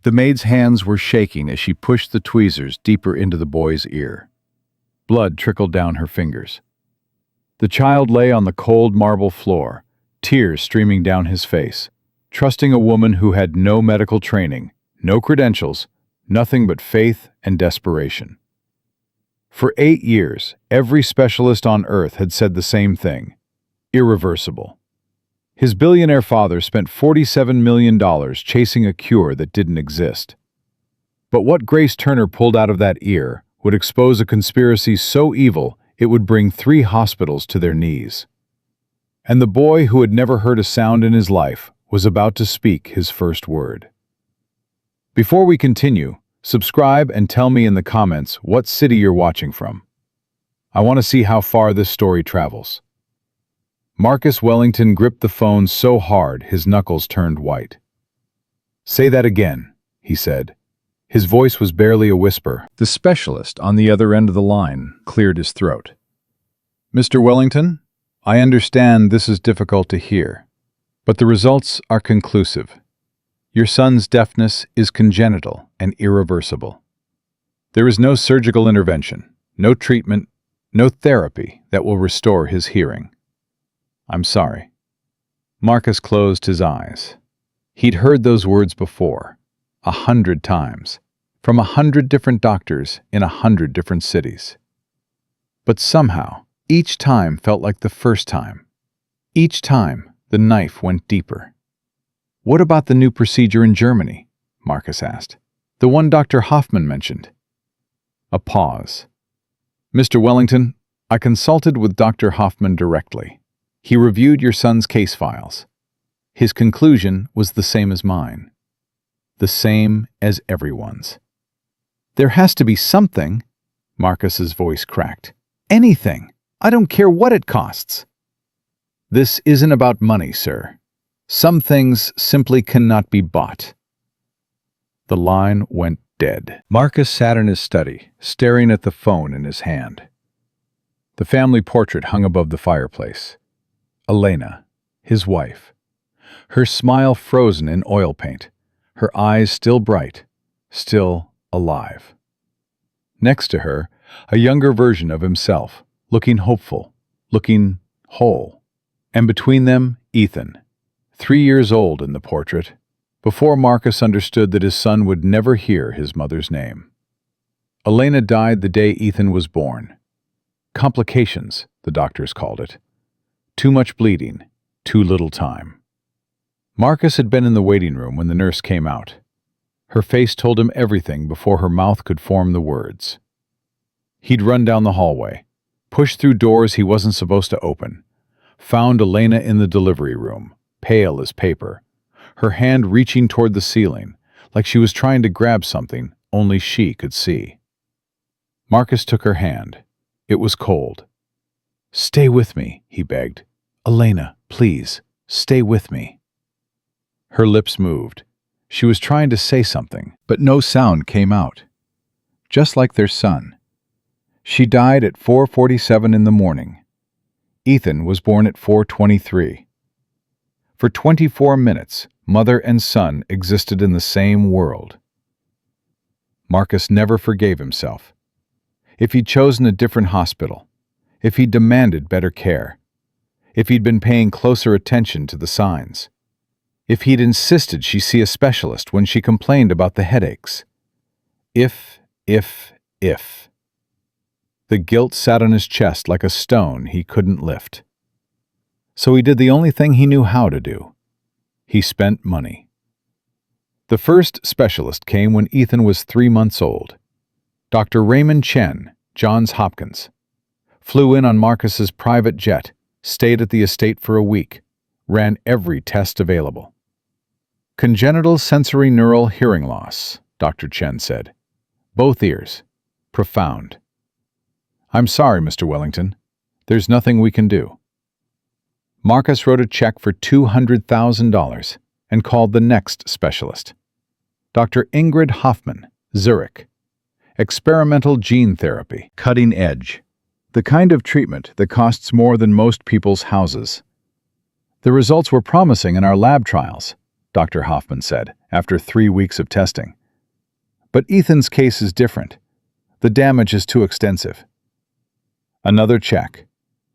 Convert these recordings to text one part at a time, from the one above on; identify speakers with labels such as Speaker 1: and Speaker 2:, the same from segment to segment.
Speaker 1: The maid's hands were shaking as she pushed the tweezers deeper into the boy's ear. Blood trickled down her fingers. The child lay on the cold marble floor, tears streaming down his face, trusting a woman who had no medical training, no credentials, nothing but faith and desperation. For 8 years, every specialist on Earth had said the same thing: irreversible. His billionaire father spent $47 million chasing a cure that didn't exist. But what Grace Turner pulled out of that ear would expose a conspiracy so evil it would bring 3 hospitals to their knees. And the boy who had never heard a sound in his life was about to speak his first word. Before we continue, subscribe and tell me in the comments what city you're watching from. I want to see how far this story travels. Marcus Wellington gripped the phone so hard his knuckles turned white. "Say that again," he said. His voice was barely a whisper. The specialist on the other end of the line cleared his throat. "Mr. Wellington, I understand this is difficult to hear, but the results are conclusive. Your son's deafness is congenital and irreversible. There is no surgical intervention, no treatment, no therapy that will restore his hearing. I'm sorry." Marcus closed his eyes. He'd heard those words before, 100 times, from 100 different doctors in 100 different cities. But somehow, each time felt like the first time. Each time, the knife went deeper. "What about the new procedure in Germany?" Marcus asked. "The one Dr. Hoffman mentioned." A pause. "Mr. Wellington, I consulted with Dr. Hoffman directly. He reviewed your son's case files. His conclusion was the same as mine. The same as everyone's." "There has to be something," Marcus's voice cracked. "Anything. I don't care what it costs." "This isn't about money, sir. Some things simply cannot be bought." The line went dead. Marcus sat in his study, staring at the phone in his hand. The family portrait hung above the fireplace. Elena, his wife. Her smile frozen in oil paint, her eyes still bright, still alive. Next to her, a younger version of himself, looking hopeful, looking whole. And between them, Ethan, 3 years old in the portrait, before Marcus understood that his son would never hear his mother's name. Elena died the day Ethan was born. Complications, the doctors called it. Too much bleeding, too little time. Marcus had been in the waiting room when the nurse came out. Her face told him everything before her mouth could form the words. He'd run down the hallway, pushed through doors he wasn't supposed to open, found Elena in the delivery room, pale as paper, her hand reaching toward the ceiling, like she was trying to grab something only she could see. Marcus took her hand. It was cold. "Stay with me," he begged. "Elena, please, stay with me." Her lips moved. She was trying to say something, but no sound came out. Just like their son. She died at 4:47 in the morning. Ethan was born at 4:23. For 24 minutes, mother and son existed in the same world. Marcus never forgave himself. If he'd chosen a different hospital, if he'd demanded better care, if he'd been paying closer attention to the signs, if he'd insisted she see a specialist when she complained about the headaches. If. The guilt sat on his chest like a stone he couldn't lift. So he did the only thing he knew how to do. He spent money. The first specialist came when Ethan was 3 months old. Dr. Raymond Chen, Johns Hopkins. Flew in on Marcus's private jet, stayed at the estate for a week, ran every test available. Congenital sensory neural hearing loss, Dr. Chen said. Both ears. Profound. "I'm sorry, Mr. Wellington. There's nothing we can do." Marcus wrote a check for $200,000 and called the next specialist. Dr. Ingrid Hoffman, Zurich. Experimental gene therapy. Cutting edge. The kind of treatment that costs more than most people's houses. The results were promising in our lab trials, Dr. Hoffman said, after 3 weeks of testing. But Ethan's case is different. The damage is too extensive. Another check.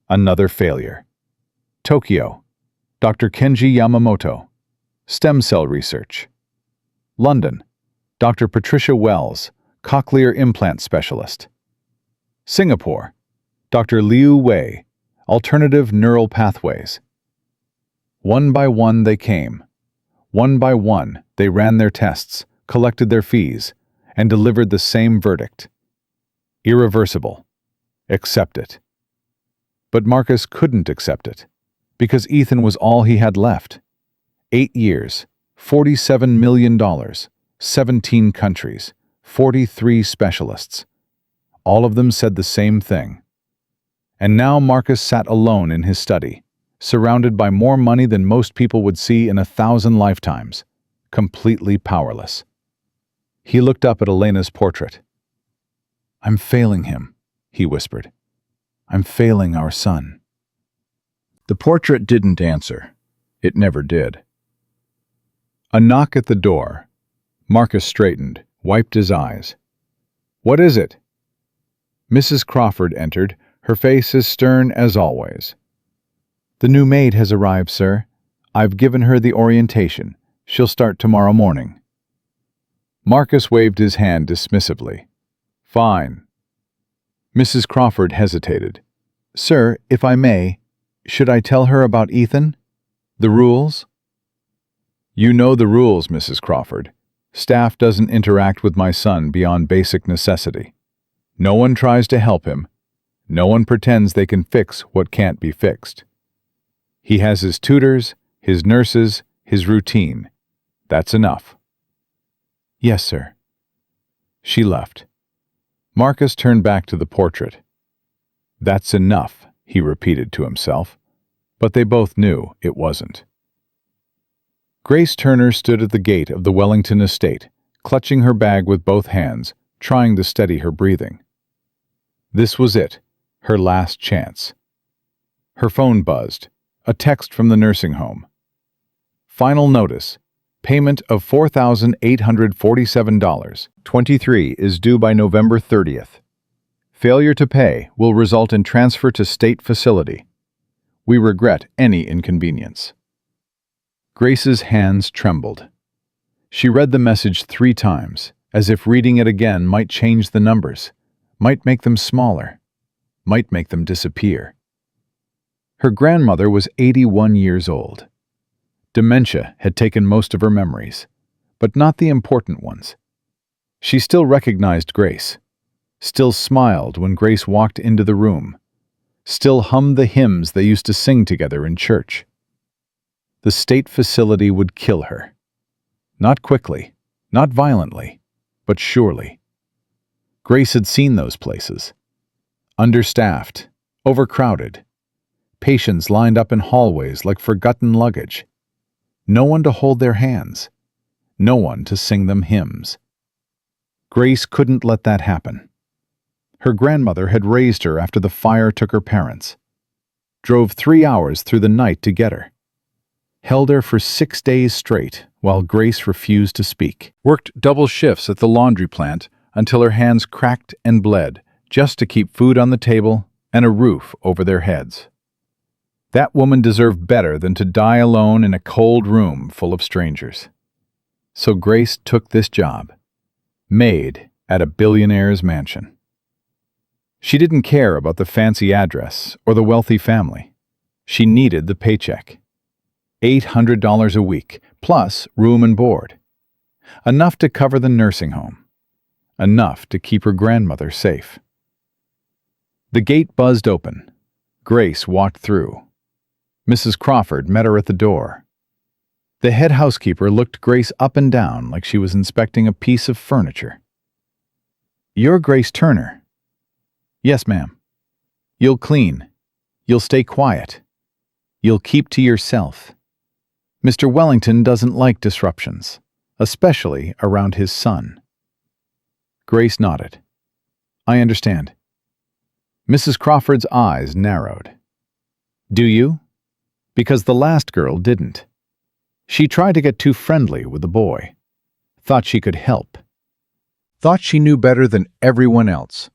Speaker 1: Another failure. Tokyo. Dr. Kenji Yamamoto. Stem cell research. London. Dr. Patricia Wells, cochlear implant specialist. Singapore. Dr. Liu Wei, alternative neural pathways. One by one they came. One by one they ran their tests, collected their fees, and delivered the same verdict. Irreversible. Accept it. But Marcus couldn't accept it, because Ethan was all he had left. 8 years, $47 million, 17 countries, 43 specialists. All of them said the same thing. And now Marcus sat alone in his study, surrounded by more money than most people would see in 1,000 lifetimes, completely powerless. He looked up at Elena's portrait. "I'm failing him," he whispered. "I'm failing our son." The portrait didn't answer. It never did. A knock at the door. Marcus straightened, wiped his eyes. "What is it?" Mrs. Crawford entered, her face as stern as always. "The new maid has arrived, sir. I've given her the orientation. She'll start tomorrow morning." Marcus waved his hand dismissively. "Fine." Mrs. Crawford hesitated. "Sir, if I may, should I tell her about Ethan? The rules?" "You know the rules, Mrs. Crawford. Staff doesn't interact with my son beyond basic necessity. No one tries to help him. No one pretends they can fix what can't be fixed. He has his tutors, his nurses, his routine. That's enough." "Yes, sir." She left. Marcus turned back to the portrait. "That's enough," he repeated to himself, but they both knew it wasn't. Grace Turner stood at the gate of the Wellington estate, clutching her bag with both hands, trying to steady her breathing. This was it, her last chance. Her phone buzzed, a text from the nursing home. "Final notice. Payment of $4,847.23 is due by November 30th. Failure to pay will result in transfer to state facility. We regret any inconvenience." Grace's hands trembled. She read the message 3 times, as if reading it again might change the numbers, might make them smaller, might make them disappear. Her grandmother was 81 years old. Dementia had taken most of her memories, but not the important ones. She still recognized Grace, still smiled when Grace walked into the room, still hummed the hymns they used to sing together in church. The state facility would kill her. Not quickly, not violently, but surely. Grace had seen those places. Understaffed, overcrowded. Patients lined up in hallways like forgotten luggage. No one to hold their hands. No one to sing them hymns. Grace couldn't let that happen. Her grandmother had raised her after the fire took her parents. Drove 3 hours through the night to get her. Held her for 6 days straight while Grace refused to speak. Worked double shifts at the laundry plant until her hands cracked and bled just to keep food on the table and a roof over their heads. That woman deserved better than to die alone in a cold room full of strangers. So Grace took this job. Maid at a billionaire's mansion. She didn't care about the fancy address or the wealthy family. She needed the paycheck. $800 a week, plus room and board. Enough to cover the nursing home. Enough to keep her grandmother safe. The gate buzzed open. Grace walked through. Mrs. Crawford met her at the door. The head housekeeper looked Grace up and down like she was inspecting a piece of furniture. "You're Grace Turner." "Yes, ma'am." "You'll clean. You'll stay quiet. You'll keep to yourself. Mr. Wellington doesn't like disruptions, especially around his son." Grace nodded. "I understand." Mrs. Crawford's eyes narrowed. "Do you? Because the last girl didn't. She tried to get too friendly with the boy. Thought she could help. Thought she knew better than everyone else.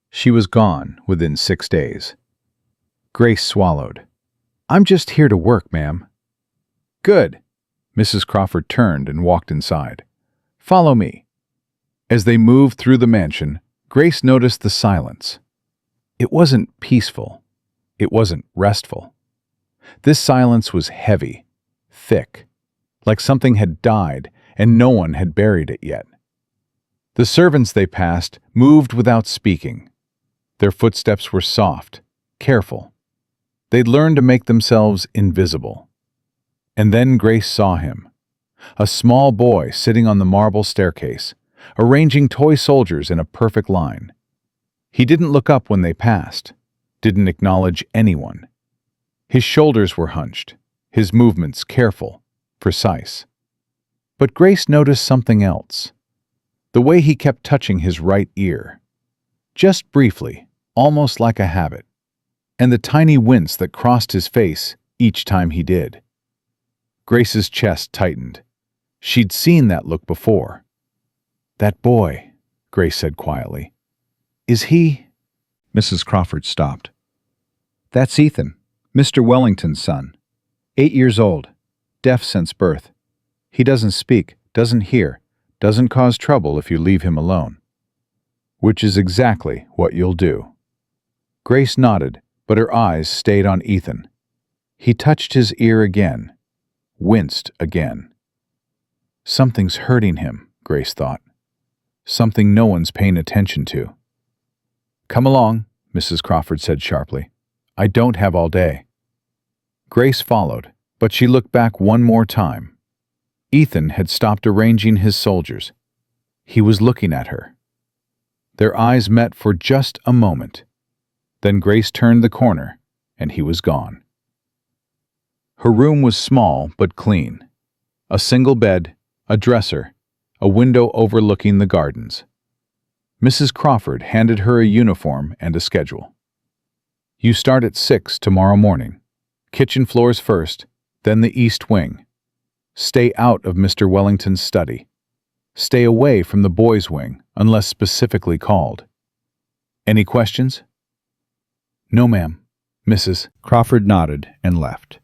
Speaker 1: She was gone within 6 days. Grace swallowed. "I'm just here to work, ma'am." "Good." Mrs. Crawford turned and walked inside. "Follow me." As they moved through the mansion, Grace noticed the silence. It wasn't peaceful. It wasn't restful. This silence was heavy, thick, like something had died and no one had buried it yet. The servants they passed moved without speaking. Their footsteps were soft, careful. They'd learned to make themselves invisible. And then Grace saw him, a small boy sitting on the marble staircase, arranging toy soldiers in a perfect line. He didn't look up when they passed, didn't acknowledge anyone. His shoulders were hunched, his movements careful, precise. But Grace noticed something else. The way he kept touching his right ear. Just briefly, almost like a habit. And the tiny wince that crossed his face each time he did. Grace's chest tightened. She'd seen that look before. "That boy," Grace said quietly. "Is he—" Mrs. Crawford stopped. "That's Ethan, Mr. Wellington's son. 8 years old, deaf since birth. He doesn't speak, doesn't hear, doesn't cause trouble if you leave him alone." "Which is exactly what you'll do." Grace nodded, but her eyes stayed on Ethan. He touched his ear again, winced again. Something's hurting him, Grace thought. Something no one's paying attention to. "Come along," Mrs. Crawford said sharply. "I don't have all day." Grace followed, but she looked back one more time. Ethan had stopped arranging his soldiers. He was looking at her. Their eyes met for just a moment. Then Grace turned the corner, and he was gone. Her room was small but clean. A single bed, a dresser, a window overlooking the gardens. Mrs. Crawford handed her a uniform and a schedule. "You start at 6 tomorrow morning. Kitchen floors first, then the east wing. Stay out of Mr. Wellington's study. Stay away from the boys' wing unless specifically called. Any questions?" "No, ma'am." Mrs. Crawford nodded and left.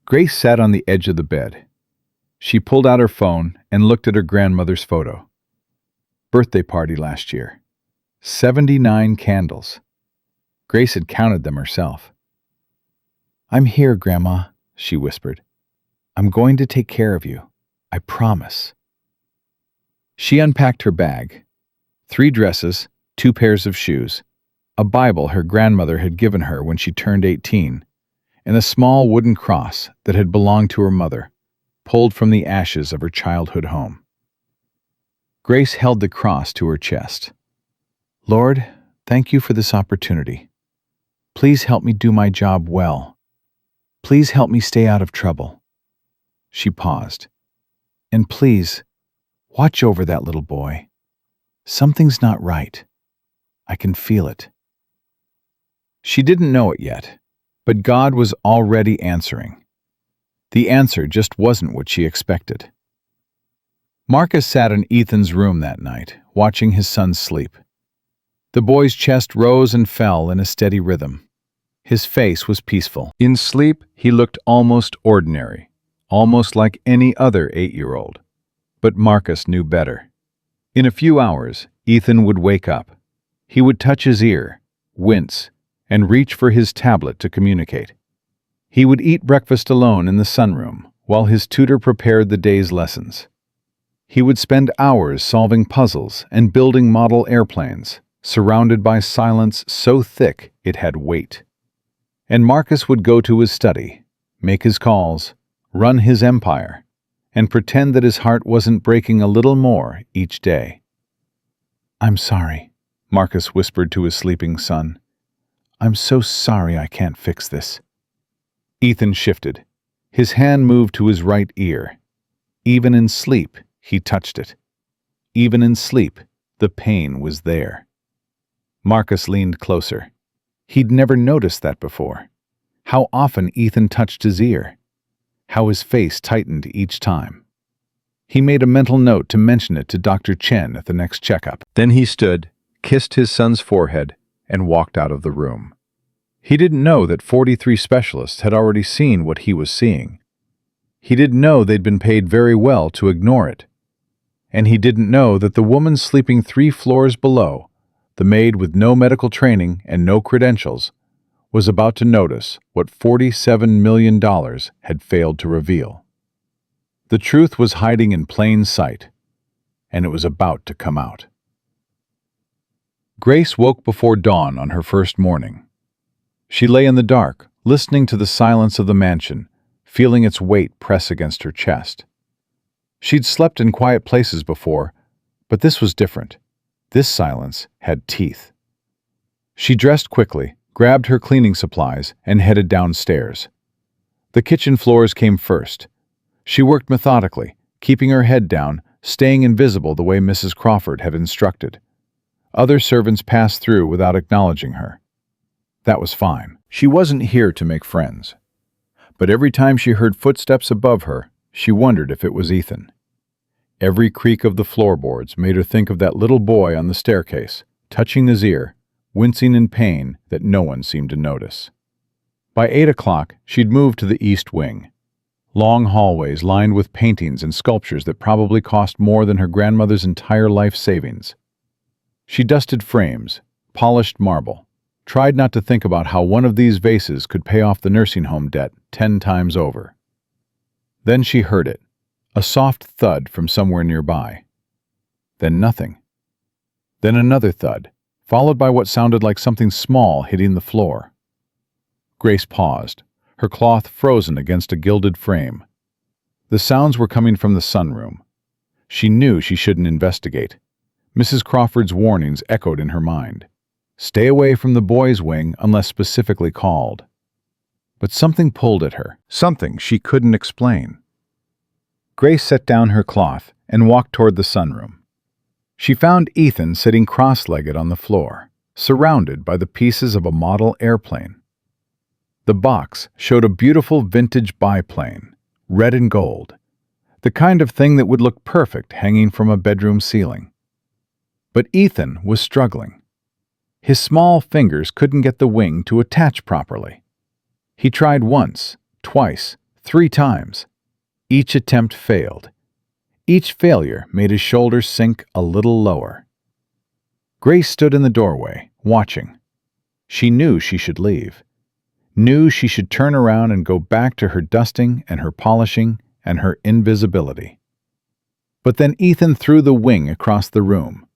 Speaker 1: Grace sat on the edge of the bed. She pulled out her phone and looked at her grandmother's photo. Birthday party last year. 79 candles. Grace had counted them herself. "I'm here, Grandma," she whispered. "I'm going to take care of you. I promise." She unpacked her bag. 3 dresses, 2 pairs of shoes, a Bible her grandmother had given her when she turned 18, and a small wooden cross that had belonged to her mother, pulled from the ashes of her childhood home. Grace held the cross to her chest. "Lord, thank you for this opportunity. Please help me do my job well. Please help me stay out of trouble." She paused. "And please, watch over that little boy. Something's not right. I can feel it." She didn't know it yet, but God was already answering. The answer just wasn't what she expected. Marcus sat in Ethan's room that night, watching his son sleep. The boy's chest rose and fell in a steady rhythm. His face was peaceful. In sleep, he looked almost ordinary, almost like any other 8-year-old. But Marcus knew better. In a few hours, Ethan would wake up. He would touch his ear, wince, and reach for his tablet to communicate. He would eat breakfast alone in the sunroom while his tutor prepared the day's lessons. He would spend hours solving puzzles and building model airplanes, surrounded by silence so thick it had weight. And Marcus would go to his study, make his calls, run his empire, and pretend that his heart wasn't breaking a little more each day. "I'm sorry," Marcus whispered to his sleeping son. "I'm so sorry I can't fix this." Ethan shifted. His hand moved to his right ear. Even in sleep, he touched it. Even in sleep, the pain was there. Marcus leaned closer. He'd never noticed that before. How often Ethan touched his ear. how his face tightened each time. He made a mental note to mention it to Dr. Chen at the next checkup. Then he stood, kissed his son's forehead, and walked out of the room. He didn't know that 43 specialists had already seen what he was seeing. He didn't know they'd been paid very well to ignore it. And he didn't know that the woman sleeping 3 floors below, the maid with no medical training and no credentials, was about to notice what $47 million had failed to reveal. The truth was hiding in plain sight, and it was about to come out. Grace woke before dawn on her first morning. She lay in the dark, listening to the silence of the mansion, feeling its weight press against her chest. She'd slept in quiet places before, but this was different. This silence had teeth. She dressed quickly, grabbed her cleaning supplies, and headed downstairs. The kitchen floors came first. She worked methodically, keeping her head down, staying invisible the way Mrs. Crawford had instructed. Other servants passed through without acknowledging her. That was fine. She wasn't here to make friends. But every time she heard footsteps above her, she wondered if it was Ethan. Every creak of the floorboards made her think of that little boy on the staircase, touching his ear, wincing in pain that no one seemed to notice. By 8 o'clock, she'd moved to the east wing. Long hallways lined with paintings and sculptures that probably cost more than her grandmother's entire life savings. She dusted frames, polished marble, tried not to think about how one of these vases could pay off the nursing home debt 10 times over. Then she heard it, a soft thud from somewhere nearby. Then nothing. Then another thud, followed by what sounded like something small hitting the floor. Grace paused, her cloth frozen against a gilded frame. The sounds were coming from the sunroom. She knew she shouldn't investigate. Mrs. Crawford's warnings echoed in her mind. Stay away from the boys' wing unless specifically called. But something pulled at her, something she couldn't explain. Grace set down her cloth and walked toward the sunroom. She found Ethan sitting cross-legged on the floor, surrounded by the pieces of a model airplane. The box showed a beautiful vintage biplane, red and gold, the kind of thing that would look perfect hanging from a bedroom ceiling. But Ethan was struggling. His small fingers couldn't get the wing to attach properly. He tried once, twice, 3 times. Each attempt failed. Each failure made his shoulders sink a little lower. Grace stood in the doorway, watching. She knew she should leave. Knew she should turn around and go back to her dusting and her polishing and her invisibility. But then Ethan threw the wing across the room.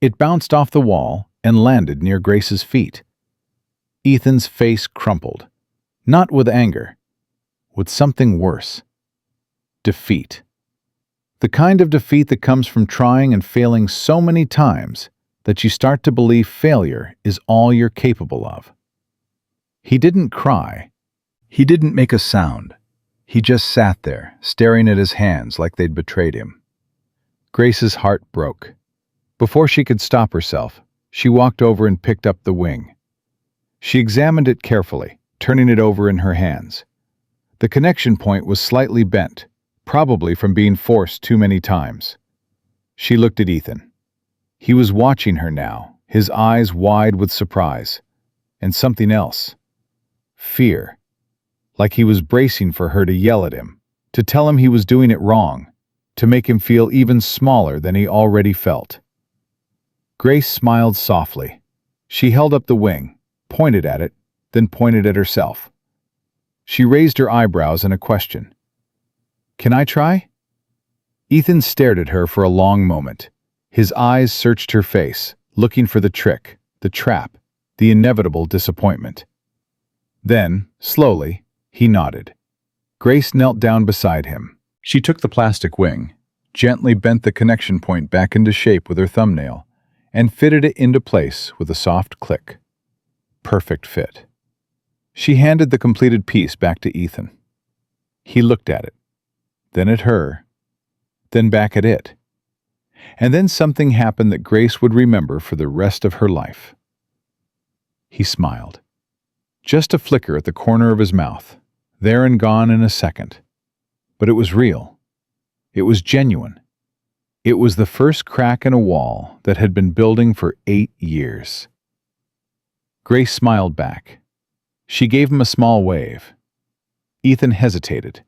Speaker 1: It bounced off the wall and landed near Grace's feet. Ethan's face crumpled, not with anger, with something worse. Defeat. The kind of defeat that comes from trying and failing so many times that you start to believe failure is all you're capable of. He didn't cry. He didn't make a sound. He just sat there, staring at his hands like they'd betrayed him. Grace's heart broke. Before she could stop herself, she walked over and picked up the wing. She examined it carefully, turning it over in her hands. The connection point was slightly bent, probably from being forced too many times. She looked at Ethan. He was watching her now, his eyes wide with surprise. And something else. Fear. Like he was bracing for her to yell at him, to tell him he was doing it wrong, to make him feel even smaller than he already felt. Grace smiled softly. She held up the wing, pointed at it, then pointed at herself. She raised her eyebrows in a question. "Can I try?" Ethan stared at her for a long moment. His eyes searched her face, looking for the trick, the trap, the inevitable disappointment. Then, slowly, he nodded. Grace knelt down beside him. She took the plastic wing, gently bent the connection point back into shape with her thumbnail, and fitted it into place with a soft click. Perfect fit. She handed the completed piece back to Ethan. He looked at it, then at her, then back at it. And then something happened that Grace would remember for the rest of her life. He smiled. Just a flicker at the corner of his mouth, there and gone in a second. But it was real. It was genuine. It was the first crack in a wall that had been building for 8 years. Grace smiled back. She gave him a small wave. Ethan hesitated.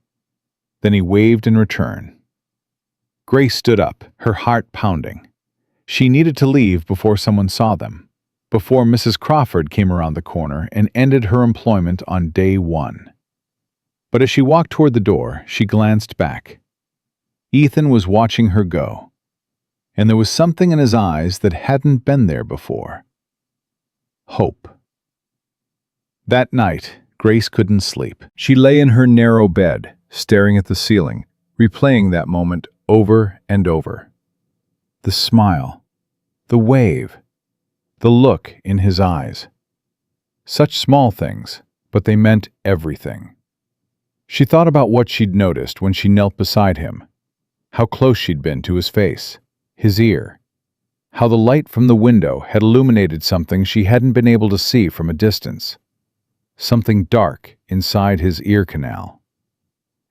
Speaker 1: Then he waved in return. Grace stood up, her heart pounding. She needed to leave before someone saw them, before Mrs. Crawford came around the corner and ended her employment on day 1. But as she walked toward the door, she glanced back. Ethan was watching her go, and there was something in his eyes that hadn't been there before. Hope. That night, Grace couldn't sleep. She lay in her narrow bed, staring at the ceiling, replaying that moment over and over. The smile, the wave, the look in his eyes. Such small things, but they meant everything. She thought about what she'd noticed when she knelt beside him, how close she'd been to his face, his ear, how the light from the window had illuminated something she hadn't been able to see from a distance, something dark inside his ear canal.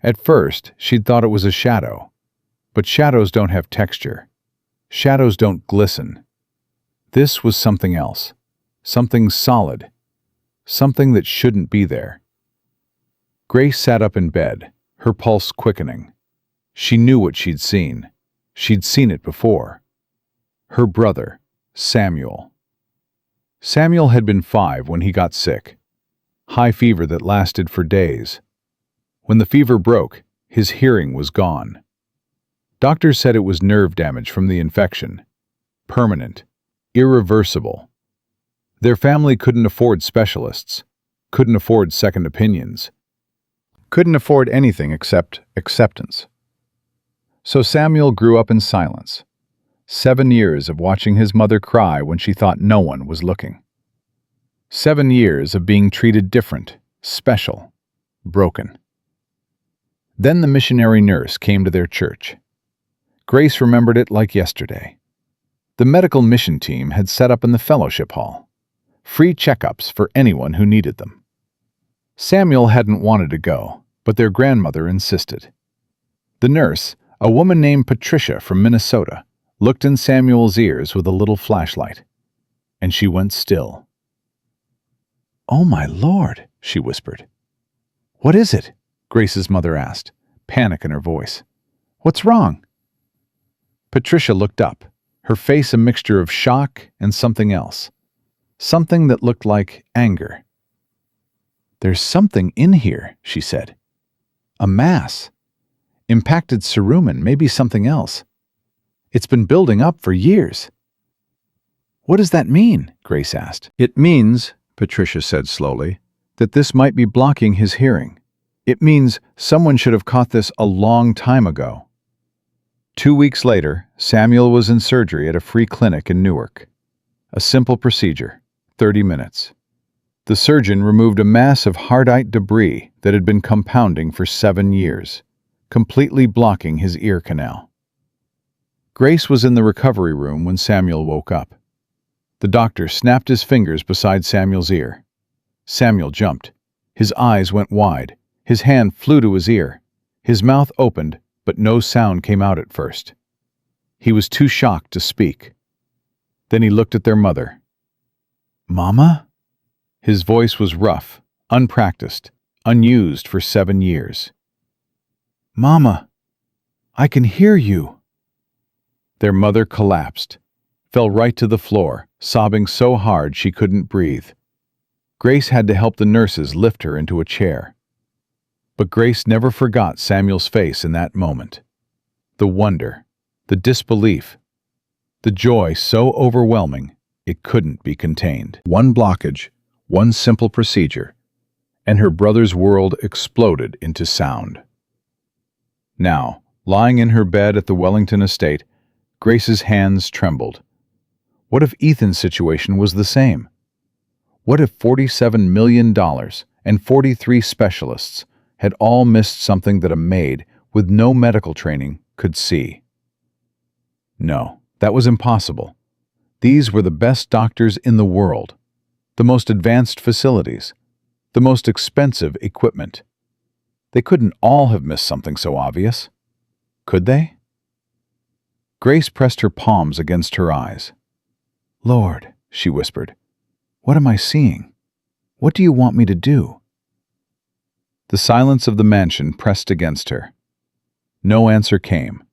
Speaker 1: At first, she'd thought it was a shadow, but shadows don't have texture. Shadows don't glisten. This was something else, something solid, something that shouldn't be there. Grace sat up in bed, her pulse quickening. She knew what she'd seen. She'd seen it before. Her brother, Samuel. Samuel had been 5 when he got sick. High fever that lasted for days. When the fever broke, his hearing was gone. Doctors said it was nerve damage from the infection. Permanent. Irreversible. Their family couldn't afford specialists, couldn't afford second opinions, couldn't afford anything except acceptance. So Samuel grew up in silence. 7 years of watching his mother cry when she thought no one was looking. 7 years of being treated different, special, broken. Then the missionary nurse came to their church. Grace remembered it like yesterday. The medical mission team had set up in the fellowship hall. Free checkups for anyone who needed them. Samuel hadn't wanted to go, but their grandmother insisted. The nurse, a woman named Patricia from Minnesota, looked in Samuel's ears with a little flashlight, and she went still. "Oh, my Lord," she whispered. "What is it?" Grace's mother asked, panic in her voice. "What's wrong?" Patricia looked up, her face a mixture of shock and something else, something that looked like anger. "There's something in here," she said. "A mass. Impacted cerumen, maybe something else. It's been building up for years." "What does that mean?" Grace asked. "It means," Patricia said slowly, "that this might be blocking his hearing. It means someone should have caught this a long time ago." 2 weeks later, Samuel was in surgery at a free clinic in Newark. A simple procedure, 30 minutes. The surgeon removed a mass of hardite debris that had been compounding for 7 years, completely blocking his ear canal. Grace was in the recovery room when Samuel woke up. The doctor snapped his fingers beside Samuel's ear. Samuel jumped. His eyes went wide. His hand flew to his ear. His mouth opened, but no sound came out at first. He was too shocked to speak. Then he looked at their mother. "Mama?" His voice was rough, unpracticed, unused for 7 years. "Mama, I can hear you." Their mother collapsed, fell right to the floor, sobbing so hard she couldn't breathe. Grace had to help the nurses lift her into a chair. But Grace never forgot Samuel's face in that moment. The wonder, the disbelief, the joy so overwhelming it couldn't be contained. One blockage, one simple procedure, and her brother's world exploded into sound. Now, lying in her bed at the Wellington estate, Grace's hands trembled. What if Ethan's situation was the same? What if $47 million and 43 specialists had all missed something that a maid with no medical training could see? No, that was impossible. These were the best doctors in the world, the most advanced facilities, the most expensive equipment. They couldn't all have missed something so obvious. Could they? Grace pressed her palms against her eyes. "Lord," she whispered, "what am I seeing? What do you want me to do?" The silence of the mansion pressed against her. No answer came,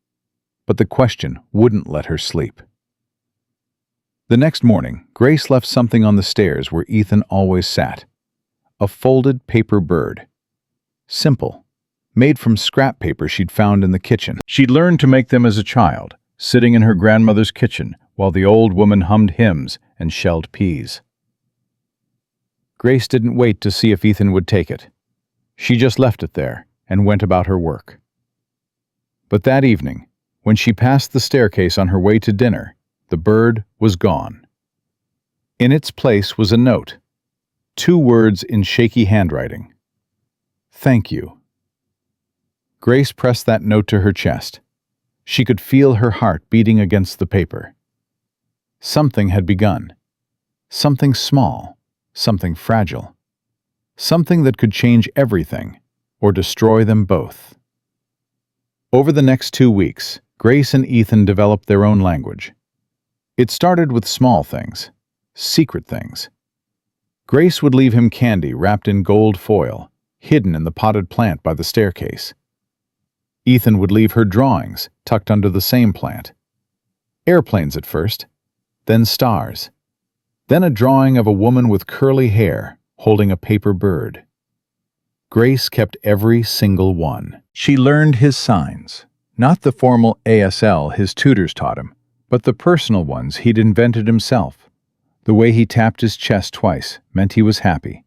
Speaker 1: but the question wouldn't let her sleep. The next morning, Grace left something on the stairs where Ethan always sat. A folded paper bird. Simple, made from scrap paper she'd found in the kitchen. She'd learned to make them as a child, sitting in her grandmother's kitchen while the old woman hummed hymns and shelled peas. Grace didn't wait to see if Ethan would take it. She just left it there and went about her work. But that evening, when she passed the staircase on her way to dinner, the bird was gone. In its place was a note. 2 words in shaky handwriting. "Thank you." Grace pressed that note to her chest. She could feel her heart beating against the paper. Something had begun. Something small, something fragile. Something that could change everything, or destroy them both. Over the next 2 weeks, Grace and Ethan developed their own language. It started with small things, secret things. Grace would leave him candy wrapped in gold foil, hidden in the potted plant by the staircase. Ethan would leave her drawings tucked under the same plant. Airplanes at first, then stars, then a drawing of a woman with curly hair holding a paper bird. Grace kept every single one. She learned his signs, not the formal ASL his tutors taught him, but the personal ones he'd invented himself. The way he tapped his chest twice meant he was happy.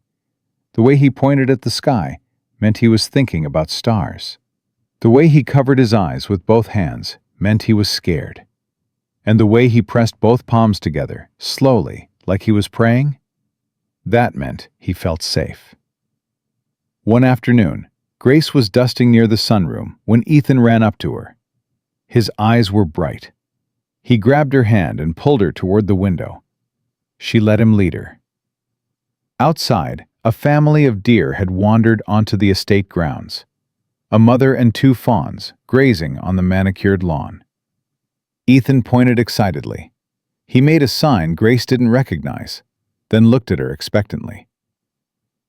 Speaker 1: The way he pointed at the sky meant he was thinking about stars. The way he covered his eyes with both hands meant he was scared. And the way he pressed both palms together, slowly, like he was praying, that meant he felt safe. One afternoon, Grace was dusting near the sunroom when Ethan ran up to her. His eyes were bright. He grabbed her hand and pulled her toward the window. She let him lead her. Outside, a family of deer had wandered onto the estate grounds. A mother and 2 fawns grazing on the manicured lawn. Ethan pointed excitedly. He made a sign Grace didn't recognize, then looked at her expectantly.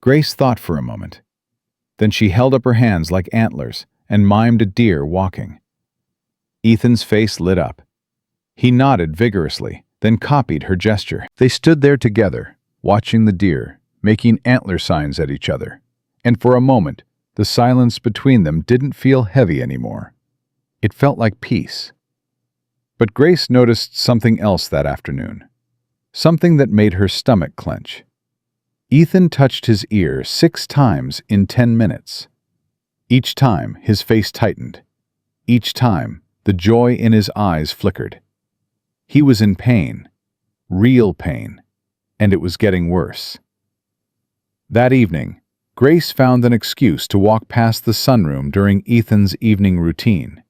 Speaker 1: Grace thought for a moment. Then she held up her hands like antlers and mimed a deer walking. Ethan's face lit up. He nodded vigorously, then copied her gesture. They stood there together, watching the deer, making antler signs at each other. And for a moment, the silence between them didn't feel heavy anymore. It felt like peace. But Grace noticed something else that afternoon. Something that made her stomach clench. Ethan touched his ear 6 times in 10 minutes. Each time, his face tightened. Each time, the joy in his eyes flickered. He was in pain, real pain, and it was getting worse. That evening, Grace found an excuse to walk past the sunroom during Ethan's evening routine.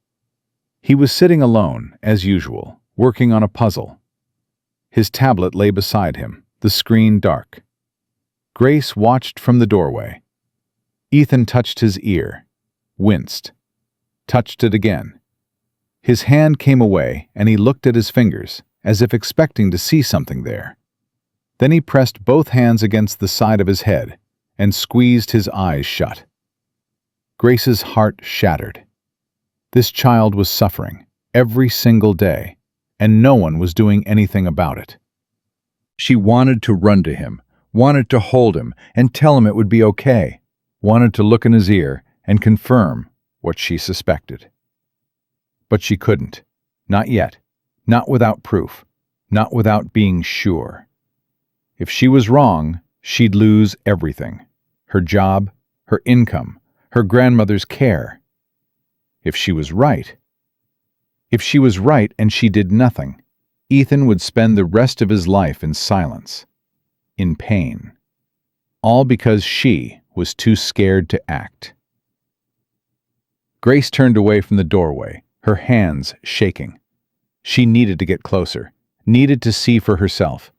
Speaker 1: He was sitting alone, as usual, working on a puzzle. His tablet lay beside him, the screen dark. Grace watched from the doorway. Ethan touched his ear, winced, touched it again. His hand came away and he looked at his fingers, as if expecting to see something there. Then he pressed both hands against the side of his head and squeezed his eyes shut. Grace's heart shattered. This child was suffering every single day, and no one was doing anything about it. She wanted to run to him, wanted to hold him and tell him it would be okay, wanted to look in his ear and confirm what she suspected. But she couldn't. Not yet. Not without proof. Not without being sure. If she was wrong, she'd lose everything. Her job, her income, her grandmother's care. If she was right and she did nothing, Ethan would spend the rest of his life in silence, in pain. All because she was too scared to act. Grace turned away from the doorway, her hands shaking. She needed to get closer, needed to see for herself.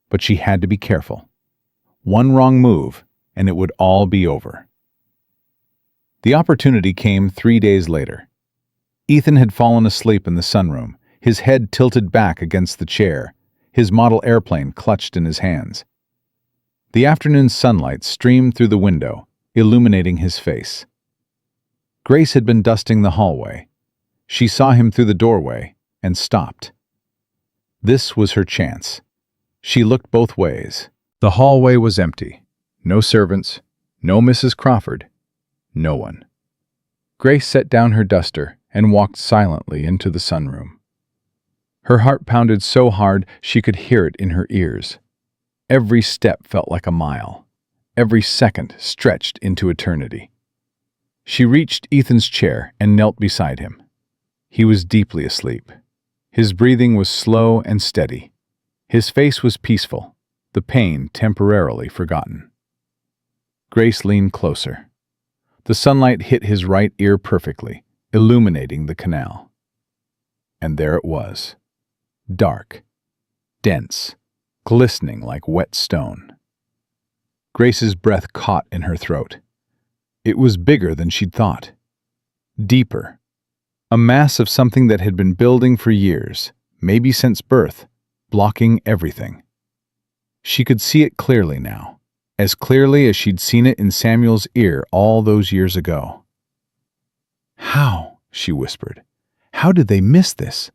Speaker 1: But she had to be careful. One wrong move, and it would all be over. The opportunity came 3 days later. Ethan had fallen asleep in the sunroom, his head tilted back against the chair, his model airplane clutched in his hands. The afternoon sunlight streamed through the window, illuminating his face. Grace had been dusting the hallway. She saw him through the doorway and stopped. This was her chance. She looked both ways. The hallway was empty. No servants, no Mrs. Crawford, no one. Grace set down her duster and walked silently into the sunroom. Her heart pounded so hard she could hear it in her ears. Every step felt like a mile. Every second stretched into eternity. She reached Ethan's chair and knelt beside him. He was deeply asleep. His breathing was slow and steady. His face was peaceful, the pain temporarily forgotten. Grace leaned closer. The sunlight hit his right ear perfectly, illuminating the canal. And there it was. Dark, dense, glistening like wet stone. Grace's breath caught in her throat. It was bigger than she'd thought. Deeper. A mass of something that had been building for years, maybe since birth, blocking everything. She could see it clearly now, as clearly as she'd seen it in Samuel's ear all those years ago. "How?" she whispered. "How did they miss this?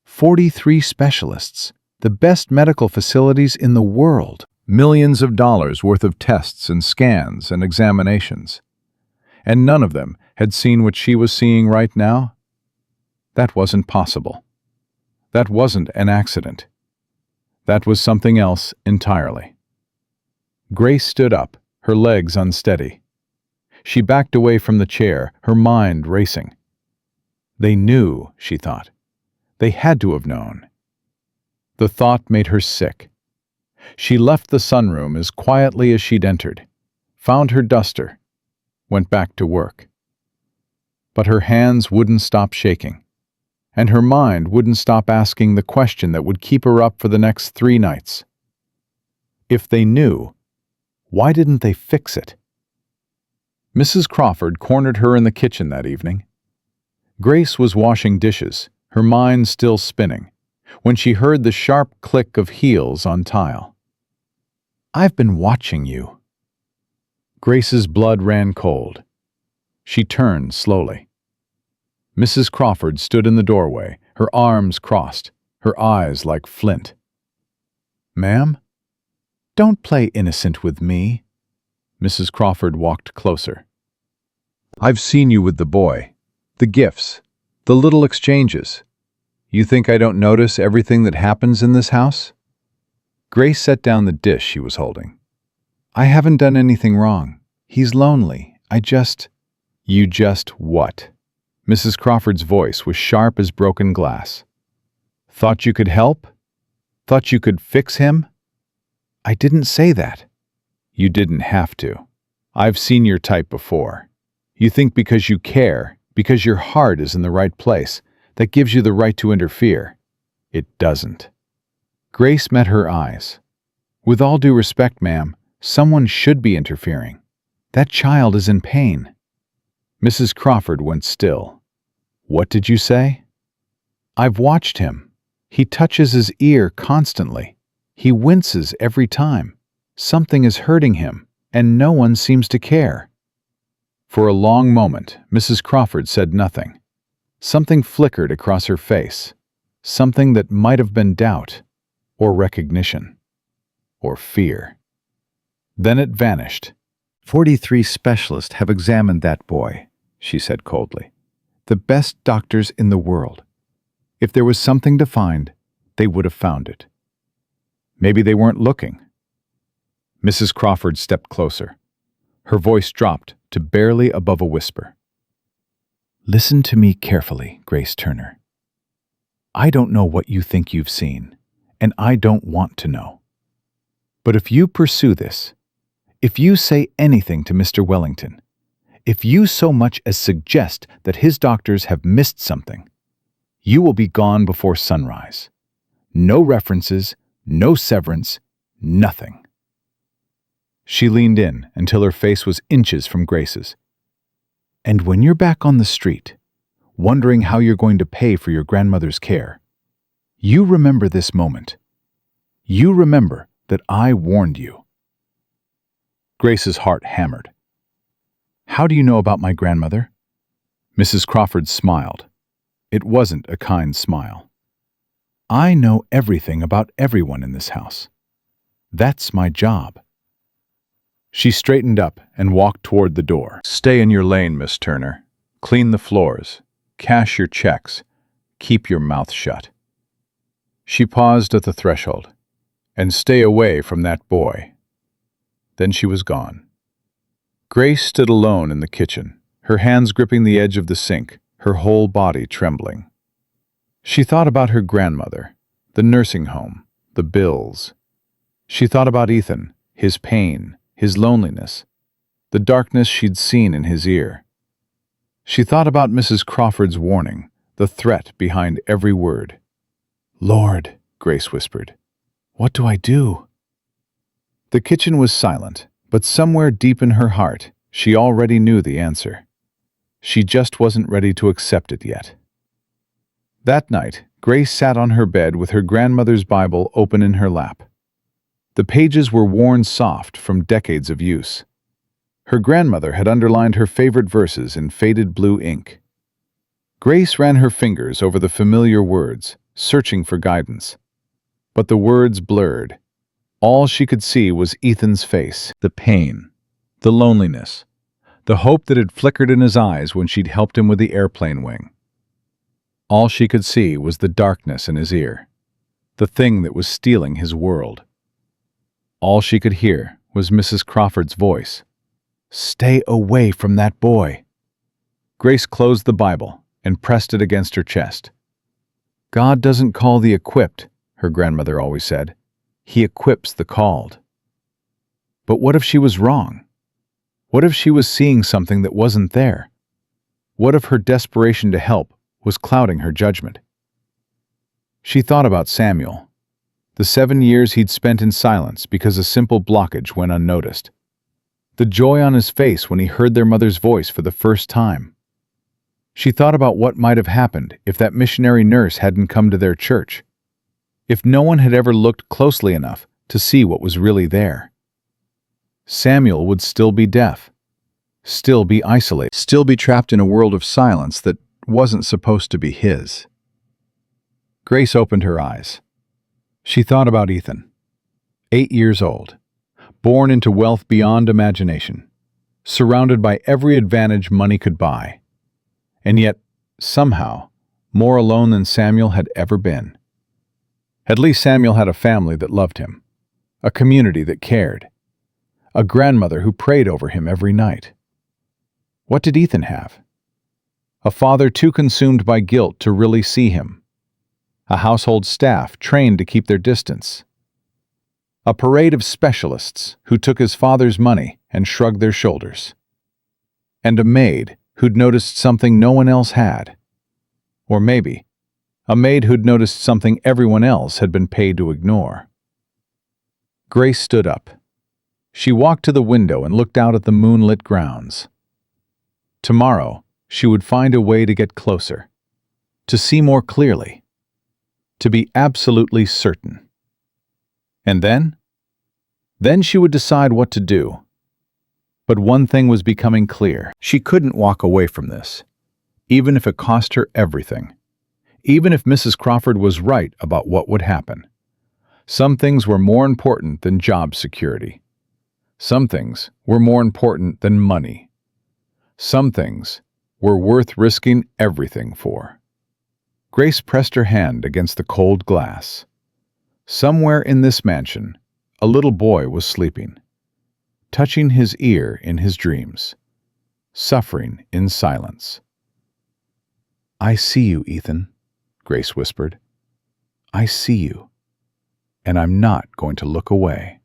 Speaker 1: 43 specialists, the best medical facilities in the world, millions of dollars worth of tests and scans and examinations. And none of them had seen what she was seeing right now? That wasn't possible. That wasn't an accident. That was something else entirely." Grace stood up, her legs unsteady. She backed away from the chair, her mind racing. They knew, she thought. They had to have known. The thought made her sick. She left the sunroom as quietly as she'd entered, found her duster, went back to work. But her hands wouldn't stop shaking, and her mind wouldn't stop asking the question that would keep her up for the next 3 nights. If they knew, why didn't they fix it? Mrs. Crawford cornered her in the kitchen that evening. Grace was washing dishes, her mind still spinning, when she heard the sharp click of heels on tile. "I've been watching you." Grace's blood ran cold. She turned slowly. Mrs. Crawford stood in the doorway, her arms crossed, her eyes like flint. "Ma'am? Don't play innocent with me." Mrs. Crawford walked closer. "I've seen you with the boy. The gifts. The little exchanges. You think I don't notice everything that happens in this house?" Grace set down the dish she was holding. "I haven't done anything wrong. He's lonely. You just what?" Mrs. Crawford's voice was sharp as broken glass. "Thought you could help? Thought you could fix him?" "I didn't say that." "You didn't have to. I've seen your type before. You think because you care, because your heart is in the right place, that gives you the right to interfere. It doesn't." Grace met her eyes. "With all due respect, ma'am, someone should be interfering. That child is in pain." Mrs. Crawford went still. "What did you say?" "I've watched him. He touches his ear constantly. He winces every time. Something is hurting him, and no one seems to care." For a long moment, Mrs. Crawford said nothing. Something flickered across her face, something that might have been doubt, or recognition, or fear. Then it vanished. 43 specialists have examined that boy," she said coldly. "The best doctors in the world. If there was something to find, they would have found it. Maybe they weren't looking." Mrs. Crawford stepped closer. Her voice dropped to barely above a whisper. "Listen to me carefully, Grace Turner. I don't know what you think you've seen, and I don't want to know. But if you pursue this, if you say anything to Mr. Wellington, if you so much as suggest that his doctors have missed something, you will be gone before sunrise. No references, no severance, nothing." She leaned in until her face was inches from Grace's. And when you're back on the street, wondering how you're going to pay for your grandmother's care, you remember this moment. You remember that I warned you. Grace's heart hammered. How do you know about my grandmother? Mrs. Crawford smiled. It wasn't a kind smile. I know everything about everyone in this house. That's my job. She straightened up and walked toward the door. Stay in your lane, Miss Turner. Clean the floors. Cash your checks. Keep your mouth shut. She paused at the threshold. And stay away from that boy. Then she was gone. Grace stood alone in the kitchen, her hands gripping the edge of the sink, her whole body trembling. She thought about her grandmother, the nursing home, the bills. She thought about Ethan, his pain, his loneliness, the darkness she'd seen in his ear. She thought about Mrs. Crawford's warning, the threat behind every word. Lord, Grace whispered, what do I do? The kitchen was silent, but somewhere deep in her heart, she already knew the answer. She just wasn't ready to accept it yet. That night, Grace sat on her bed with her grandmother's Bible open in her lap. The pages were worn soft from decades of use. Her grandmother had underlined her favorite verses in faded blue ink. Grace ran her fingers over the familiar words, searching for guidance. But the words blurred. All she could see was Ethan's face, the pain, the loneliness, the hope that had flickered in his eyes when she'd helped him with the airplane wing. All she could see was the darkness in his ear, the thing that was stealing his world. All she could hear was Mrs. Crawford's voice. Stay away from that boy. Grace closed the Bible and pressed it against her chest. God doesn't call the equipped, her grandmother always said. He equips the called. But what if she was wrong? What if she was seeing something that wasn't there? What if her desperation to help was clouding her judgment? She thought about Samuel, the 7 years he'd spent in silence because a simple blockage went unnoticed. The joy on his face when he heard their mother's voice for the first time. She thought about what might have happened if that missionary nurse hadn't come to their church. If no one had ever looked closely enough to see what was really there. Samuel would still be deaf, still be isolated, still be trapped in a world of silence that wasn't supposed to be his. Grace opened her eyes. She thought about Ethan, 8 years old, born into wealth beyond imagination, surrounded by every advantage money could buy, and yet, somehow, more alone than Samuel had ever been. At least Samuel had a family that loved him, a community that cared, a grandmother who prayed over him every night. What did Ethan have? A father too consumed by guilt to really see him, a household staff trained to keep their distance, a parade of specialists who took his father's money and shrugged their shoulders, and a maid who'd noticed something no one else had. Or maybe, a maid who'd noticed something everyone else had been paid to ignore. Grace stood up. She walked to the window and looked out at the moonlit grounds. Tomorrow, she would find a way to get closer, to see more clearly, to be absolutely certain. And then? Then she would decide what to do. But one thing was becoming clear. She couldn't walk away from this, even if it cost her everything. Even if Mrs. Crawford was right about what would happen. Some things were more important than job security. Some things were more important than money. Some things were worth risking everything for. Grace pressed her hand against the cold glass. Somewhere in this mansion, a little boy was sleeping, touching his ear in his dreams, suffering in silence. I see you, Ethan, Grace whispered. I see you, and I'm not going to look away.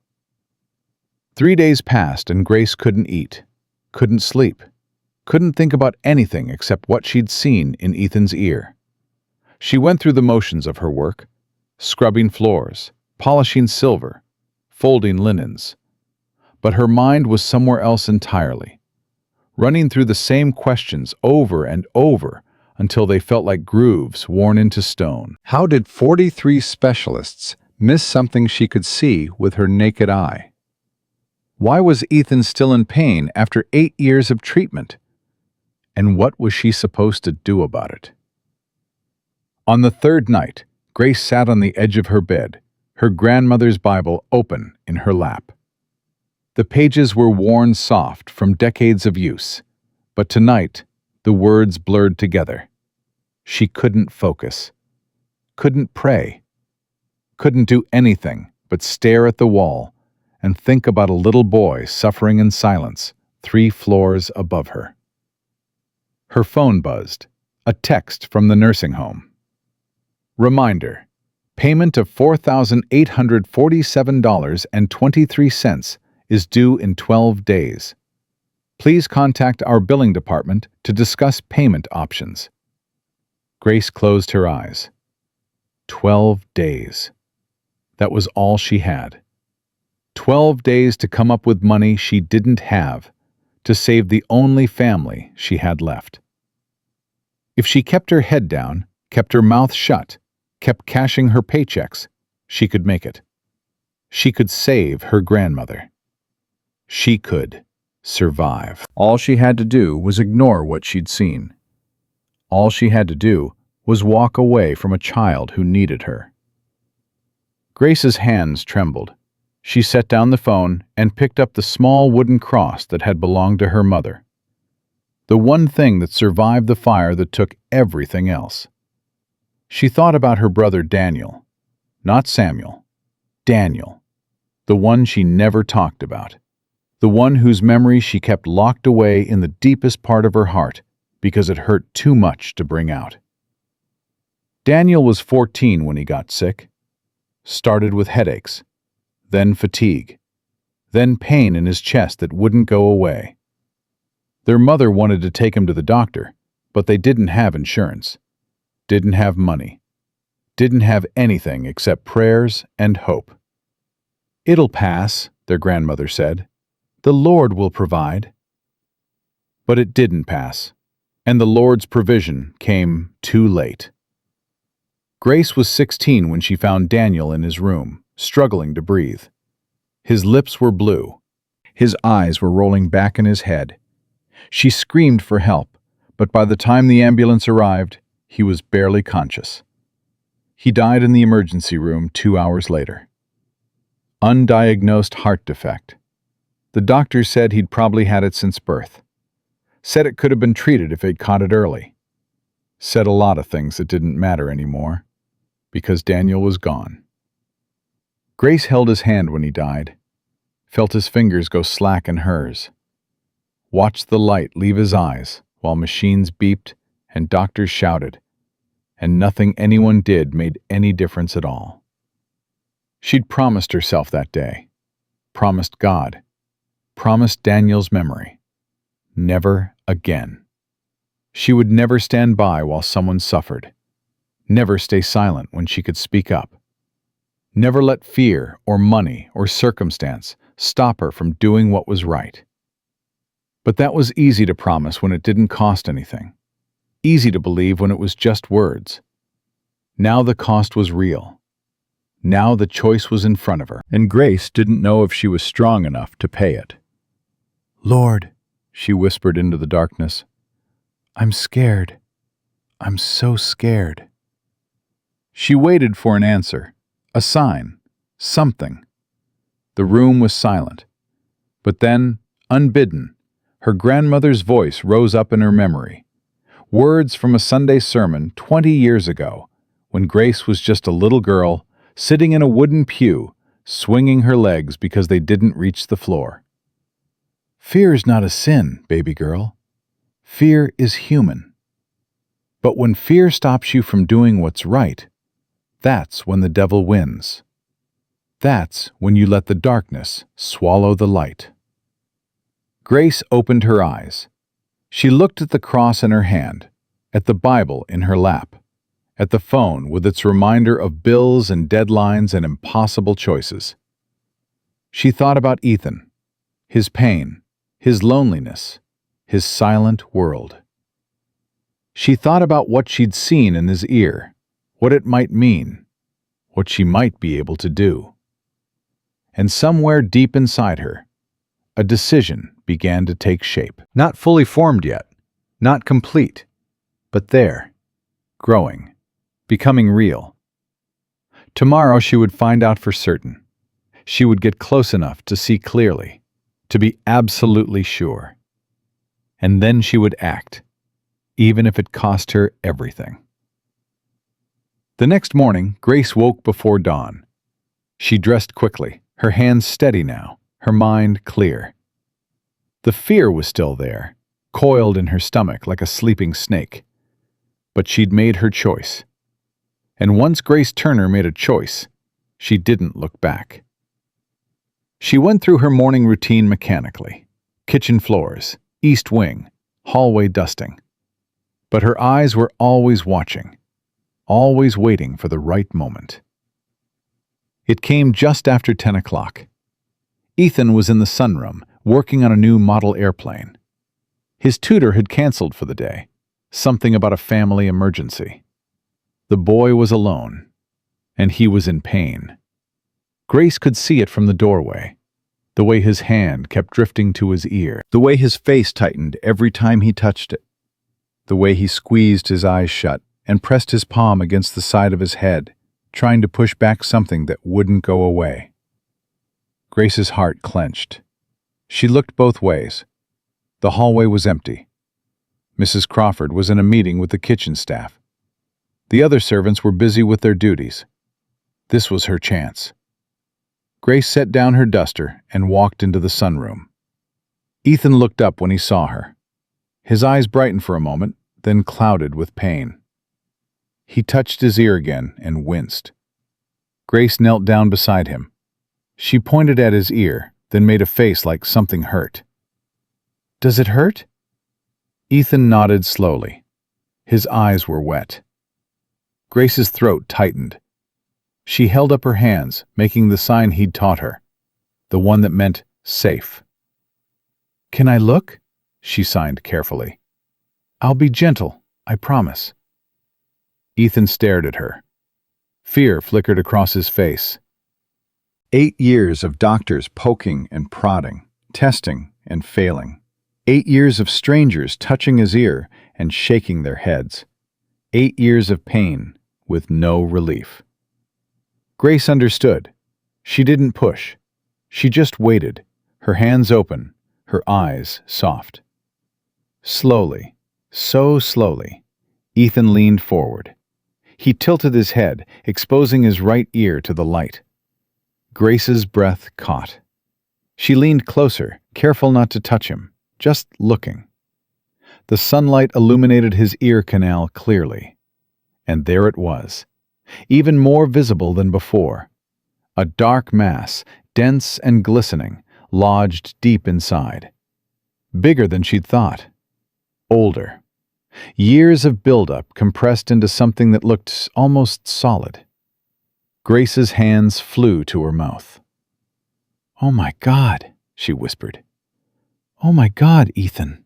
Speaker 1: 3 days passed and Grace couldn't eat, couldn't sleep, couldn't think about anything except what she'd seen in Ethan's ear. She went through the motions of her work, scrubbing floors, polishing silver, folding linens. But her mind was somewhere else entirely, running through the same questions over and over until they felt like grooves worn into stone. How did 43 specialists miss something she could see with her naked eye? Why was Ethan still in pain after 8 years of treatment? And what was she supposed to do about it? On the third night, Grace sat on the edge of her bed, her grandmother's Bible open in her lap. The pages were worn soft from decades of use, but tonight the words blurred together. She couldn't focus, couldn't pray, couldn't do anything but stare at the wall and think about a little boy suffering in silence 3 floors above her. Her phone buzzed, a text from the nursing home. Reminder: payment of $4,847.23 is due in 12 days. Please contact our billing department to discuss payment options. Grace closed her eyes. 12 days. That was all she had. 12 days to come up with money she didn't have, to save the only family she had left. If she kept her head down, kept her mouth shut, kept cashing her paychecks, she could make it. She could save her grandmother. She could survive. All she had to do was ignore what she'd seen. All she had to do was walk away from a child who needed her. Grace's hands trembled. She set down the phone and picked up the small wooden cross that had belonged to her mother. The one thing that survived the fire that took everything else. She thought about her brother Daniel. Not Samuel. Daniel. The one she never talked about. The one whose memory she kept locked away in the deepest part of her heart because it hurt too much to bring out. Daniel was 14 when he got sick. Started with headaches, then fatigue, then pain in his chest that wouldn't go away. Their mother wanted to take him to the doctor, but they didn't have insurance, didn't have money, didn't have anything except prayers and hope. "It'll pass," their grandmother said. "The Lord will provide." But it didn't pass, and the Lord's provision came too late. Grace was 16 when she found Daniel in his room, struggling to breathe. His lips were blue. His eyes were rolling back in his head. She screamed for help, but by the time the ambulance arrived, he was barely conscious. He died in the emergency room 2 hours later. Undiagnosed heart defect. The doctor said he'd probably had it since birth. Said it could have been treated if they'd caught it early. Said a lot of things that didn't matter anymore, because Daniel was gone. Grace held his hand when he died, felt his fingers go slack in hers, watched the light leave his eyes while machines beeped and doctors shouted, and nothing anyone did made any difference at all. She'd promised herself that day, promised God, promised Daniel's memory. Never again. She would never stand by while someone suffered, never stay silent when she could speak up, never let fear or money or circumstance stop her from doing what was right. But that was easy to promise when it didn't cost anything, easy to believe when it was just words. Now the cost was real. Now the choice was in front of her, and Grace didn't know if she was strong enough to pay it. "Lord," she whispered into the darkness, "I'm scared. I'm so scared." She waited for an answer, a sign, something. The room was silent. But then, unbidden, her grandmother's voice rose up in her memory. Words from a Sunday sermon 20 years ago, when Grace was just a little girl, sitting in a wooden pew, swinging her legs because they didn't reach the floor. "Fear is not a sin, baby girl. Fear is human. But when fear stops you from doing what's right, that's when the devil wins. That's when you let the darkness swallow the light." Grace opened her eyes. She looked at the cross in her hand, at the Bible in her lap, at the phone with its reminder of bills and deadlines and impossible choices. She thought about Ethan, his pain, his loneliness, his silent world. She thought about what she'd seen in his ear, what it might mean, what she might be able to do. And somewhere deep inside her, a decision began to take shape. Not fully formed yet, not complete, but there, growing, becoming real. Tomorrow she would find out for certain. She would get close enough to see clearly, to be absolutely sure. And then she would act, even if it cost her everything. The next morning, Grace woke before dawn. She dressed quickly, her hands steady now, her mind clear. The fear was still there, coiled in her stomach like a sleeping snake. But she'd made her choice. And once Grace Turner made a choice, she didn't look back. She went through her morning routine mechanically. Kitchen floors, east wing, hallway dusting. But her eyes were always watching, always waiting for the right moment. It came just after 10 o'clock. Ethan was in the sunroom, working on a new model airplane. His tutor had canceled for the day, something about a family emergency. The boy was alone, and he was in pain. Grace could see it from the doorway, the way his hand kept drifting to his ear, the way his face tightened every time he touched it, the way he squeezed his eyes shut and pressed his palm against the side of his head, trying to push back something that wouldn't go away. Grace's heart clenched. She looked both ways. The hallway was empty. Mrs. Crawford was in a meeting with the kitchen staff. The other servants were busy with their duties. This was her chance. Grace set down her duster and walked into the sunroom. Ethan looked up when he saw her. His eyes brightened for a moment, then clouded with pain. He touched his ear again and winced. Grace knelt down beside him. She pointed at his ear, then made a face like something hurt. "Does it hurt?" Ethan nodded slowly. His eyes were wet. Grace's throat tightened. She held up her hands, making the sign he'd taught her, the one that meant safe. "Can I look?" she signed carefully. "I'll be gentle, I promise." Ethan stared at her. Fear flickered across his face. 8 years of doctors poking and prodding, testing and failing. 8 years of strangers touching his ear and shaking their heads. 8 years of pain with no relief. Grace understood. She didn't push. She just waited, her hands open, her eyes soft. Slowly, so slowly, Ethan leaned forward. He tilted his head, exposing his right ear to the light. Grace's breath caught. She leaned closer, careful not to touch him, just looking. The sunlight illuminated his ear canal clearly. And there it was, even more visible than before. A dark mass, dense and glistening, lodged deep inside. Bigger than she'd thought. Older. Years of buildup compressed into something that looked almost solid. Grace's hands flew to her mouth. "Oh my God," she whispered. "Oh my God, Ethan."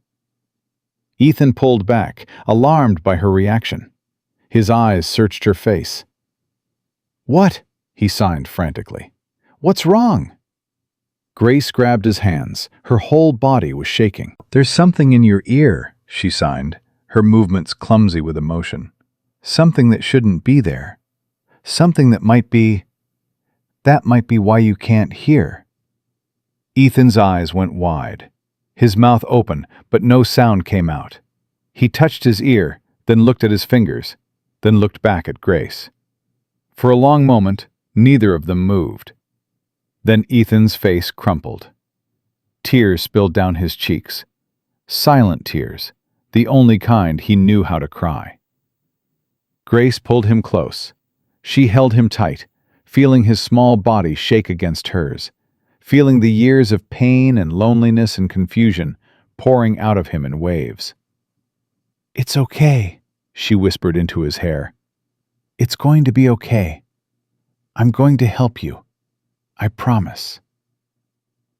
Speaker 1: Ethan pulled back, alarmed by her reaction. His eyes searched her face. "What?" he signed frantically. "What's wrong?" Grace grabbed his hands. Her whole body was shaking. "There's something in your ear," she signed, her movements clumsy with emotion. "Something that shouldn't be there. Something that might be why you can't hear." Ethan's eyes went wide. His mouth open, but no sound came out. He touched his ear, then looked at his fingers, then looked back at Grace. For a long moment, neither of them moved. Then Ethan's face crumpled. Tears spilled down his cheeks. Silent tears, the only kind he knew how to cry. Grace pulled him close. She held him tight, feeling his small body shake against hers, feeling the years of pain and loneliness and confusion pouring out of him in waves. "It's okay," she whispered into his hair. "It's going to be okay. I'm going to help you. I promise."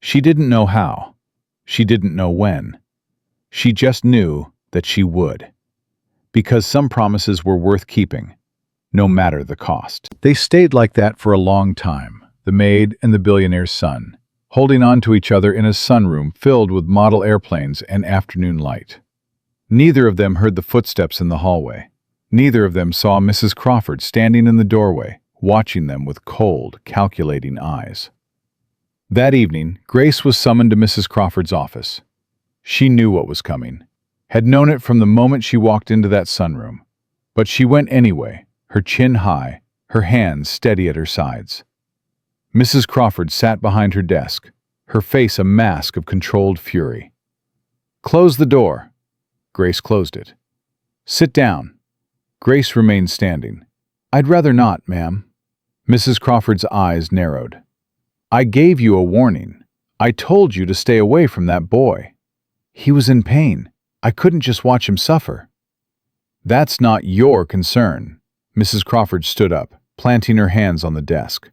Speaker 1: She didn't know how. She didn't know when. She just knew that she would. Because some promises were worth keeping, no matter the cost. They stayed like that for a long time, the maid and the billionaire's son, holding on to each other in a sunroom filled with model airplanes and afternoon light. Neither of them heard the footsteps in the hallway. Neither of them saw Mrs. Crawford standing in the doorway, watching them with cold, calculating eyes. That evening, Grace was summoned to Mrs. Crawford's office. She knew what was coming, had known it from the moment she walked into that sunroom. But she went anyway, her chin high, her hands steady at her sides. Mrs. Crawford sat behind her desk, her face a mask of controlled fury. "Close the door." Grace closed it. "Sit down." Grace remained standing. "I'd rather not, ma'am." Mrs. Crawford's eyes narrowed. "I gave you a warning. I told you to stay away from that boy. He was in pain. I couldn't just watch him suffer." "That's not your concern." Mrs. Crawford stood up, planting her hands on the desk.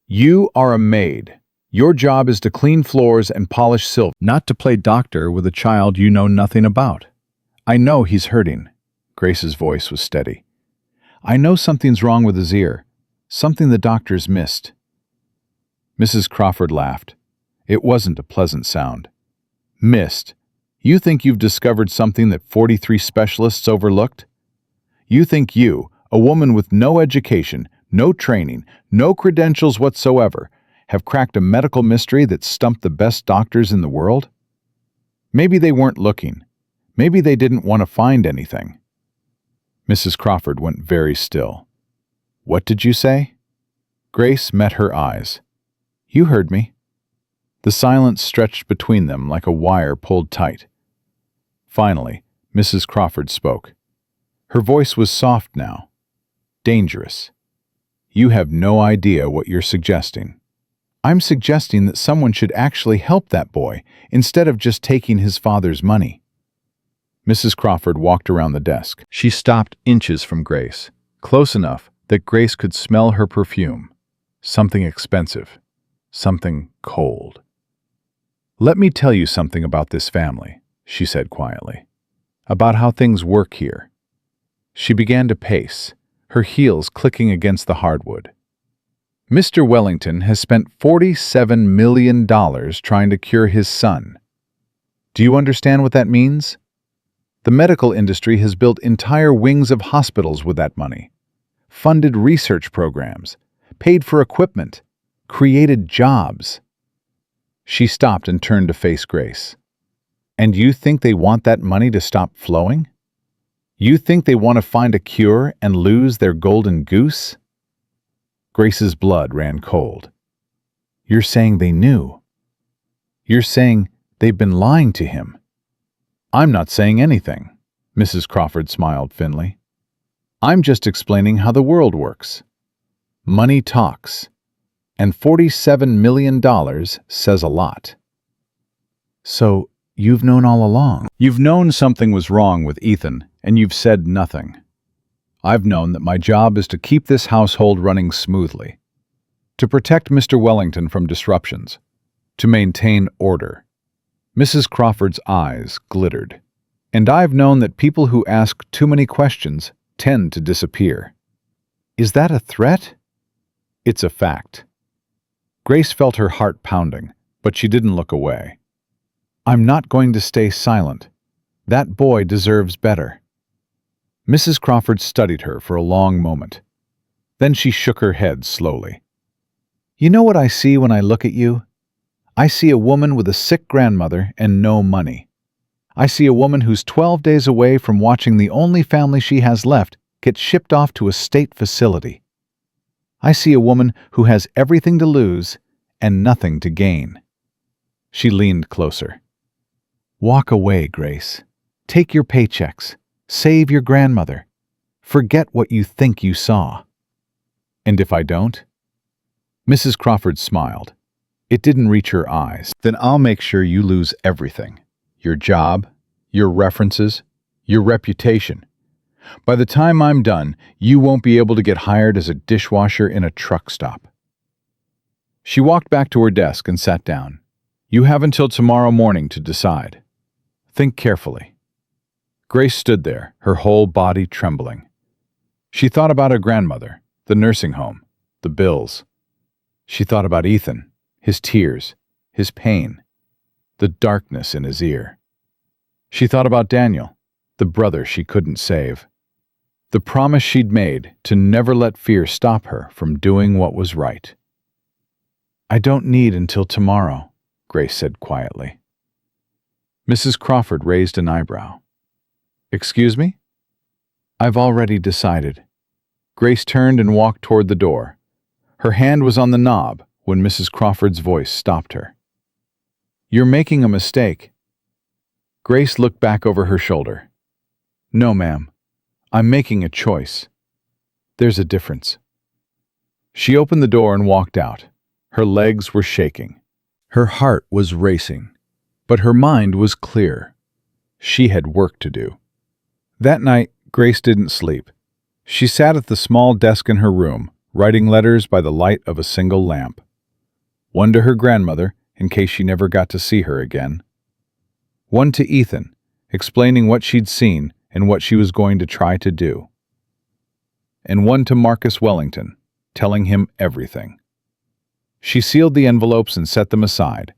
Speaker 1: "You are a maid. Your job is to clean floors and polish silver, not to play doctor with a child you know nothing about. I know he's hurting." Grace's voice was steady. "I know something's wrong with his ear, something the doctors missed." Mrs. Crawford laughed. It wasn't a pleasant sound. "Missed? You think you've discovered something that 43 specialists overlooked? You think you, a woman with no education, no training, no credentials whatsoever, have cracked a medical mystery that stumped the best doctors in the world? Maybe they weren't looking. Maybe they didn't want to find anything." Mrs. Crawford went very still. "What did you say?" Grace met her eyes. "You heard me." The silence stretched between them like a wire pulled tight. Finally, Mrs. Crawford spoke. Her voice was soft now. Dangerous. "You have no idea what you're suggesting." "I'm suggesting that someone should actually help that boy instead of just taking his father's money." Mrs. Crawford walked around the desk. She stopped inches from Grace, close enough that Grace could smell her perfume. Something expensive. Something cold. "Let me tell you something about this family," she said quietly. "About how things work here." She began to pace, her heels clicking against the hardwood. "Mr. Wellington has spent $47 million trying to cure his son. Do you understand what that means? The medical industry has built entire wings of hospitals with that money, funded research programs, paid for equipment, created jobs." She stopped and turned to face Grace. "And you think they want that money to stop flowing? You think they want to find a cure and lose their golden goose?" Grace's blood ran cold. "You're saying they knew. You're saying they've been lying to him." "I'm not saying anything," Mrs. Crawford smiled thinly. "I'm just explaining how the world works. Money talks, and $47 million says a lot." "So you've known all along?" "You've known something was wrong with Ethan, and you've said nothing. I've known that my job is to keep this household running smoothly, to protect Mr. Wellington from disruptions, to maintain order." Mrs. Crawford's eyes glittered. "And I've known that people who ask too many questions tend to disappear." "Is that a threat?" "It's a fact." Grace felt her heart pounding, but she didn't look away. "I'm not going to stay silent. That boy deserves better." Mrs. Crawford studied her for a long moment. Then she shook her head slowly. "You know what I see when I look at you? I see a woman with a sick grandmother and no money. I see a woman who's 12 days away from watching the only family she has left get shipped off to a state facility. I see a woman who has everything to lose and nothing to gain." She leaned closer. "Walk away, Grace. Take your paychecks. Save your grandmother. Forget what you think you saw." "And if I don't?" Mrs. Crawford smiled. It didn't reach her eyes. "Then I'll make sure you lose everything. Your job, your references, your reputation. By the time I'm done, you won't be able to get hired as a dishwasher in a truck stop." She walked back to her desk and sat down. "You have until tomorrow morning to decide." Think carefully." Grace stood there, her whole body trembling. She thought about her grandmother, the nursing home, the bills. She thought about Ethan, his tears, his pain, the darkness in his ear. She thought about Daniel, the brother she couldn't save. The promise she'd made to never let fear stop her from doing what was right. "I don't need until tomorrow," Grace said quietly. Mrs. Crawford raised an eyebrow. "Excuse me?" "I've already decided." Grace turned and walked toward the door. Her hand was on the knob when Mrs. Crawford's voice stopped her. "You're making a mistake." Grace looked back over her shoulder. "No, ma'am. I'm making a choice. There's a difference." She opened the door and walked out. Her legs were shaking. Her heart was racing. But her mind was clear. She had work to do. That night, Grace didn't sleep. She sat at the small desk in her room, writing letters by the light of a single lamp. One to her grandmother, in case she never got to see her again. One to Ethan, explaining what she'd seen and what she was going to try to do. And one to Marcus Wellington, telling him everything. She sealed the envelopes and set them aside.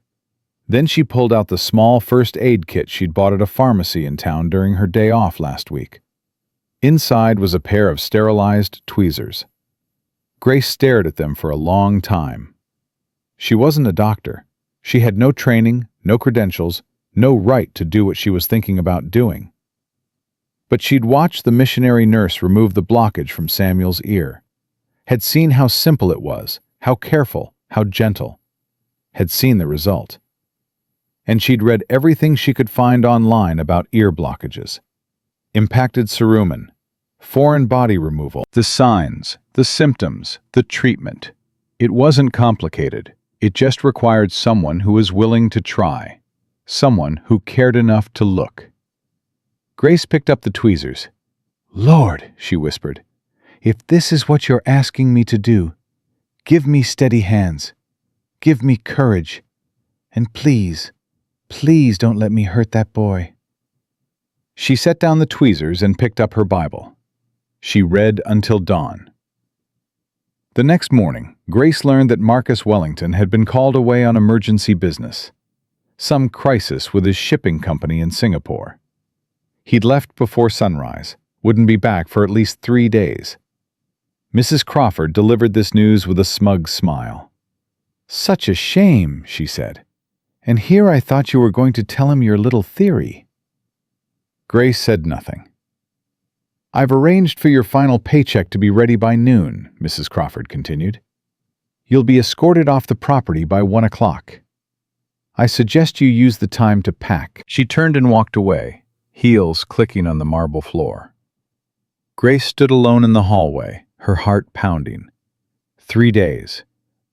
Speaker 1: Then she pulled out the small first aid kit she'd bought at a pharmacy in town during her day off last week. Inside was a pair of sterilized tweezers. Grace stared at them for a long time. She wasn't a doctor. She had no training, no credentials, no right to do what she was thinking about doing. But she'd watched the missionary nurse remove the blockage from Samuel's ear, had seen how simple it was, how careful, how gentle, had seen the result. And she'd read everything she could find online about ear blockages. Impacted cerumen, foreign body removal, the signs, the symptoms, the treatment. It wasn't complicated. It just required someone who was willing to try, someone who cared enough to look. Grace picked up the tweezers. "Lord," she whispered, "if this is what you're asking me to do, give me steady hands, give me courage, and please, please don't let me hurt that boy." She set down the tweezers and picked up her Bible. She read until dawn. The next morning, Grace learned that Marcus Wellington had been called away on emergency business. Some crisis with his shipping company in Singapore. He'd left before sunrise, wouldn't be back for at least 3 days. Mrs. Crawford delivered this news with a smug smile. "Such a shame," she said. "And here I thought you were going to tell him your little theory." Grace said nothing. "I've arranged for your final paycheck to be ready by noon," Mrs. Crawford continued. "You'll be escorted off the property by 1 o'clock. I suggest you use the time to pack." She turned and walked away, heels clicking on the marble floor. Grace stood alone in the hallway, her heart pounding. 3 days.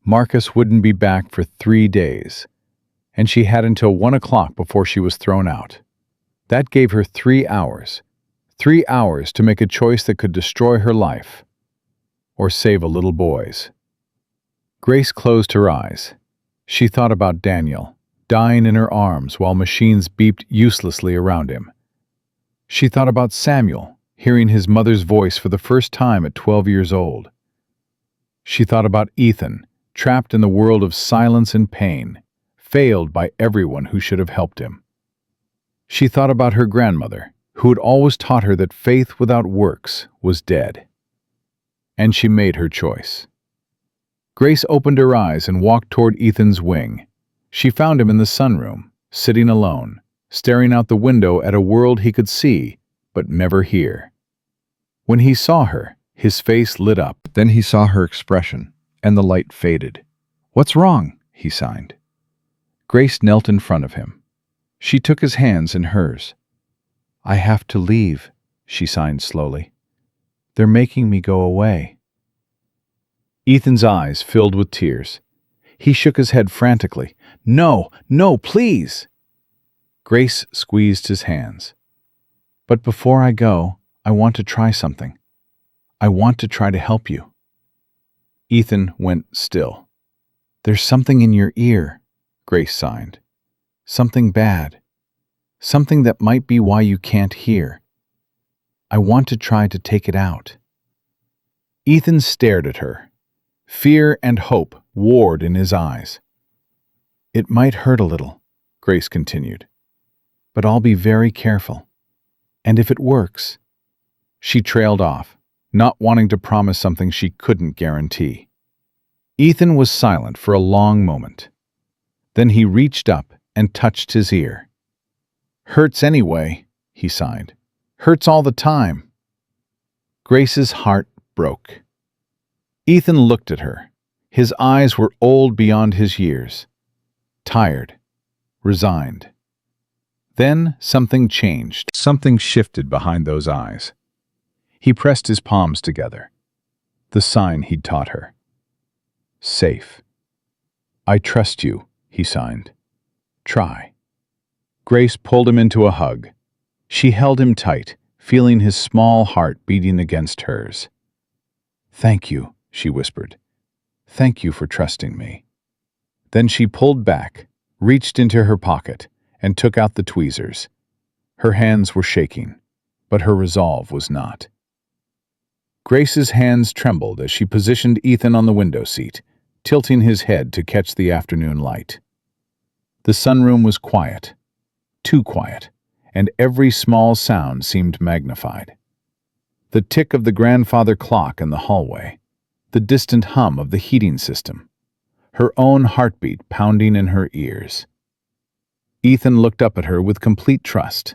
Speaker 1: Marcus wouldn't be back for 3 days. And she had until 1 o'clock before she was thrown out. That gave her 3 hours. 3 hours to make a choice that could destroy her life. Or save a little boy's. Grace closed her eyes. She thought about Daniel, dying in her arms while machines beeped uselessly around him. She thought about Samuel, hearing his mother's voice for the first time at 12 years old. She thought about Ethan, trapped in the world of silence and pain, failed by everyone who should have helped him. She thought about her grandmother, who had always taught her that faith without works was dead. And she made her choice. Grace opened her eyes and walked toward Ethan's wing. She found him in the sunroom, sitting alone, staring out the window at a world he could see, but never hear. When he saw her, his face lit up. Then he saw her expression, and the light faded. "What's wrong?" he signed. Grace knelt in front of him. She took his hands in hers. "I have to leave," she signed slowly. "They're making me go away." Ethan's eyes filled with tears. He shook his head frantically. "No, no, please!" Grace squeezed his hands. "But before I go, I want to try something. I want to try to help you." Ethan went still. "There's something in your ear," Grace signed. "Something bad." Something that might be why you can't hear. I want to try to take it out." Ethan stared at her. Fear and hope warred in his eyes. "It might hurt a little," Grace continued, "but I'll be very careful. And if it works—" She trailed off, not wanting to promise something she couldn't guarantee. Ethan was silent for a long moment. Then he reached up and touched his ear. "Hurts anyway," he sighed. "Hurts all the time." Grace's heart broke. Ethan looked at her. His eyes were old beyond his years. Tired. Resigned. Then something changed. Something shifted behind those eyes. He pressed his palms together. The sign he'd taught her. "Safe." "I trust you," he signed. "Try." Grace pulled him into a hug. She held him tight, feeling his small heart beating against hers. "Thank you," she whispered. "Thank you for trusting me." Then she pulled back, reached into her pocket, and took out the tweezers. Her hands were shaking, but her resolve was not. Grace's hands trembled as she positioned Ethan on the window seat, tilting his head to catch the afternoon light. The sunroom was quiet, too quiet, and every small sound seemed magnified. The tick of the grandfather clock in the hallway, the distant hum of the heating system, her own heartbeat pounding in her ears. Ethan looked up at her with complete trust.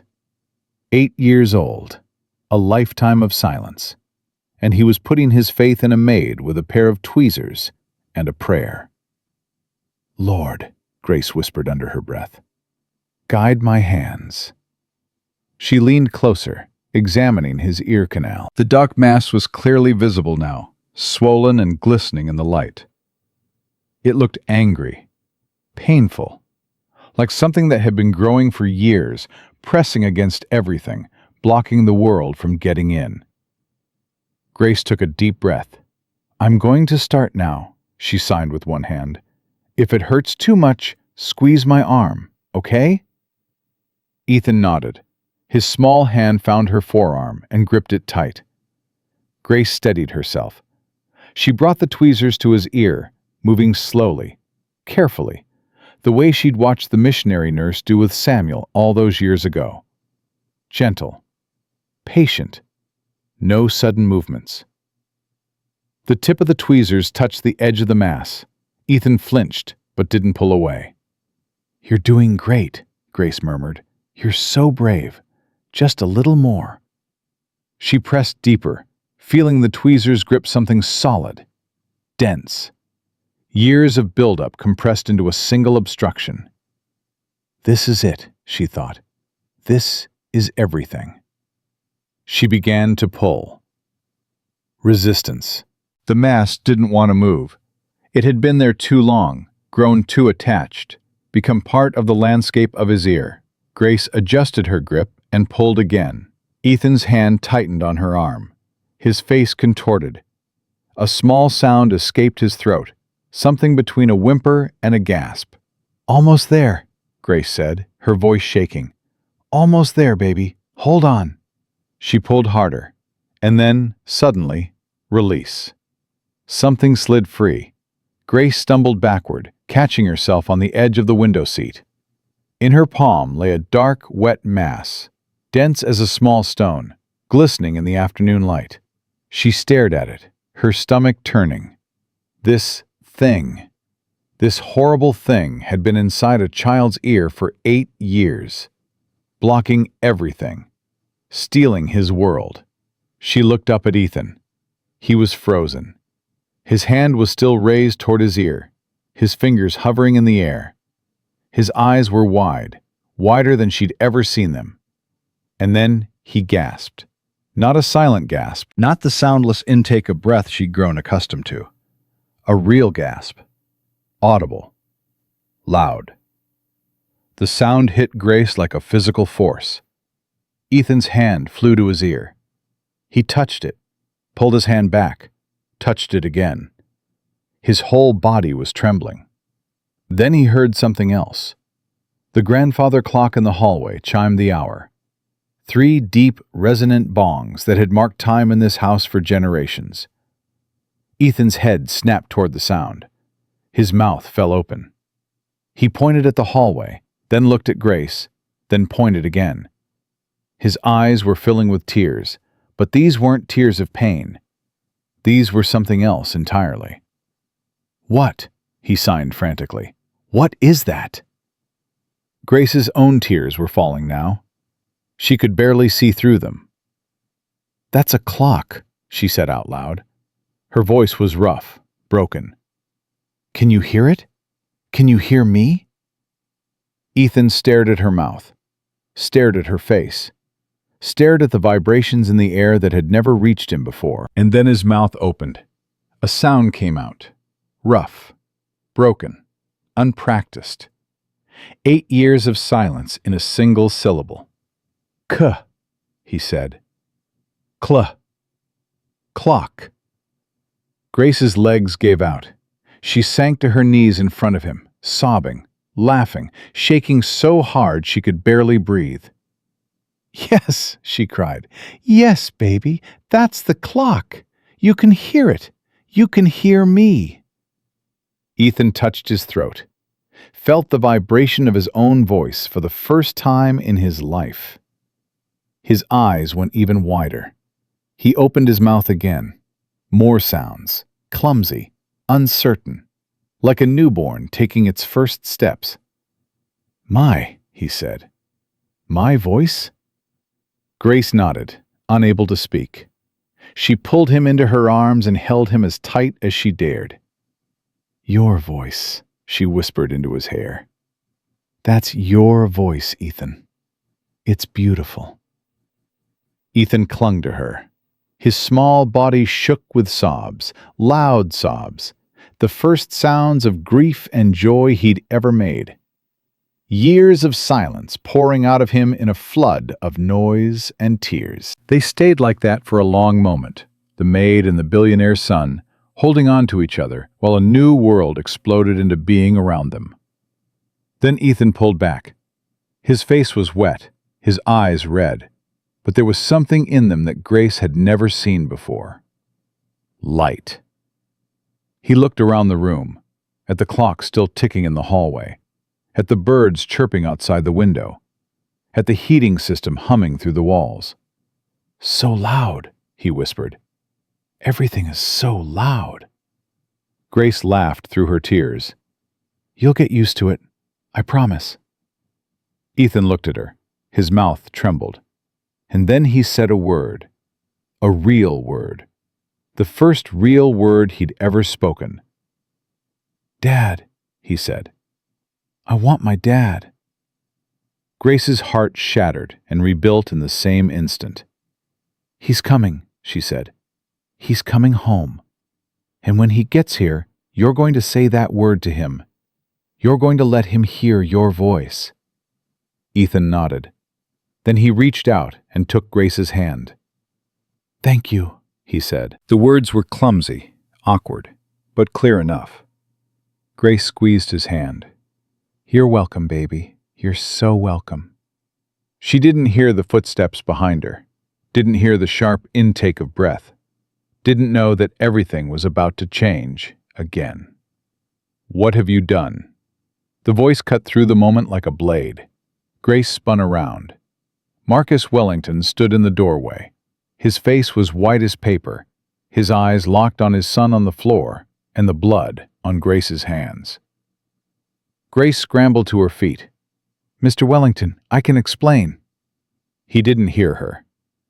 Speaker 1: 8 years old, a lifetime of silence, and he was putting his faith in a maid with a pair of tweezers and a prayer. "Lord," Grace whispered under her breath, "guide my hands." She leaned closer, examining his ear canal. The dark mass was clearly visible now, swollen and glistening in the light. It looked angry, painful, like something that had been growing for years, pressing against everything, blocking the world from getting in. Grace took a deep breath. "I'm going to start now," she signed with one hand. "If it hurts too much, squeeze my arm, okay?" Ethan nodded. His small hand found her forearm and gripped it tight. Grace steadied herself. She brought the tweezers to his ear, moving slowly, carefully, the way she'd watched the missionary nurse do with Samuel all those years ago. Gentle, patient, no sudden movements. The tip of the tweezers touched the edge of the mass. Ethan flinched, but didn't pull away. "You're doing great," Grace murmured. "You're so brave. Just a little more." She pressed deeper, feeling the tweezers grip something solid, dense. Years of buildup compressed into a single obstruction. "This is it," she thought. "This is everything." She began to pull. Resistance. The mass didn't want to move. It had been there too long, grown too attached, become part of the landscape of his ear. Grace adjusted her grip and pulled again. Ethan's hand tightened on her arm. His face contorted. A small sound escaped his throat, something between a whimper and a gasp. "Almost there," Grace said, her voice shaking. "Almost there, baby. Hold on." She pulled harder, and then, suddenly, release. Something slid free. Grace stumbled backward, catching herself on the edge of the window seat. In her palm lay a dark, wet mass, dense as a small stone, glistening in the afternoon light. She stared at it, her stomach turning. This thing, this horrible thing, had been inside a child's ear for 8 years, blocking everything, stealing his world. She looked up at Ethan. He was frozen. His hand was still raised toward his ear, his fingers hovering in the air. His eyes were wide, wider than she'd ever seen them. And then he gasped. Not a silent gasp, not the soundless intake of breath she'd grown accustomed to. A real gasp. Audible. Loud. The sound hit Grace like a physical force. Ethan's hand flew to his ear. He touched it, pulled his hand back, touched it again. His whole body was trembling. Then he heard something else. The grandfather clock in the hallway chimed the hour. 3 deep, resonant bongs that had marked time in this house for generations. Ethan's head snapped toward the sound. His mouth fell open. He pointed at the hallway, then looked at Grace, then pointed again. His eyes were filling with tears, but these weren't tears of pain. These were something else entirely. "What?" he signed frantically. "What is that?" Grace's own tears were falling now. She could barely see through them. "That's a clock," she said out loud. Her voice was rough, broken. "Can you hear it? Can you hear me?" Ethan stared at her mouth, stared at her face, stared at the vibrations in the air that had never reached him before, and then his mouth opened. A sound came out, rough, broken, unpracticed. 8 years of silence in a single syllable. "K," he said. "Cl. Clock." Grace's legs gave out. She sank to her knees in front of him, sobbing, laughing, shaking so hard she could barely breathe. "Yes," she cried. "Yes, baby, that's the clock. You can hear it. You can hear me." Ethan touched his throat, felt the vibration of his own voice for the first time in his life. His eyes went even wider. He opened his mouth again. More sounds, clumsy, uncertain, like a newborn taking its first steps. "My," he said. "My voice?" Grace nodded, unable to speak. She pulled him into her arms and held him as tight as she dared. "Your voice," she whispered into his hair. "That's your voice, Ethan. It's beautiful." Ethan clung to her. His small body shook with sobs, loud sobs, the first sounds of grief and joy he'd ever made. Years of silence pouring out of him in a flood of noise and tears. They stayed like that for a long moment, the maid and the billionaire's son, holding on to each other while a new world exploded into being around them. Then Ethan pulled back. His face was wet, his eyes red, but there was something in them that Grace had never seen before. Light. He looked around the room, at the clock still ticking in the hallway, at the birds chirping outside the window, at the heating system humming through the walls. "So loud," he whispered. "Everything is so loud." Grace laughed through her tears. "You'll get used to it, I promise." Ethan looked at her. His mouth trembled. And then he said a word. A real word. The first real word he'd ever spoken. "Dad," he said. "I want my dad." Grace's heart shattered and rebuilt in the same instant. "He's coming," she said. "He's coming home. And when he gets here, you're going to say that word to him. You're going to let him hear your voice." Ethan nodded. Then he reached out and took Grace's hand. "Thank you," he said. The words were clumsy, awkward, but clear enough. Grace squeezed his hand. "You're welcome, baby. You're so welcome." She didn't hear the footsteps behind her, didn't hear the sharp intake of breath, didn't know that everything was about to change again. "What have you done?" The voice cut through the moment like a blade. Grace spun around. Marcus Wellington stood in the doorway. His face was white as paper, his eyes locked on his son on the floor and the blood on Grace's hands. Grace scrambled to her feet. "Mr. Wellington, I can explain." He didn't hear her.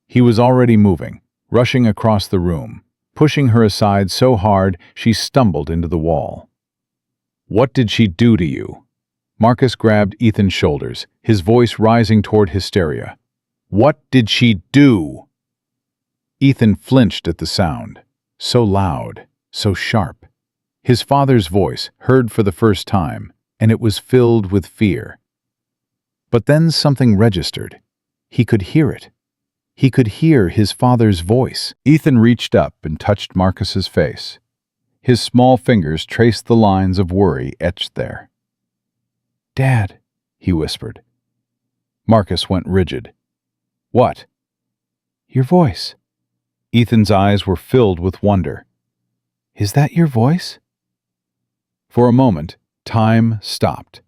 Speaker 1: He was already moving, rushing across the room, pushing her aside so hard she stumbled into the wall. "What did she do to you?" Marcus grabbed Ethan's shoulders, his voice rising toward hysteria. "What did she do?" Ethan flinched at the sound, so loud, so sharp. His father's voice, heard for the first time, and it was filled with fear. But then something registered. He could hear it. He could hear his father's voice. Ethan reached up and touched Marcus's face. His small fingers traced the lines of worry etched there. "Dad," he whispered. Marcus went rigid. What? Your voice. Ethan's eyes were filled with wonder. Is that your voice? For a moment, time stopped.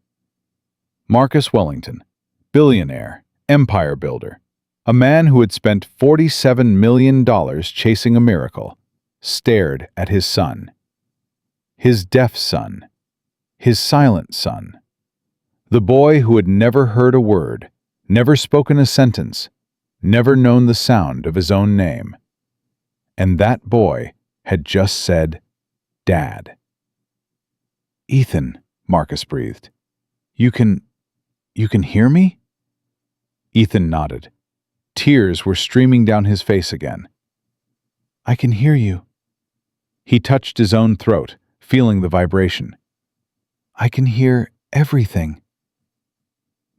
Speaker 1: Marcus Wellington, billionaire, empire builder, a man who had spent $47 million chasing a miracle, stared at his son. His deaf son. His silent son. The boy who had never heard a word, never spoken a sentence, never known the sound of his own name. And that boy had just said, Dad. Ethan, Marcus breathed. You can hear me? Ethan nodded. Tears were streaming down his face again. I can hear you. He touched his own throat, feeling the vibration. I can hear everything.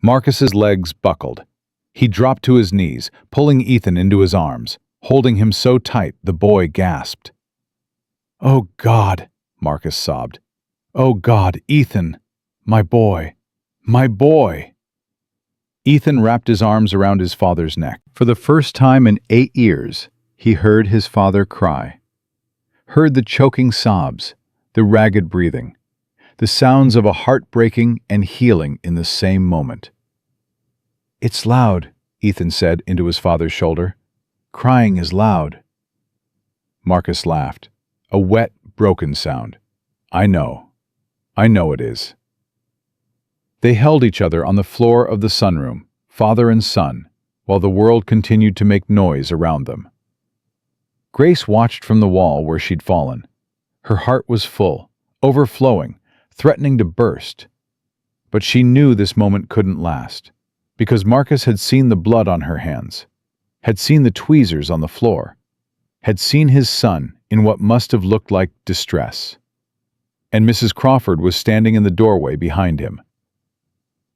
Speaker 1: Marcus's legs buckled. He dropped to his knees, pulling Ethan into his arms, holding him so tight the boy gasped. Oh God, Marcus sobbed. Oh God, Ethan, my boy, my boy. Ethan wrapped his arms around his father's neck. For the first time in 8 years, he heard his father cry. Heard the choking sobs, the ragged breathing, the sounds of a heart breaking and healing in the same moment. It's loud, Ethan said into his father's shoulder. Crying is loud. Marcus laughed. A wet, broken sound. I know it is. They held each other on the floor of the sunroom, father and son, while the world continued to make noise around them. Grace watched from the wall where she'd fallen. Her heart was full, overflowing, threatening to burst. But she knew this moment couldn't last, because Marcus had seen the blood on her hands, had seen the tweezers on the floor, had seen his son in what must have looked like distress. And Mrs. Crawford was standing in the doorway behind him.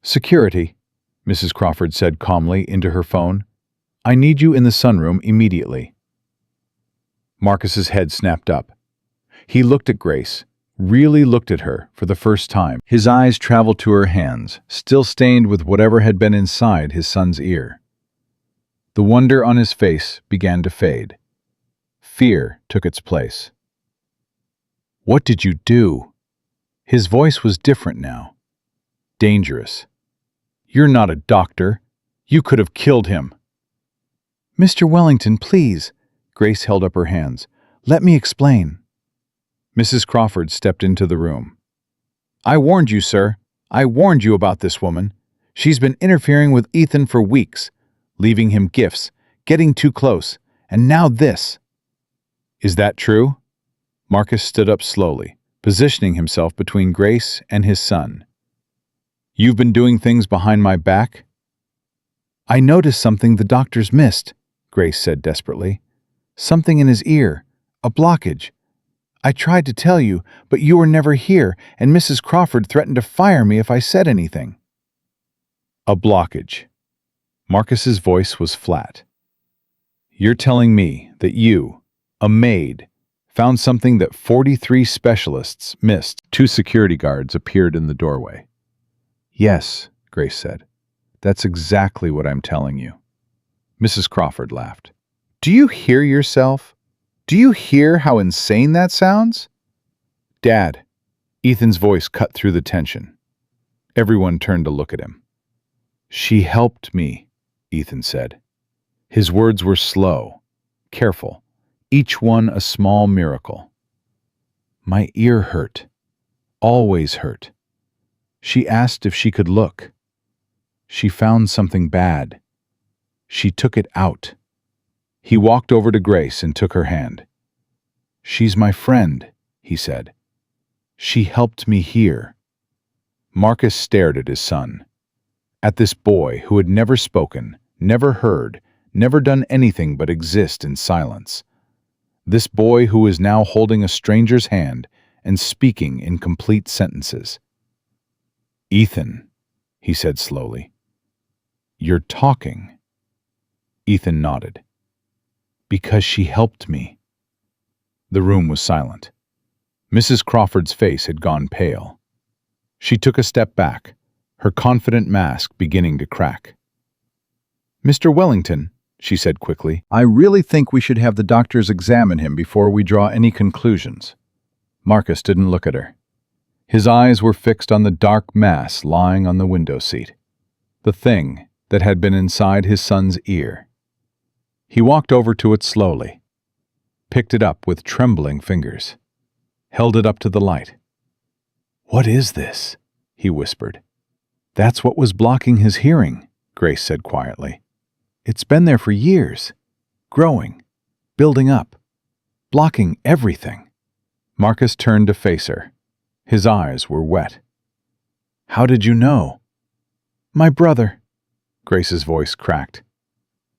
Speaker 1: Security, Mrs. Crawford said calmly into her phone. I need you in the sunroom immediately. Marcus's head snapped up. He looked at Grace, really looked at her for the first time. His eyes traveled to her hands, still stained with whatever had been inside his son's ear. The wonder on his face began to fade. Fear took its place. What did you do? His voice was different now. Dangerous. You're not a doctor. You could have killed him. Mr. Wellington, please. Grace held up her hands. Let me explain. Mrs. Crawford stepped into the room. I warned you, sir. I warned you about this woman. She's been interfering with Ethan for weeks, leaving him gifts, getting too close, and now this. Is that true? Marcus stood up slowly, positioning himself between Grace and his son. You've been doing things behind my back? I noticed something the doctors missed, Grace said desperately. Something in his ear, a blockage. I tried to tell you, but you were never here, and Mrs. Crawford threatened to fire me if I said anything. A blockage. Marcus's voice was flat. You're telling me that you, a maid, found something that 43 specialists missed. 2 security guards appeared in the doorway. Yes, Grace said. That's exactly what I'm telling you. Mrs. Crawford laughed. Do you hear yourself? Do you hear how insane that sounds? Dad, Ethan's voice cut through the tension. Everyone turned to look at him. She helped me, Ethan said. His words were slow, careful, each one a small miracle. My ear hurt, always hurt. She asked if she could look. She found something bad. She took it out. He walked over to Grace and took her hand. She's my friend, he said. She helped me here. Marcus stared at his son, at this boy who had never spoken, never heard, never done anything but exist in silence. This boy who was now holding a stranger's hand and speaking in complete sentences. Ethan, he said slowly. You're talking. Ethan nodded. Because she helped me. The room was silent. Mrs. Crawford's face had gone pale. She took a step back, her confident mask beginning to crack. "Mr. Wellington," she said quickly, "I really think we should have the doctors examine him before we draw any conclusions." Marcus didn't look at her. His eyes were fixed on the dark mass lying on the window seat, the thing that had been inside his son's ear. He walked over to it slowly, picked it up with trembling fingers, held it up to the light. "What is this?" he whispered. "That's what was blocking his hearing," Grace said quietly. "It's been there for years, growing, building up, blocking everything." Marcus turned to face her. His eyes were wet. "How did you know?" "My brother," Grace's voice cracked.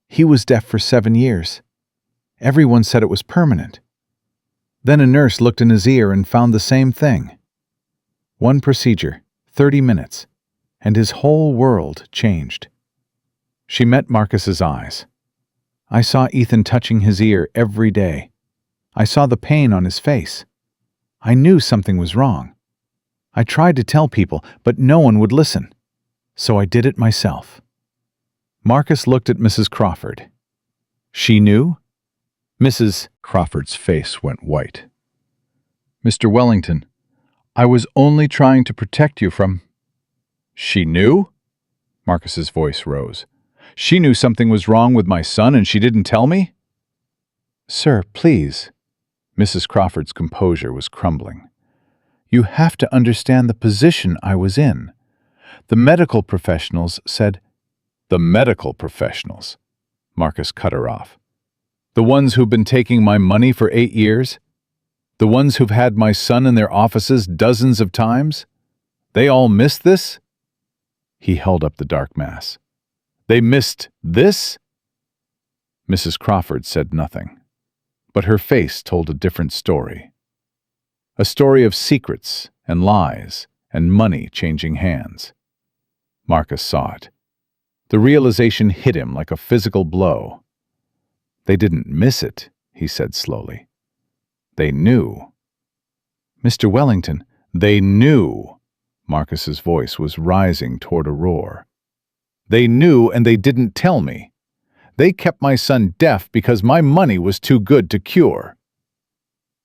Speaker 1: "He was deaf for 7 years. Everyone said it was permanent. Then a nurse looked in his ear and found the same thing. One procedure, 30 minutes, and his whole world changed." She met Marcus's eyes. "I saw Ethan touching his ear every day. I saw the pain on his face. I knew something was wrong. I tried to tell people, but no one would listen. So I did it myself." Marcus looked at Mrs. Crawford. "She knew?" Mrs. Crawford's face went white. "Mr. Wellington, I was only trying to protect you from—" "She knew?" Marcus's voice rose. "She knew something was wrong with my son and she didn't tell me?" "Sir, please." Mrs. Crawford's composure was crumbling. "You have to understand the position I was in. The medical professionals said—" "The medical professionals," Marcus cut her off. "The ones who've been taking my money for 8 years? The ones who've had my son in their offices dozens of times? They all missed this?" He held up the dark mass. "They missed this?" Mrs. Crawford said nothing, but her face told a different story. A story of secrets and lies and money changing hands. Marcus saw it. The realization hit him like a physical blow. "They didn't miss it," he said slowly. "They knew." "Mr. Wellington, they knew." Marcus's voice was rising toward a roar. "They knew and they didn't tell me. They kept my son deaf because my money was too good to cure."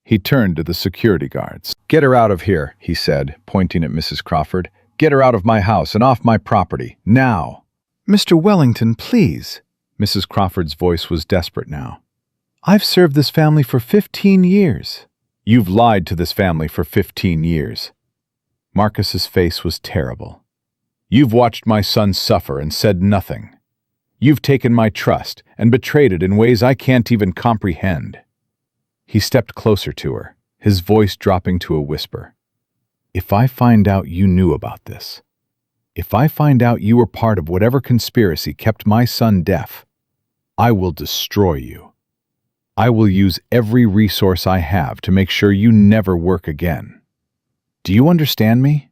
Speaker 1: He turned to the security guards. "Get her out of here," he said, pointing at Mrs. Crawford. "Get her out of my house and off my property, now." "Mr. Wellington, please." Mrs. Crawford's voice was desperate now. "I've served this family for 15 years. "You've lied to this family for 15 years. Marcus's face was terrible. "You've watched my son suffer and said nothing. You've taken my trust and betrayed it in ways I can't even comprehend." He stepped closer to her, his voice dropping to a whisper. "If I find out you knew about this, if I find out you were part of whatever conspiracy kept my son deaf, I will destroy you. I will use every resource I have to make sure you never work again. Do you understand me?"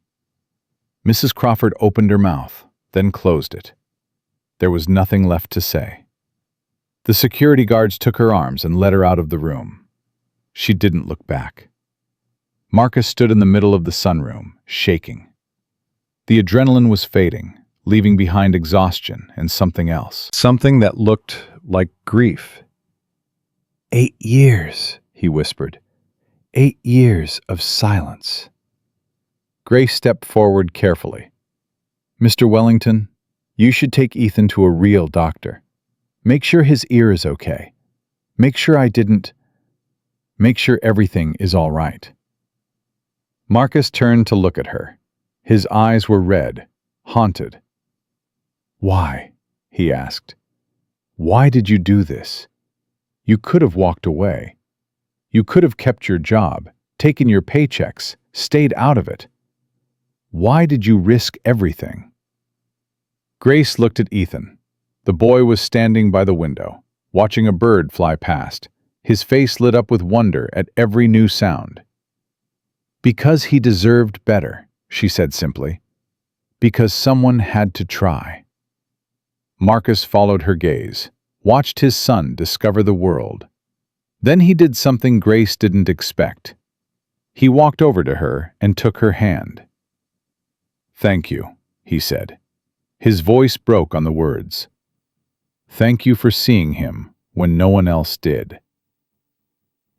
Speaker 1: Mrs. Crawford opened her mouth, then closed it. There was nothing left to say. The security guards took her arms and led her out of the room. She didn't look back. Marcus stood in the middle of the sunroom, shaking. The adrenaline was fading, leaving behind exhaustion and something else. Something that looked like grief. 8 years, he whispered. 8 years of silence. Grace stepped forward carefully. "Mr. Wellington, you should take Ethan to a real doctor. Make sure his ear is okay. Make sure everything is all right." Marcus turned to look at her. His eyes were red, haunted. "Why?" he asked. "Why did you do this? You could have walked away. You could have kept your job, taken your paychecks, stayed out of it. Why did you risk everything?" Grace looked at Ethan. The boy was standing by the window, watching a bird fly past, his face lit up with wonder at every new sound. "Because he deserved better," she said simply. "Because someone had to try." Marcus followed her gaze, watched his son discover the world. Then he did something Grace didn't expect. He walked over to her and took her hand. "Thank you," he said. His voice broke on the words. Thank you for seeing him when no one else did.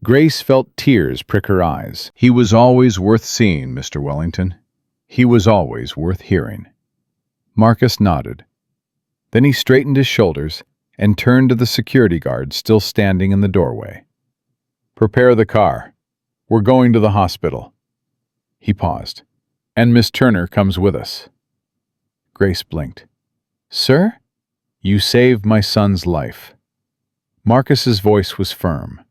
Speaker 1: Grace felt tears prick her eyes. He was always worth seeing, Mr. Wellington. He was always worth hearing. Marcus nodded. Then he straightened his shoulders and turned to the security guard still standing in the doorway. Prepare the car. We're going to the hospital. He paused. And Miss Turner comes with us. Grace blinked. Sir? You saved my son's life. Marcus's voice was firm.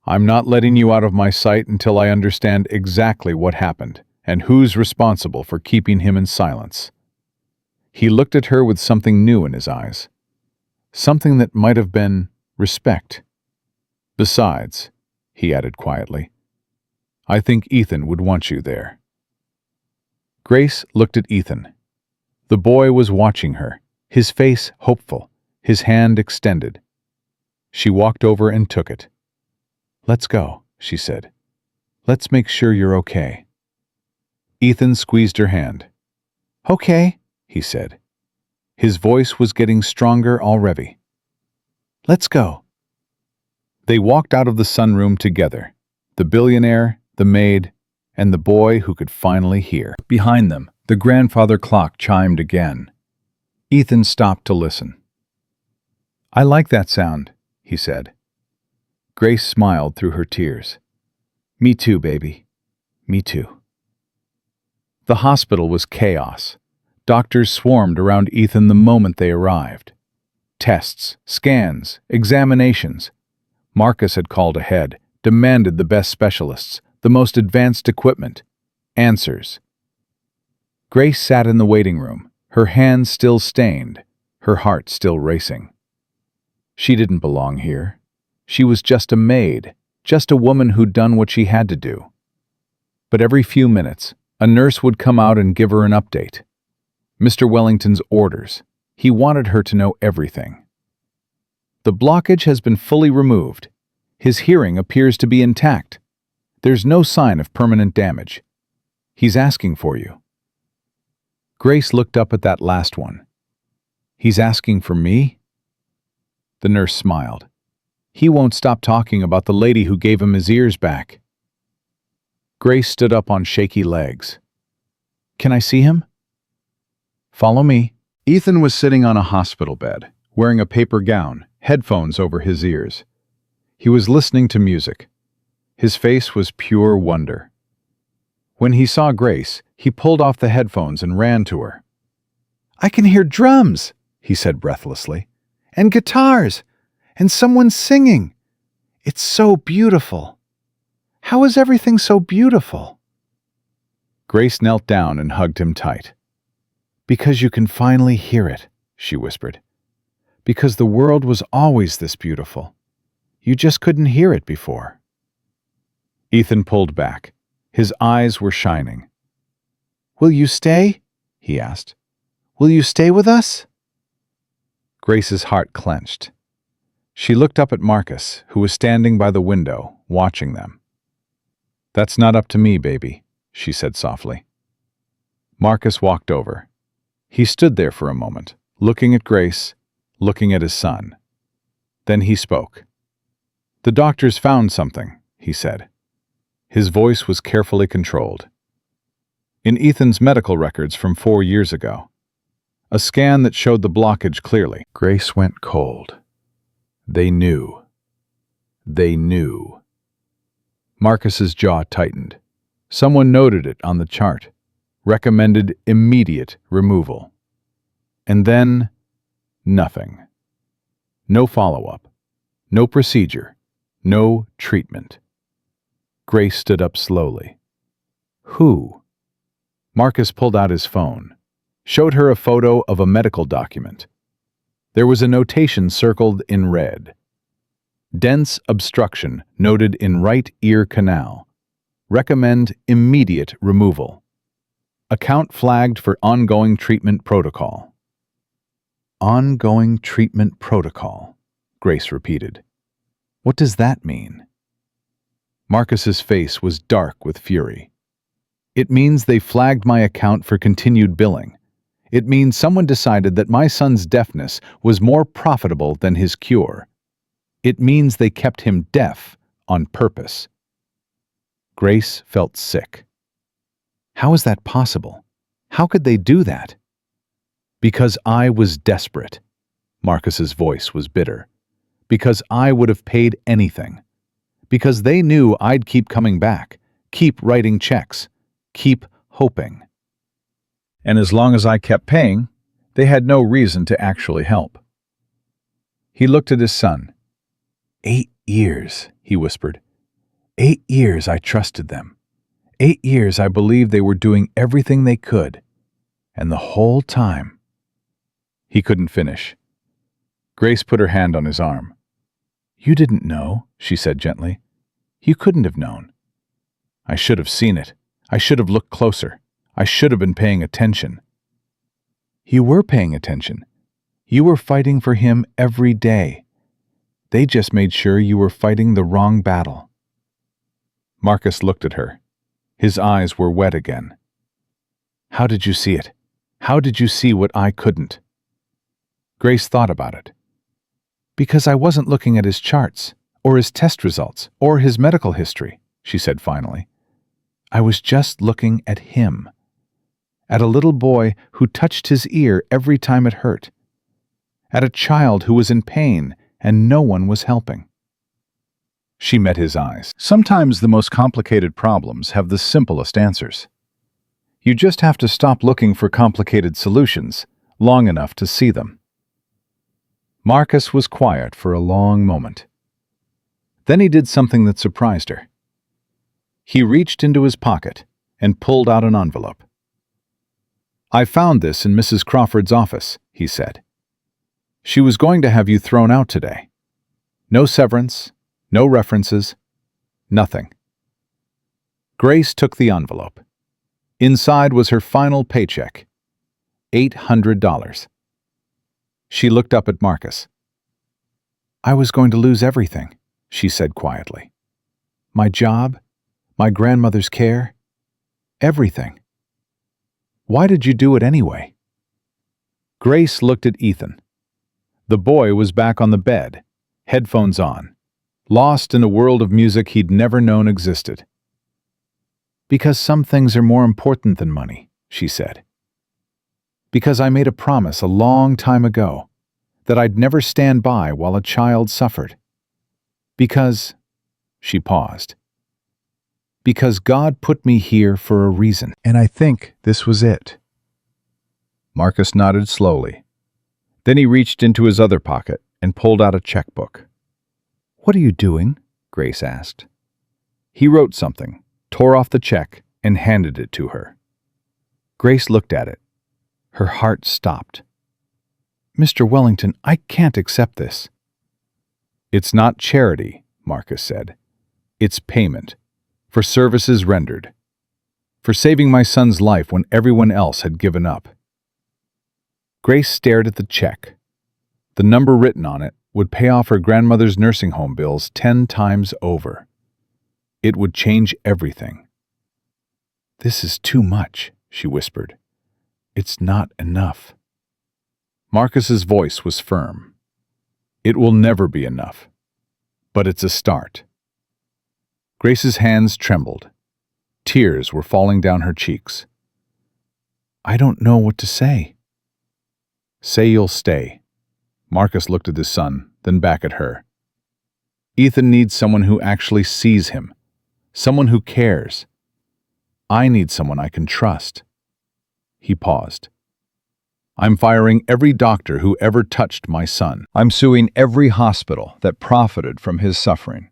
Speaker 1: I'm not letting you out of my sight until I understand exactly what happened and who's responsible for keeping him in silence. He looked at her with something new in his eyes. Something that might have been respect. Besides, he added quietly, I think Ethan would want you there. Grace looked at Ethan. The boy was watching her, his face hopeful, his hand extended. She walked over and took it. Let's go, she said. Let's make sure you're okay. Ethan squeezed her hand. Okay, he said. His voice was getting stronger already. Let's go. They walked out of the sunroom together, the billionaire, the maid, and the boy who could finally hear. Behind them, the grandfather clock chimed again. Ethan stopped to listen. I like that sound, he said. Grace smiled through her tears. Me too, baby. Me too. The hospital was chaos. Doctors swarmed around Ethan the moment they arrived. Tests, scans, examinations. Marcus had called ahead, demanded the best specialists, the most advanced equipment. Answers. Grace sat in the waiting room, her hands still stained, her heart still racing. She didn't belong here. She was just a maid, just a woman who'd done what she had to do. But every few minutes, a nurse would come out and give her an update. Mr. Wellington's orders. He wanted her to know everything. The blockage has been fully removed. His hearing appears to be intact. There's no sign of permanent damage. He's asking for you. Grace looked up at that last one. He's asking for me? The nurse smiled. He won't stop talking about the lady who gave him his ears back. Grace stood up on shaky legs. Can I see him? Follow me. Ethan was sitting on a hospital bed, wearing a paper gown, headphones over his ears. He was listening to music. His face was pure wonder. When he saw Grace, he pulled off the headphones and ran to her. I can hear drums, he said breathlessly, and guitars, and someone singing. It's so beautiful. How is everything so beautiful? Grace knelt down and hugged him tight. Because you can finally hear it, she whispered. Because the world was always this beautiful. You just couldn't hear it before. Ethan pulled back. His eyes were shining. Will you stay? He asked. Will you stay with us? Grace's heart clenched. She looked up at Marcus, who was standing by the window, watching them. That's not up to me, baby, she said softly. Marcus walked over. He stood there for a moment, looking at Grace, looking at his son. Then he spoke. The doctors found something, he said. His voice was carefully controlled. In Ethan's medical records from 4 years ago, a scan that showed the blockage clearly. Grace went cold. They knew. They knew. Marcus's jaw tightened. Someone noted it on the chart. Recommended immediate removal. And then, nothing. No follow-up. No procedure. No treatment. Grace stood up slowly. Who? Marcus pulled out his phone, showed her a photo of a medical document. There was a notation circled in red. Dense obstruction noted in right ear canal. Recommend immediate removal. Account flagged for ongoing treatment protocol. Ongoing treatment protocol, Grace repeated. What does that mean? Marcus's face was dark with fury. It means they flagged my account for continued billing. It means someone decided that my son's deafness was more profitable than his cure. It means they kept him deaf on purpose. Grace felt sick. How is that possible? How could they do that? Because I was desperate. Marcus's voice was bitter. Because I would have paid anything. Because they knew I'd keep coming back, keep writing checks, keep hoping. And as long as I kept paying, they had no reason to actually help. He looked at his son. 8 years, he whispered. 8 years I trusted them. 8 years I believed they were doing everything they could. And the whole time. He couldn't finish. Grace put her hand on his arm. You didn't know, she said gently. You couldn't have known. I should have seen it. I should have looked closer. I should have been paying attention. You were paying attention. You were fighting for him every day. They just made sure you were fighting the wrong battle. Marcus looked at her. His eyes were wet again. How did you see it? How did you see what I couldn't? Grace thought about it. Because I wasn't looking at his charts, or his test results, or his medical history, she said finally. I was just looking at him. At a little boy who touched his ear every time it hurt. At a child who was in pain and no one was helping. She met his eyes. Sometimes the most complicated problems have the simplest answers. You just have to stop looking for complicated solutions long enough to see them. Marcus was quiet for a long moment. Then he did something that surprised her. He reached into his pocket and pulled out an envelope. I found this in Mrs. Crawford's office, he said. She was going to have you thrown out today. No severance, no references, nothing. Grace took the envelope. Inside was her final paycheck, $800. She looked up at Marcus. I was going to lose everything, she said quietly. My job, my grandmother's care, everything. Why did you do it anyway? Grace looked at Ethan. The boy was back on the bed, headphones on, lost in a world of music he'd never known existed. Because some things are more important than money, she said. Because I made a promise a long time ago that I'd never stand by while a child suffered. Because, she paused. Because God put me here for a reason, and I think this was it. Marcus nodded slowly. Then he reached into his other pocket and pulled out a checkbook. What are you doing? Grace asked. He wrote something, tore off the check, and handed it to her. Grace looked at it. Her heart stopped. Mr. Wellington, I can't accept this. It's not charity, Marcus said. It's payment. For services rendered. For saving my son's life when everyone else had given up. Grace stared at the check. The number written on it would pay off her grandmother's nursing home bills 10 times over. It would change everything. This is too much, she whispered. It's not enough. Marcus's voice was firm. It will never be enough. But it's a start. Grace's hands trembled. Tears were falling down her cheeks. I don't know what to say. Say you'll stay. Marcus looked at his son, then back at her. Ethan needs someone who actually sees him. Someone who cares. I need someone I can trust. He paused. I'm firing every doctor who ever touched my son. I'm suing every hospital that profited from his suffering.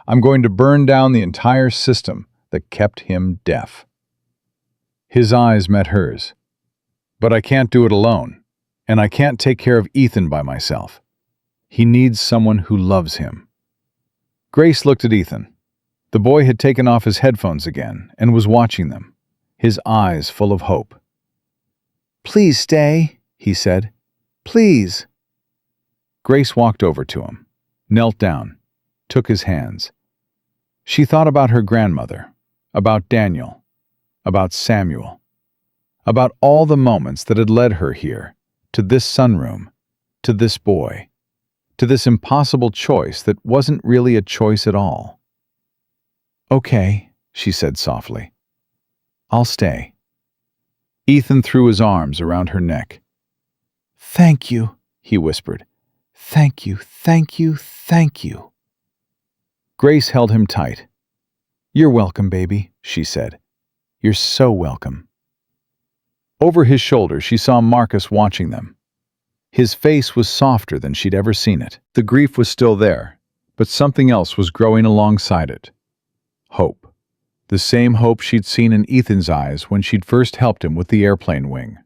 Speaker 1: I'm going to burn down the entire system that kept him deaf. His eyes met hers. But I can't do it alone, and I can't take care of Ethan by myself. He needs someone who loves him. Grace looked at Ethan. The boy had taken off his headphones again and was watching them, his eyes full of hope. Please stay, he said. Please. Grace walked over to him, knelt down, took his hands. She thought about her grandmother, about Daniel, about Samuel, about all the moments that had led her here, to this sunroom, to this boy, to this impossible choice that wasn't really a choice at all. "Okay," she said softly. "I'll stay." Ethan threw his arms around her neck. "Thank you," he whispered. "Thank you, thank you, thank you." Grace held him tight. "You're welcome, baby," she said. "You're so welcome." Over his shoulder, she saw Marcus watching them. His face was softer than she'd ever seen it. The grief was still there, but something else was growing alongside it. Hope. The same hope she'd seen in Ethan's eyes when she'd first helped him with the airplane wing.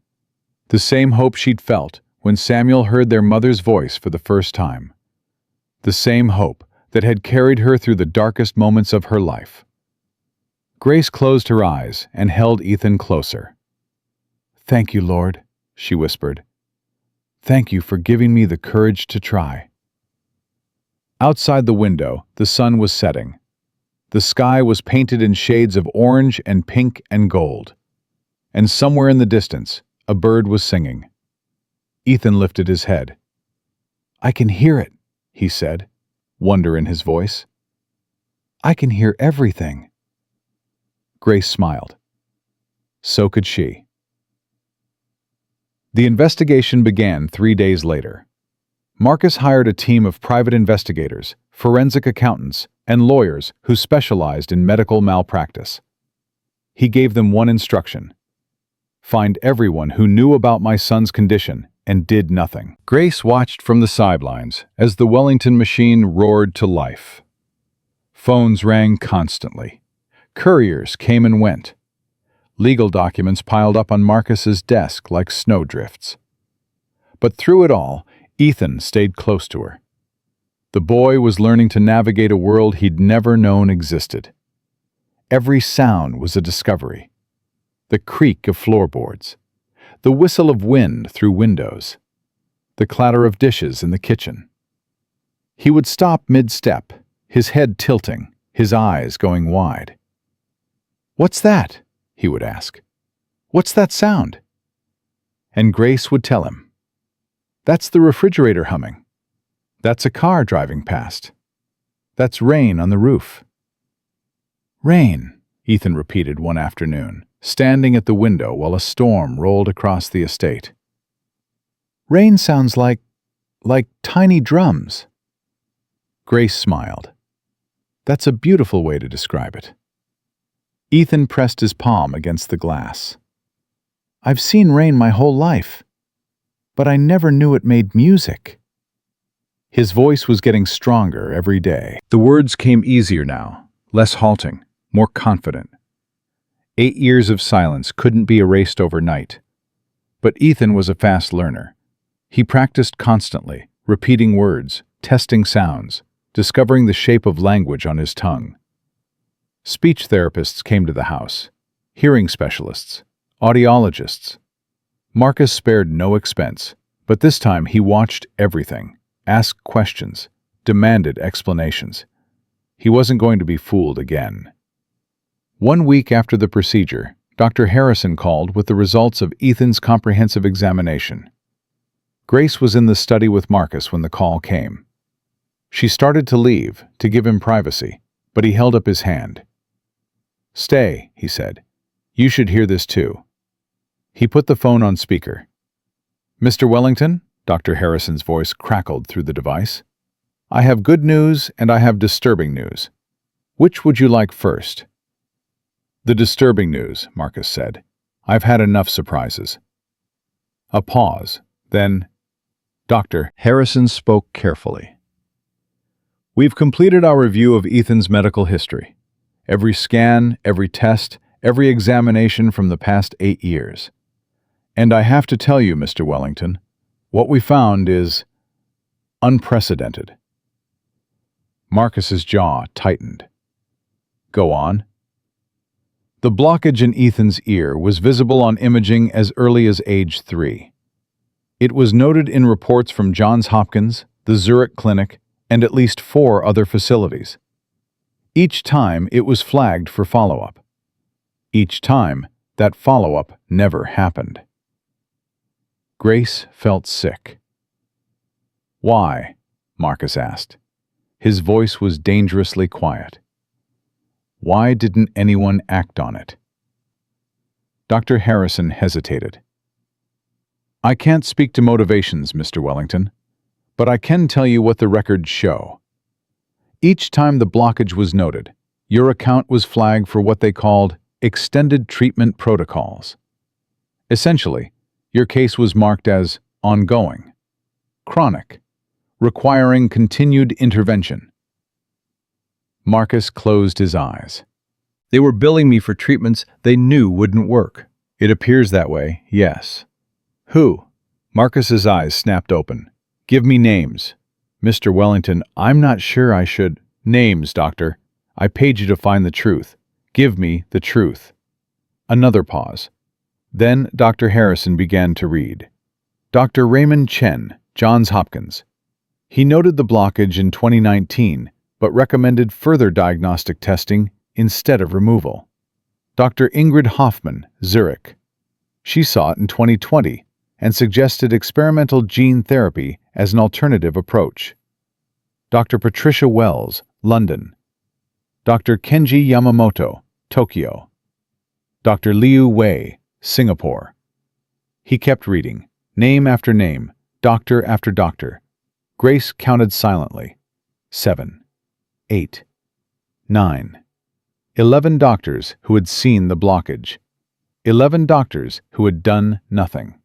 Speaker 1: The same hope she'd felt when Samuel heard their mother's voice for the first time. The same hope that had carried her through the darkest moments of her life. Grace closed her eyes and held Ethan closer. "Thank you, Lord," she whispered. "Thank you for giving me the courage to try." Outside the window, the sun was setting. The sky was painted in shades of orange and pink and gold. And somewhere in the distance, a bird was singing. Ethan lifted his head. "I can hear it," he said, wonder in his voice. "I can hear everything." Grace smiled. So could she. The investigation began 3 days later. Marcus hired a team of private investigators, forensic accountants, and lawyers who specialized in medical malpractice. He gave them one instruction: find everyone who knew about my son's condition and did nothing. Grace watched from the sidelines as the Wellington machine roared to life. Phones rang constantly. Couriers came and went. Legal documents piled up on Marcus's desk like snowdrifts. But through it all, Ethan stayed close to her. The boy was learning to navigate a world he'd never known existed. Every sound was a discovery. The creak of floorboards, the whistle of wind through windows, the clatter of dishes in the kitchen. He would stop mid-step, his head tilting, his eyes going wide. "What's that?" he would ask. "What's that sound?" And Grace would tell him. "That's the refrigerator humming. That's a car driving past. That's rain on the roof." "Rain," Ethan repeated one afternoon, standing at the window while a storm rolled across the estate. "Rain sounds like tiny drums." Grace smiled. "That's a beautiful way to describe it." Ethan pressed his palm against the glass. "I've seen rain my whole life, but I never knew it made music." His voice was getting stronger every day. The words came easier now, less halting, more confident. 8 years of silence couldn't be erased overnight. But Ethan was a fast learner. He practiced constantly, repeating words, testing sounds, discovering the shape of language on his tongue. Speech therapists came to the house, hearing specialists, audiologists. Marcus spared no expense, but this time he watched everything, asked questions, demanded explanations. He wasn't going to be fooled again. 1 week after the procedure, Dr. Harrison called with the results of Ethan's comprehensive examination. Grace was in the study with Marcus when the call came. She started to leave, to give him privacy, but he held up his hand. "Stay," he said. "You should hear this too." He put the phone on speaker. "Mr. Wellington?" Dr. Harrison's voice crackled through the device. "I have good news and I have disturbing news. Which would you like first?" "The disturbing news," Marcus said. "I've had enough surprises." A pause. Then, Dr. Harrison spoke carefully. "We've completed our review of Ethan's medical history. Every scan, every test, every examination from the past 8 years. And I have to tell you, Mr. Wellington, what we found is unprecedented." Marcus's jaw tightened. "Go on." The blockage in Ethan's ear was visible on imaging as early as age 3. It was noted in reports from Johns Hopkins, the Zurich Clinic, and at least 4 other facilities. Each time it was flagged for follow-up. Each time That follow-up never happened. Grace felt sick. "Why?" Marcus asked. His voice was dangerously quiet. Why didn't anyone act on it? Dr. Harrison hesitated. "I can't speak to motivations, Mr. Wellington, but I can tell you what the records show. Each time the blockage was noted, your account was flagged for what they called extended treatment protocols. Essentially, your case was marked as ongoing, chronic, requiring continued intervention." Marcus closed his eyes. "They were billing me for treatments they knew wouldn't work." "It appears that way, yes." "Who?" Marcus's eyes snapped open. "Give me names." "Mr. Wellington, I'm not sure I should—" "Names, doctor. I paid you to find the truth. Give me the truth." Another pause. Then Dr. Harrison began to read. Dr. Raymond Chen, Johns Hopkins. He noted the blockage in 2019, but recommended further diagnostic testing instead of removal. Dr. Ingrid Hoffman, Zurich. She saw it in 2020 and suggested experimental gene therapy as an alternative approach. Dr. Patricia Wells, London. Dr. Kenji Yamamoto, Tokyo. Dr. Liu Wei, Singapore. He kept reading, name after name, doctor after doctor. Grace counted silently. 7, 8, 9. 11 doctors who had seen the blockage. 11 doctors who had done nothing.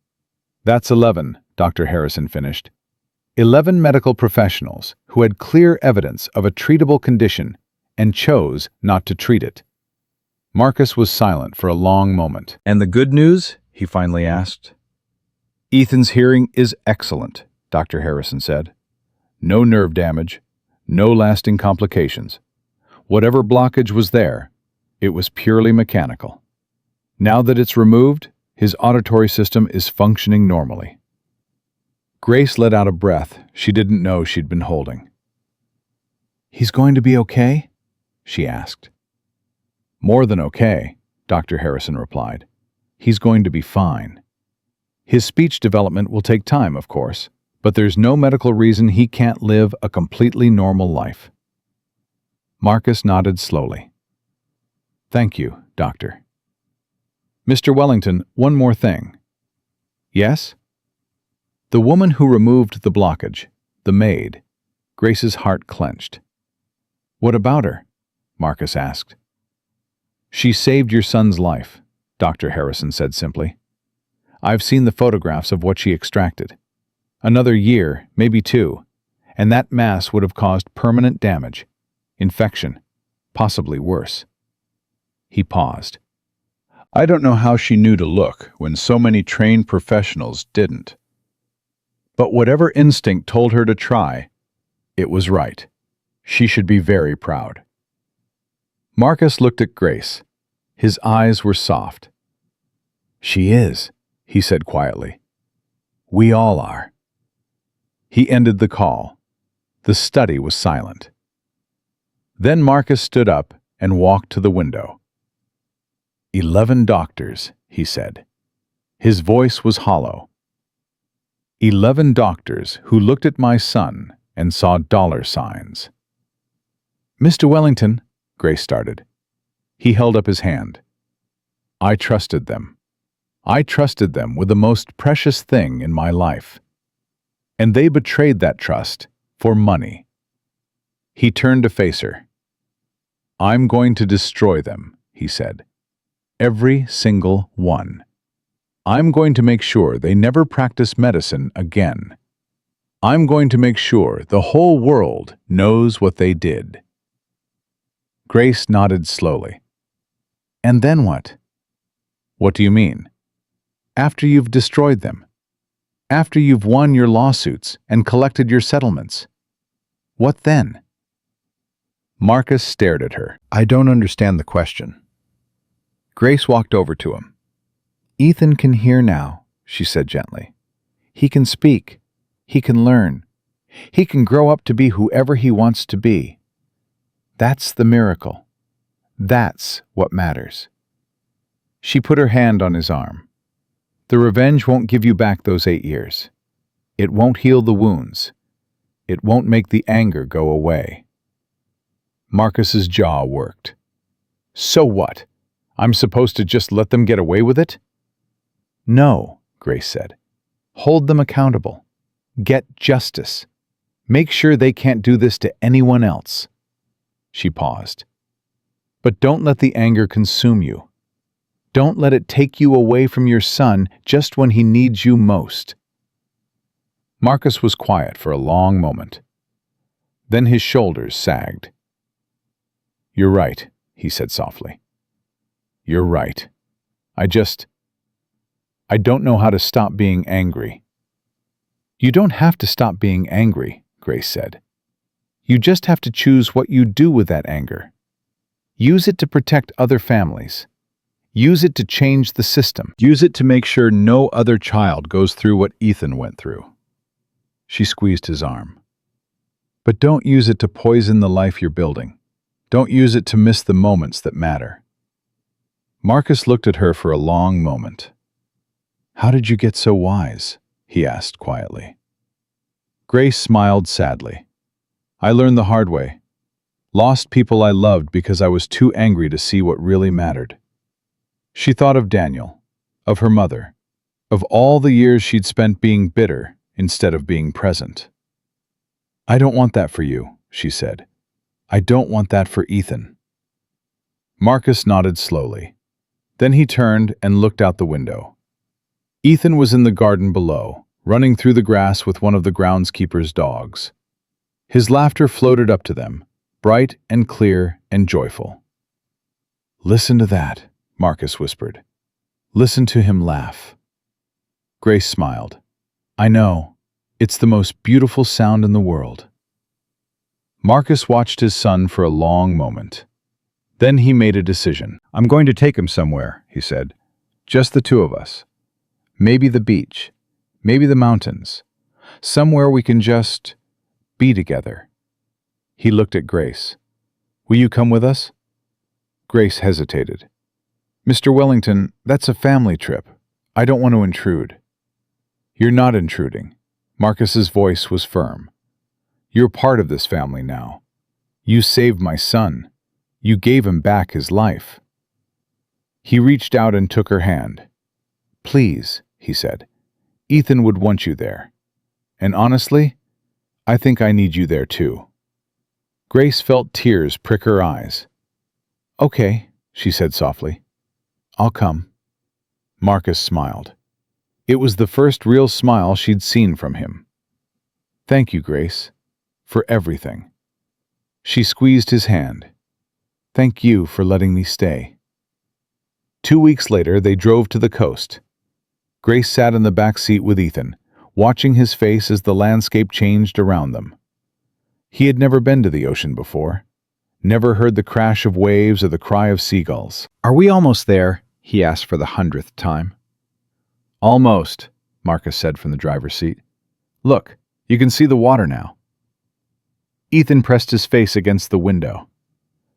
Speaker 1: "That's 11, Dr. Harrison finished. 11 medical professionals who had clear evidence of a treatable condition and chose not to treat it." Marcus was silent for a long moment. "And the good news?" he finally asked. "Ethan's hearing is excellent," Dr. Harrison said. "No nerve damage, no lasting complications. Whatever blockage was there, it was purely mechanical. Now that it's removed, his auditory system is functioning normally." Grace let out a breath she didn't know she'd been holding. "He's going to be okay?" she asked. "More than okay," Dr. Harrison replied. "He's going to be fine. His speech development will take time, of course, but there's no medical reason he can't live a completely normal life." Marcus nodded slowly. "Thank you, Doctor." "Mr. Wellington, one more thing." "Yes?" "The woman who removed the blockage, the maid." Grace's heart clenched. "What about her?" Marcus asked. "She saved your son's life," Dr. Harrison said simply. "I've seen the photographs of what she extracted. Another year, maybe 2, and that mass would have caused permanent damage, infection, possibly worse." He paused. "I don't know how she knew to look when so many trained professionals didn't. But whatever instinct told her to try, it was right. She should be very proud." Marcus looked at Grace. His eyes were soft. "She is," he said quietly. "We all are." He ended the call. The study was silent. Then Marcus stood up and walked to the window. 11 doctors, he said. His voice was hollow. 11 doctors who looked at my son and saw dollar signs. "Mr. Wellington," Grace started. He held up his hand. "I trusted them. I trusted them with the most precious thing in my life. And they betrayed that trust for money." He turned to face her. "I'm going to destroy them," he said. "Every single one. I'm going to make sure they never practice medicine again. I'm going to make sure the whole world knows what they did." Grace nodded slowly. "And then what?" "What do you mean?" "After you've destroyed them. After you've won your lawsuits and collected your settlements. What then?" Marcus stared at her. "I don't understand the question." Grace walked over to him. "Ethan can hear now," she said gently. "He can speak. He can learn. He can grow up to be whoever he wants to be. That's the miracle. That's what matters." She put her hand on his arm. The revenge won't give you back those 8 years. It won't heal the wounds. It won't make the anger go away. Marcus's jaw worked. So what? I'm supposed to just let them get away with it? No, Grace said. Hold them accountable. Get justice. Make sure they can't do this to anyone else. She paused. But don't let the anger consume you. Don't let it take you away from your son just when he needs you most. Marcus was quiet for a long moment. Then his shoulders sagged. You're right, he said softly. You're right. I don't know how to stop being angry. You don't have to stop being angry, Grace said. You just have to choose what you do with that anger. Use it to protect other families. Use it to change the system. Use it to make sure no other child goes through what Ethan went through. She squeezed his arm. But don't use it to poison the life you're building. Don't use it to miss the moments that matter. Marcus looked at her for a long moment. How did you get so wise? He asked quietly. Grace smiled sadly. I learned the hard way. Lost people I loved because I was too angry to see what really mattered. She thought of Daniel, of her mother, of all the years she'd spent being bitter instead of being present. I don't want that for you, she said. I don't want that for Ethan. Marcus nodded slowly. Then he turned and looked out the window. Ethan was in the garden below, running through the grass with one of the groundskeeper's dogs. His laughter floated up to them, bright and clear and joyful. Listen to that, Marcus whispered. Listen to him laugh. Grace smiled. I know. It's the most beautiful sound in the world. Marcus watched his son for a long moment. Then he made a decision. I'm going to take him somewhere, he said. Just the two of us. Maybe the beach. Maybe the mountains. Somewhere we can just be together. He looked at Grace. Will you come with us? Grace hesitated. Mr. Wellington, that's a family trip. I don't want to intrude. You're not intruding. Marcus's voice was firm. You're part of this family now. You saved my son. You gave him back his life. He reached out and took her hand. Please, he said. Ethan would want you there. And honestly, I think I need you there too. Grace felt tears prick her eyes. Okay, she said softly. I'll come. Marcus smiled. It was the first real smile she'd seen from him. Thank you, Grace, for everything. She squeezed his hand. Thank you for letting me stay. 2 weeks later, they drove to the coast. Grace sat in the back seat with Ethan, watching his face as the landscape changed around them. He had never been to the ocean before, never heard the crash of waves or the cry of seagulls. Are we almost there? He asked for the 100th time. Almost, Marcus said from the driver's seat. Look, you can see the water now. Ethan pressed his face against the window.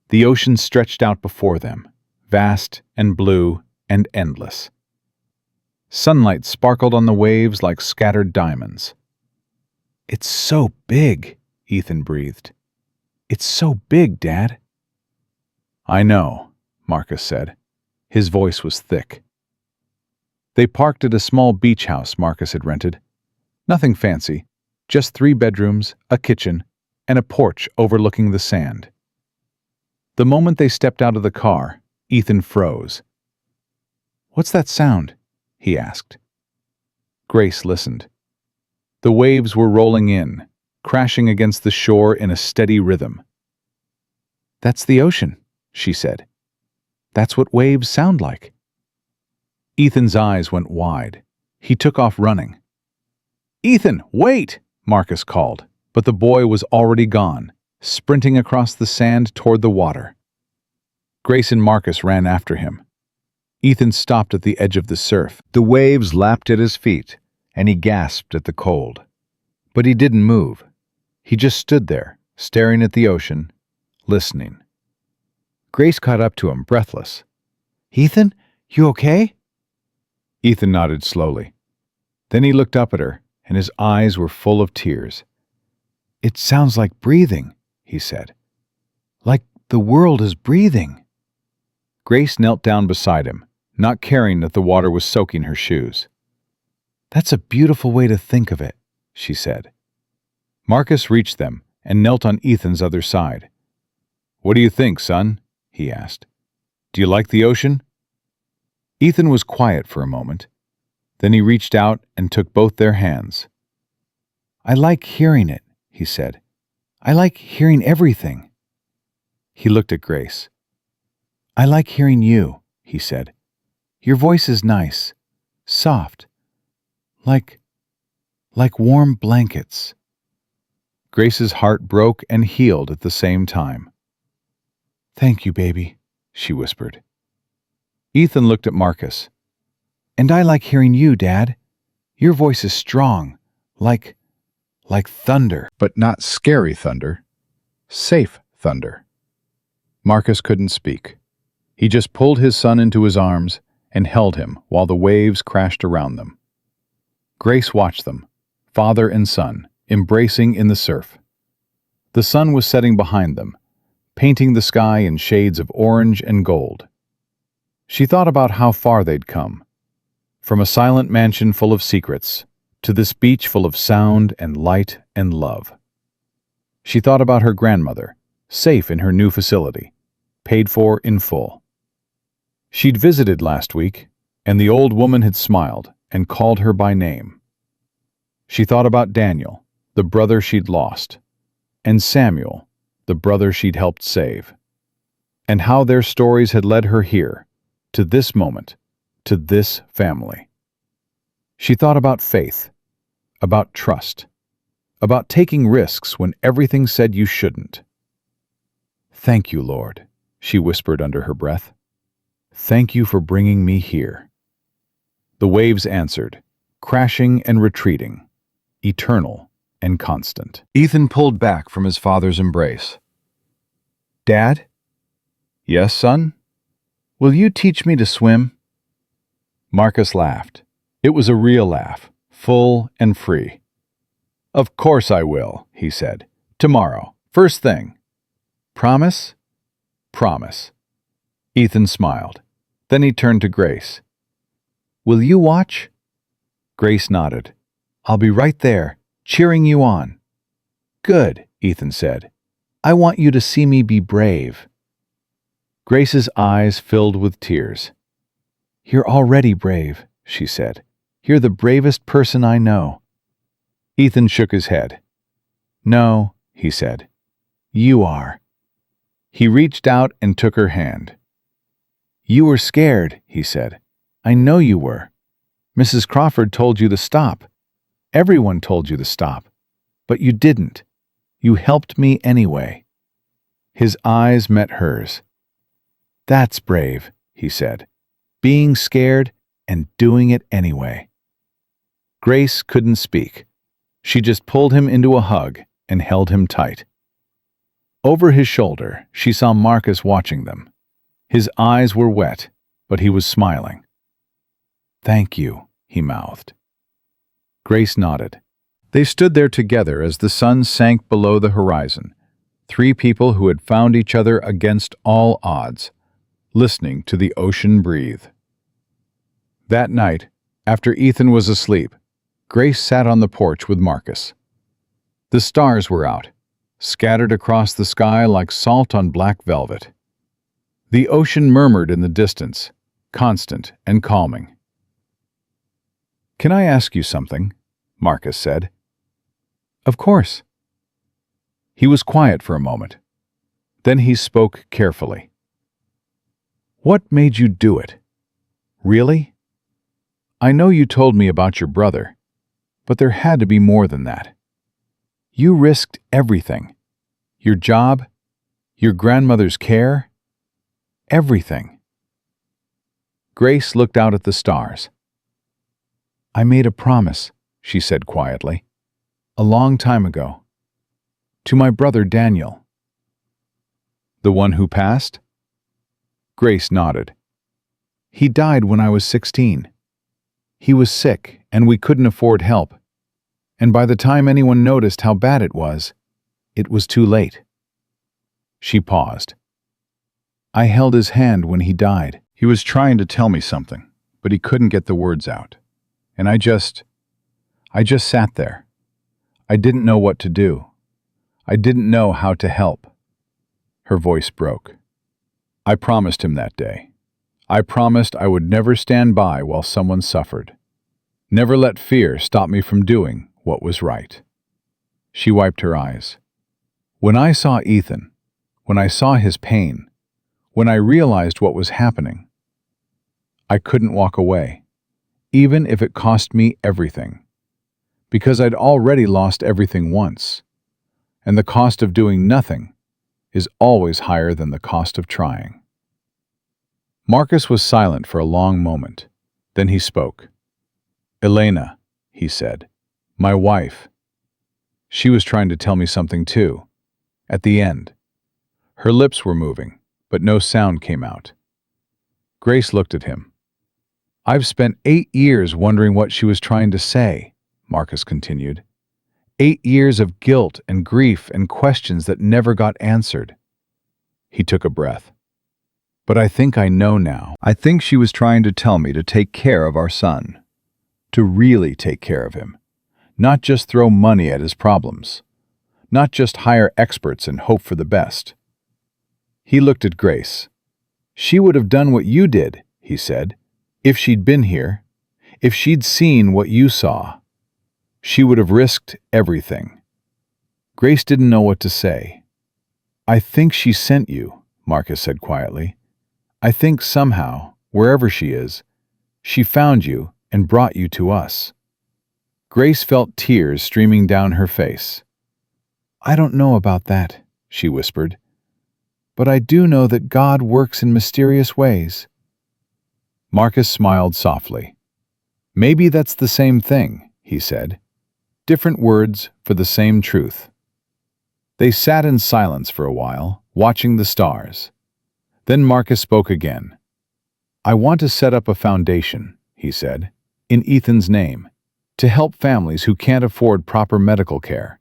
Speaker 1: The ocean stretched out before them, vast and blue and endless. Sunlight sparkled on the waves like scattered diamonds. It's so big, Ethan breathed. It's so big, Dad. I know, Marcus said. His voice was thick. They parked at a small beach house Marcus had rented. Nothing fancy, just 3 bedrooms, a kitchen, and a porch overlooking the sand. The moment they stepped out of the car, Ethan froze. What's that sound? He asked. Grace listened. The waves were rolling in, crashing against the shore in a steady rhythm. That's the ocean, she said. That's what waves sound like. Ethan's eyes went wide. He took off running. Ethan, wait! Marcus called, but the boy was already gone, sprinting across the sand toward the water. Grace and Marcus ran after him. Ethan stopped at the edge of the surf. The waves lapped at his feet, and he gasped at the cold. But he didn't move. He just stood there, staring at the ocean, listening. Grace caught up to him, breathless. Ethan, You okay?" Ethan nodded slowly. Then he looked up at her, and his eyes were full of tears. "It sounds like breathing," he said. "Like the world is breathing." Grace knelt down beside him, not caring that the water was soaking her shoes. "That's a beautiful way to think of it," she said. Marcus reached them and knelt on Ethan's other side. "What do you think, son?" he asked. "Do you like the ocean?" Ethan was quiet for a moment. Then he reached out and took both their hands. "I like hearing it," he said. "I like hearing everything." He looked at Grace. "I like hearing you," he said. "Your voice is nice, soft, like warm blankets." Grace's heart broke and healed at the same time. "Thank you, baby," she whispered. Ethan looked at Marcus. "And I like hearing you, Dad. Your voice is strong, like thunder." But not scary thunder. Safe thunder. Marcus couldn't speak. He just pulled his son into his arms and held him while the waves crashed around them. Grace watched them, father and son, embracing in the surf. The sun was setting behind them, painting the sky in shades of orange and gold. She thought about how far they'd come, from a silent mansion full of secrets to this beach full of sound and light and love. She thought about her grandmother, safe in her new facility, paid for in full. She'd visited last week, and the old woman had smiled and called her by name. She thought about Daniel, the brother she'd lost, and Samuel, the brother she'd helped save, and how their stories had led her here, to this moment, to this family. She thought about faith, about trust, about taking risks when everything said you shouldn't. "Thank you, Lord," she whispered under her breath. "Thank you for bringing me here." The waves answered, crashing and retreating, eternal and constant. Ethan pulled back from his father's embrace. "Dad?" "Yes, son?" "Will you teach me to swim?" Marcus laughed. It was a real laugh, full and free. "Of course I will," he said. "Tomorrow, first thing." "Promise?" "Promise." Ethan smiled. Then he turned to Grace. "Will you watch?" Grace nodded. "I'll be right there, cheering you on." "Good," Ethan said. "I want you to see me be brave." Grace's eyes filled with tears. "You're already brave," she said. "You're the bravest person I know." Ethan shook his head. "No," he said. "You are." He reached out and took her hand. "You were scared," he said. "I know you were. Mrs. Crawford told you to stop. Everyone told you to stop. But you didn't. You helped me anyway." His eyes met hers. "That's brave," he said. "Being scared and doing it anyway." Grace couldn't speak. She just pulled him into a hug and held him tight. Over his shoulder, she saw Marcus watching them. His eyes were wet, but he was smiling. "Thank you," he mouthed. Grace nodded. They stood there together as the sun sank below the horizon, three people who had found each other against all odds, listening to the ocean breathe. That night, after Ethan was asleep, Grace sat on the porch with Marcus. The stars were out, scattered across the sky like salt on black velvet. The ocean murmured in the distance, constant and calming. "Can I ask you something?" Marcus said. "Of course." He was quiet for a moment. Then he spoke carefully. "What made you do it? Really? I know you told me about your brother, but there had to be more than that. You risked everything. Your job, your grandmother's care, everything." Grace looked out at the stars. "I made a promise," she said quietly, "a long time ago. To my brother Daniel." "The one who passed?" Grace nodded. He died when I was 16. He was sick, and we couldn't afford help. And by the time anyone noticed how bad it was too late." She paused. "I held his hand when he died. He was trying to tell me something, but he couldn't get the words out. And I just sat there. I didn't know what to do. I didn't know how to help." Her voice broke. "I promised him that day. I promised I would never stand by while someone suffered. Never let fear stop me from doing what was right." She wiped her eyes. "When I saw Ethan, when I saw his pain, when I realized what was happening, I couldn't walk away, even if it cost me everything. Because I'd already lost everything once, and the cost of doing nothing is always higher than the cost of trying." Marcus was silent for a long moment. Then he spoke. "Elena," he said, "my wife. She was trying to tell me something too. At the end." Her lips were moving, but no sound came out. Grace looked at him. "I've spent 8 years wondering what she was trying to say," Marcus continued. 8 years of guilt and grief and questions that never got answered. He took a breath. "But I think I know now. I think she was trying to tell me to take care of our son. To really take care of him. Not just throw money at his problems. Not just hire experts and hope for the best." He looked at Grace. "She would have done what you did," he said, "if she'd been here, if she'd seen what you saw. She would have risked everything." Grace didn't know what to say. "I think she sent you," Marcus said quietly. "I think somehow, wherever she is, she found you and brought you to us." Grace felt tears streaming down her face. "I don't know about that," she whispered. "But I do know that God works in mysterious ways." Marcus smiled softly. "Maybe that's the same thing," he said. "Different words for the same truth." They sat in silence for a while, watching the stars. Then Marcus spoke again. "I want to set up a foundation," he said, "in Ethan's name, to help families who can't afford proper medical care,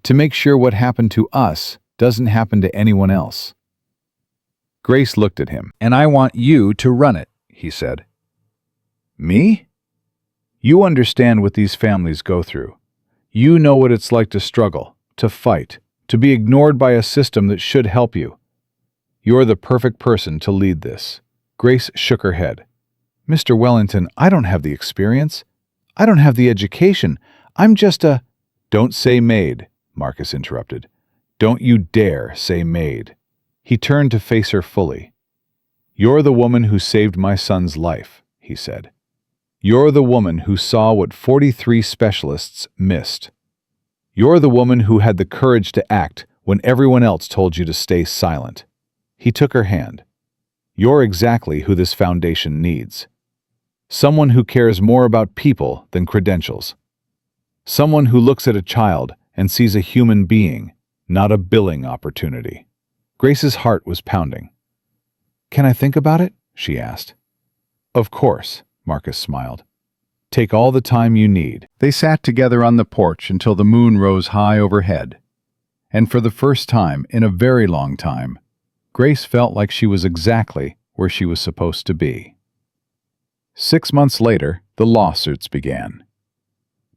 Speaker 1: to make sure what happened to us doesn't happen to anyone else." Grace looked at him. "And I want you to run it," he said. "Me? You understand what these families go through. You know what it's like to struggle, to fight, to be ignored by a system that should help you. You're the perfect person to lead this." Grace shook her head. "Mr. Wellington, I don't have the experience. I don't have the education. I'm just a—" "Don't say Maid," Marcus interrupted. "Don't you dare say Maid." He turned to face her fully. "You're the woman who saved my son's life," he said. "You're the woman who saw what 43 specialists missed. You're the woman who had the courage to act when everyone else told you to stay silent." He took her hand. "You're exactly who this foundation needs. Someone who cares more about people than credentials. Someone who looks at a child and sees a human being, not a billing opportunity." Grace's heart was pounding. "Can I think about it?" she asked. "Of course," Marcus smiled. "Take all the time you need." They sat together on the porch until the moon rose high overhead. And for the first time in a very long time, Grace felt like she was exactly where she was supposed to be. 6 months later, the lawsuits began.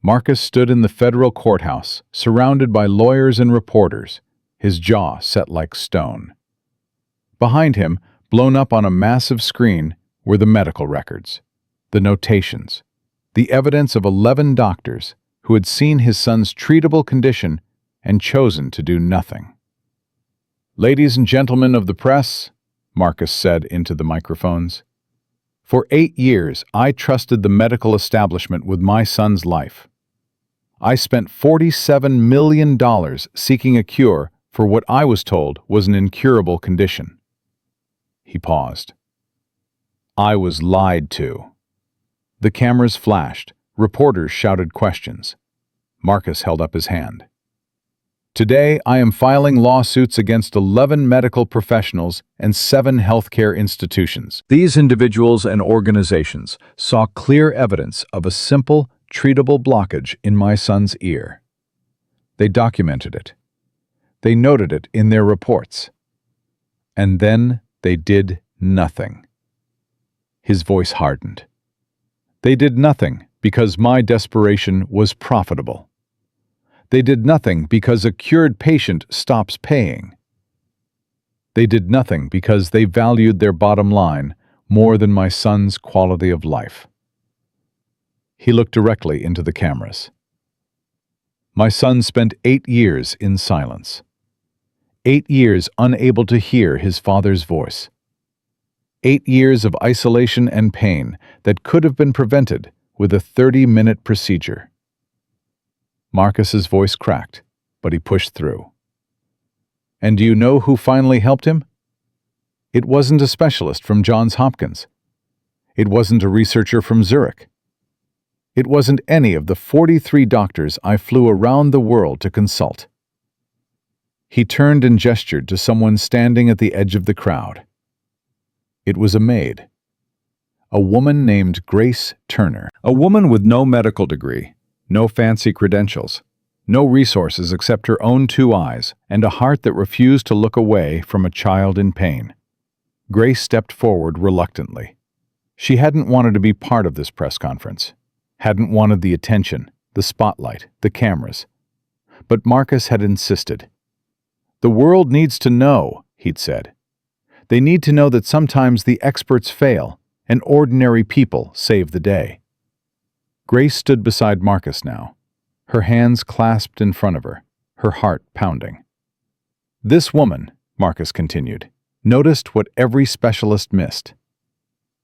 Speaker 1: Marcus stood in the federal courthouse, surrounded by lawyers and reporters, his jaw set like stone. Behind him, blown up on a massive screen, were the medical records, the notations, the evidence of 11 doctors who had seen his son's treatable condition and chosen to do nothing. "Ladies and gentlemen of the press," Marcus said into the microphones, "for 8 years I trusted the medical establishment with my son's life. I spent $47 million seeking a cure for what I was told was an incurable condition." He paused. "I was lied to." The cameras flashed, reporters shouted questions. Marcus held up his hand. Today, I am filing lawsuits against 11 medical professionals and 7 healthcare institutions. These individuals and organizations saw clear evidence of a simple, treatable blockage in my son's ear. They documented it. They noted it in their reports. And then they did nothing. His voice hardened. They did nothing because my desperation was profitable. They did nothing because a cured patient stops paying. They did nothing because they valued their bottom line more than my son's quality of life. He looked directly into the cameras. My son spent 8 years in silence. 8 years unable to hear his father's voice. 8 years of isolation and pain that could have been prevented with a 30-minute procedure. Marcus's voice cracked, but he pushed through. And do you know who finally helped him? It wasn't a specialist from Johns Hopkins. It wasn't a researcher from Zurich. It wasn't any of the 43 doctors I flew around the world to consult. He turned and gestured to someone standing at the edge of the crowd. It was a maid. A woman named Grace Turner. A woman with no medical degree, no fancy credentials, no resources except her own 2 eyes and a heart that refused to look away from a child in pain. Grace stepped forward reluctantly. She hadn't wanted to be part of this press conference, hadn't wanted the attention, the spotlight, the cameras. But Marcus had insisted. The world needs to know, he'd said. They need to know that sometimes the experts fail and ordinary people save the day. Grace stood beside Marcus now, her hands clasped in front of her, her heart pounding. This woman, Marcus continued, noticed what every specialist missed.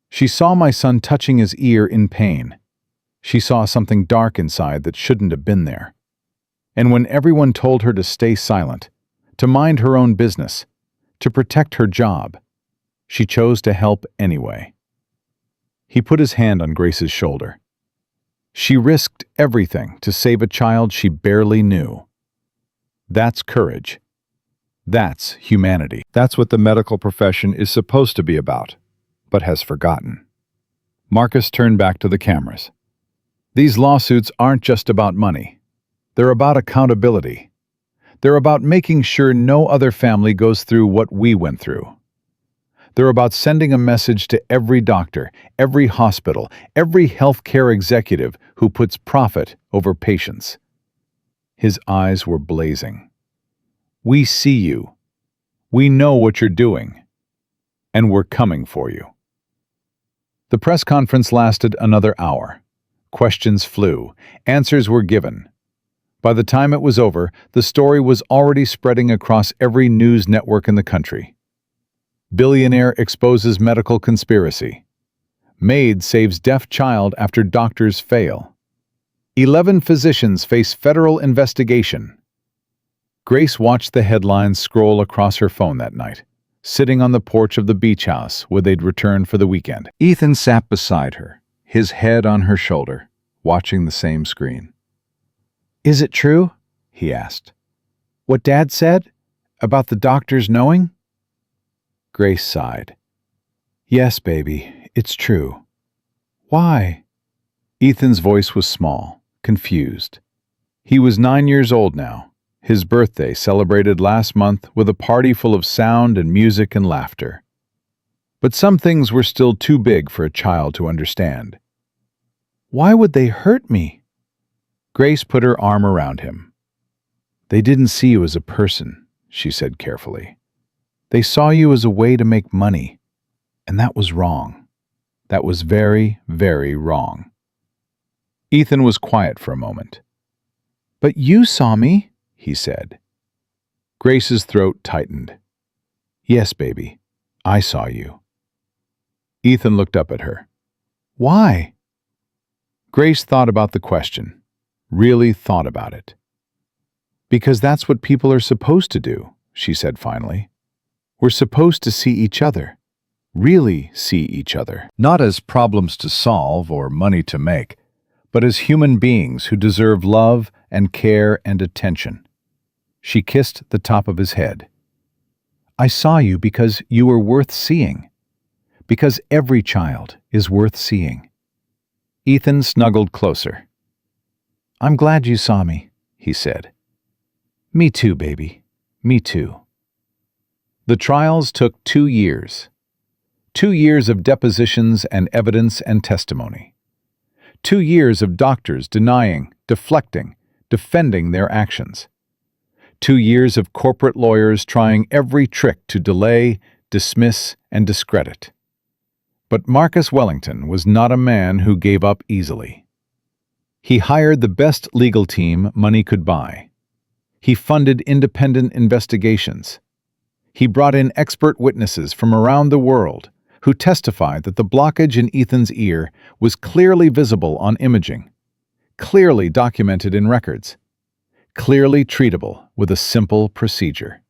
Speaker 1: She saw my son touching his ear in pain. She saw something dark inside that shouldn't have been there. And when everyone told her to stay silent, to mind her own business, to protect her job, she chose to help anyway. He put his hand on Grace's shoulder. She risked everything to save a child she barely knew. That's courage. That's humanity. That's what the medical profession is supposed to be about, but has forgotten. Marcus turned back to the cameras. These lawsuits aren't just about money. They're about accountability. They're about making sure no other family goes through what we went through. They're about sending a message to every doctor, every hospital, every healthcare executive who puts profit over patients. His eyes were blazing. We see you. We know what you're doing. And we're coming for you. The press conference lasted another hour. Questions flew. Answers were given. By the time it was over, the story was already spreading across every news network in the country. Billionaire exposes medical conspiracy. Maid saves deaf child after doctors fail. 11 physicians face federal investigation. Grace watched the headlines scroll across her phone that night, sitting on the porch of the beach house where they'd returned for the weekend. Ethan sat beside her, his head on her shoulder, watching the same screen. "Is it true?" he asked. "What Dad said? About the doctors knowing?" Grace sighed. "Yes, baby, it's true." "Why?" Ethan's voice was small, confused. He was 9 years old now, his birthday celebrated last month with a party full of sound and music and laughter. But some things were still too big for a child to understand. "Why would they hurt me?" Grace put her arm around him. "They didn't see you as a person," she said carefully. "They saw you as a way to make money, and that was wrong. That was very, very wrong." Ethan was quiet for a moment. "But you saw me," he said. Grace's throat tightened. "Yes, baby, I saw you." Ethan looked up at her. "Why?" Grace thought about the question, really thought about it. "Because that's what people are supposed to do," she said finally. "We're supposed to see each other, really see each other. Not as problems to solve or money to make, but as human beings who deserve love and care and attention." She kissed the top of his head. "I saw you because you were worth seeing. Because every child is worth seeing." Ethan snuggled closer. "I'm glad you saw me," he said. "Me too, baby. Me too." The trials took 2 years. 2 years of depositions and evidence and testimony. 2 years of doctors denying, deflecting, defending their actions. 2 years of corporate lawyers trying every trick to delay, dismiss, and discredit. But Marcus Wellington was not a man who gave up easily. He hired the best legal team money could buy. He funded independent investigations. He brought in expert witnesses from around the world who testified that the blockage in Ethan's ear was clearly visible on imaging, clearly documented in records, clearly treatable with a simple procedure.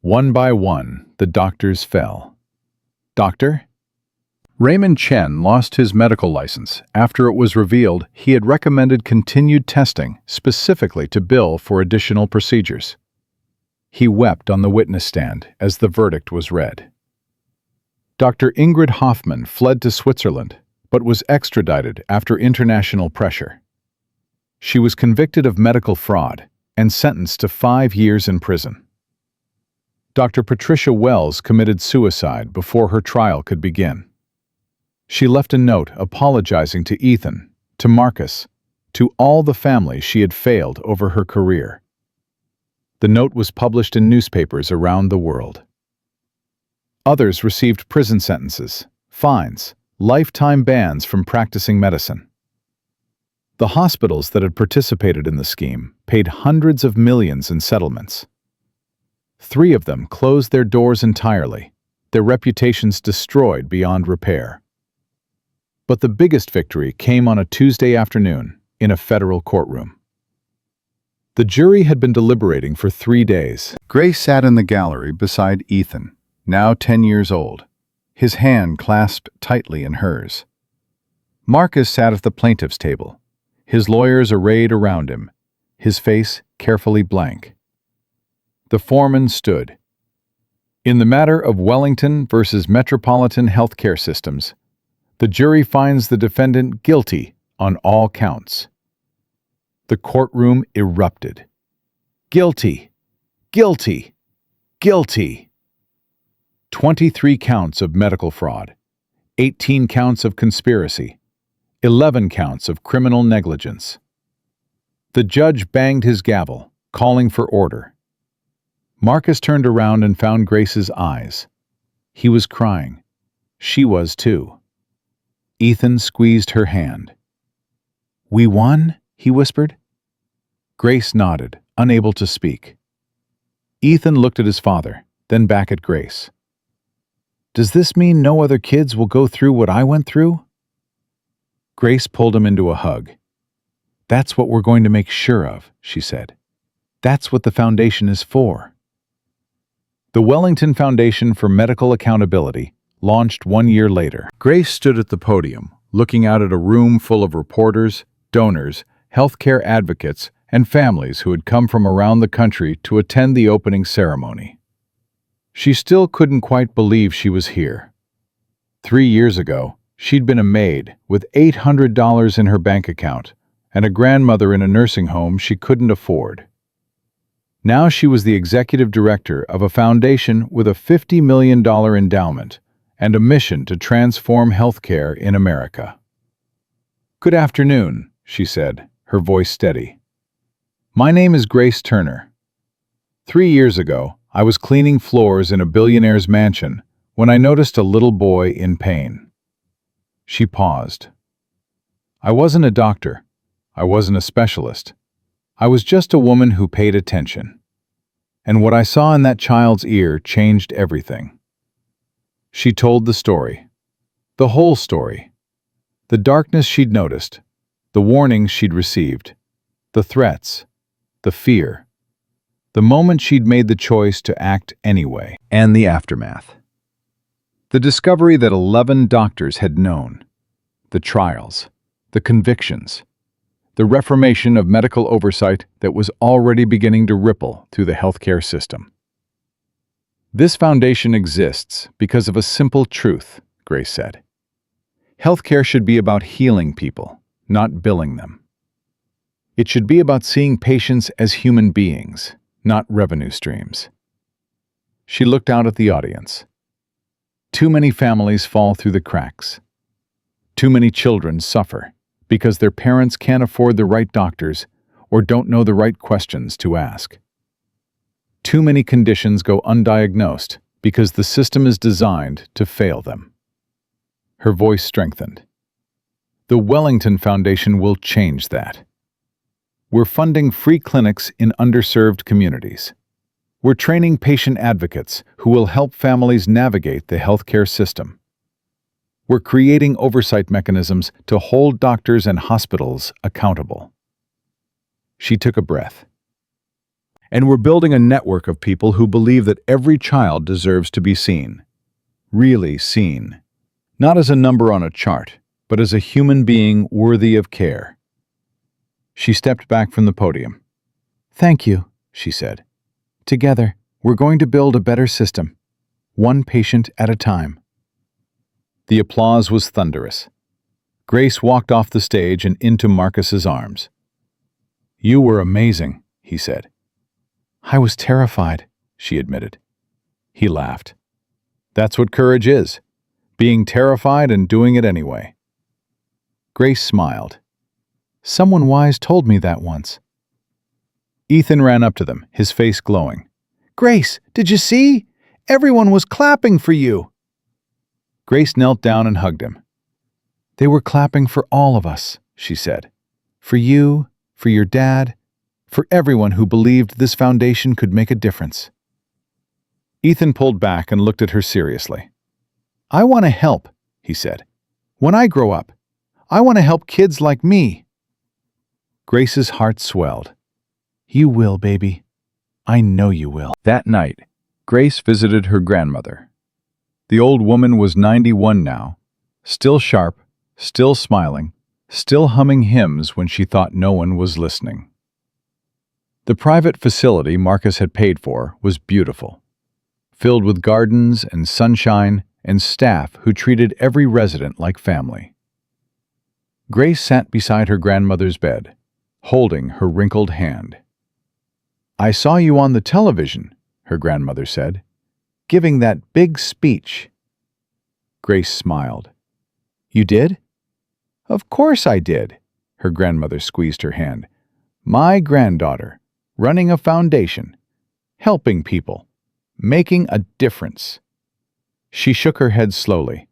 Speaker 1: One by one, the doctors fell. Doctor? Raymond Chen lost his medical license after it was revealed he had recommended continued testing specifically to bill for additional procedures. He wept on the witness stand as the verdict was read. Dr. Ingrid Hoffman fled to Switzerland, but was extradited after international pressure. She was convicted of medical fraud and sentenced to 5 years in prison. Dr. Patricia Wells committed suicide before her trial could begin. She left a note apologizing to Ethan, to Marcus, to all the families she had failed over her career. The note was published in newspapers around the world. Others received prison sentences, fines, lifetime bans from practicing medicine. The hospitals that had participated in the scheme paid hundreds of millions in settlements. 3 of them closed their doors entirely, their reputations destroyed beyond repair. But the biggest victory came on a Tuesday afternoon in a federal courtroom. The jury had been deliberating for 3 days. Grace sat in the gallery beside Ethan, now 10 years old, his hand clasped tightly in hers. Marcus sat at the plaintiff's table, his lawyers arrayed around him, his face carefully blank. The foreman stood. In the matter of Wellington versus Metropolitan Healthcare Systems, the jury finds the defendant guilty on all counts. The courtroom erupted. Guilty! Guilty! Guilty! 23 counts of medical fraud, 18 counts of conspiracy, 11 counts of criminal negligence. The judge banged his gavel, calling for order. Marcus turned around and found Grace's eyes. He was crying. She was too. Ethan squeezed her hand. "We won?" he whispered. Grace nodded, unable to speak. Ethan looked at his father, then back at Grace. "Does this mean no other kids will go through what I went through?" Grace pulled him into a hug. "That's what we're going to make sure of," she said. "That's what the foundation is for." The Wellington Foundation for Medical Accountability launched 1 year later. Grace stood at the podium, looking out at a room full of reporters, donors, healthcare advocates, and families who had come from around the country to attend the opening ceremony. She still couldn't quite believe she was here. 3 years ago, she'd been a maid with $800 in her bank account and a grandmother in a nursing home she couldn't afford. Now she was the executive director of a foundation with a $50 million endowment and a mission to transform healthcare in America. "Good afternoon," she said, her voice steady. "My name is Grace Turner. 3 years ago, I was cleaning floors in a billionaire's mansion when I noticed a little boy in pain." She paused. "I wasn't a doctor. I wasn't a specialist. I was just a woman who paid attention. And what I saw in that child's ear changed everything." She told the story. The whole story. The darkness she'd noticed, the warnings she'd received, the threats, the fear, the moment she'd made the choice to act anyway, and the aftermath. The discovery that 11 doctors had known, the trials, the convictions, the reformation of medical oversight that was already beginning to ripple through the healthcare system. This foundation exists because of a simple truth, Grace said. Healthcare should be about healing people, not billing them. It should be about seeing patients as human beings, not revenue streams. She looked out at the audience. Too many families fall through the cracks. Too many children suffer because their parents can't afford the right doctors or don't know the right questions to ask. Too many conditions go undiagnosed because the system is designed to fail them. Her voice strengthened. The Wellington Foundation will change that. We're funding free clinics in underserved communities. We're training patient advocates who will help families navigate the healthcare system. We're creating oversight mechanisms to hold doctors and hospitals accountable. She took a breath. And we're building a network of people who believe that every child deserves to be seen. Really seen. Not as a number on a chart, but as a human being worthy of care. She stepped back from the podium. "Thank you," she said. "Together, we're going to build a better system, one patient at a time." The applause was thunderous. Grace walked off the stage and into Marcus's arms. "You were amazing," he said. "I was terrified," she admitted. He laughed. "That's what courage is, being terrified and doing it anyway." Grace smiled. "Someone wise told me that once." Ethan ran up to them, his face glowing. "Grace, did you see? Everyone was clapping for you." Grace knelt down and hugged him. "They were clapping for all of us," she said. "For you, for your dad, for everyone who believed this foundation could make a difference." Ethan pulled back and looked at her seriously. "I want to help," he said. "When I grow up, I want to help kids like me." Grace's heart swelled. "You will, baby. I know you will." That night, Grace visited her grandmother. The old woman was 91 now, still sharp, still smiling, still humming hymns when she thought no one was listening. The private facility Marcus had paid for was beautiful, filled with gardens and sunshine and staff who treated every resident like family. Grace sat beside her grandmother's bed, holding her wrinkled hand. "I saw you on the television," her grandmother said, "giving that big speech." Grace smiled. "You did?" "Of course I did." Her grandmother squeezed her hand. "My granddaughter, running a foundation, helping people, making a difference." She shook her head slowly.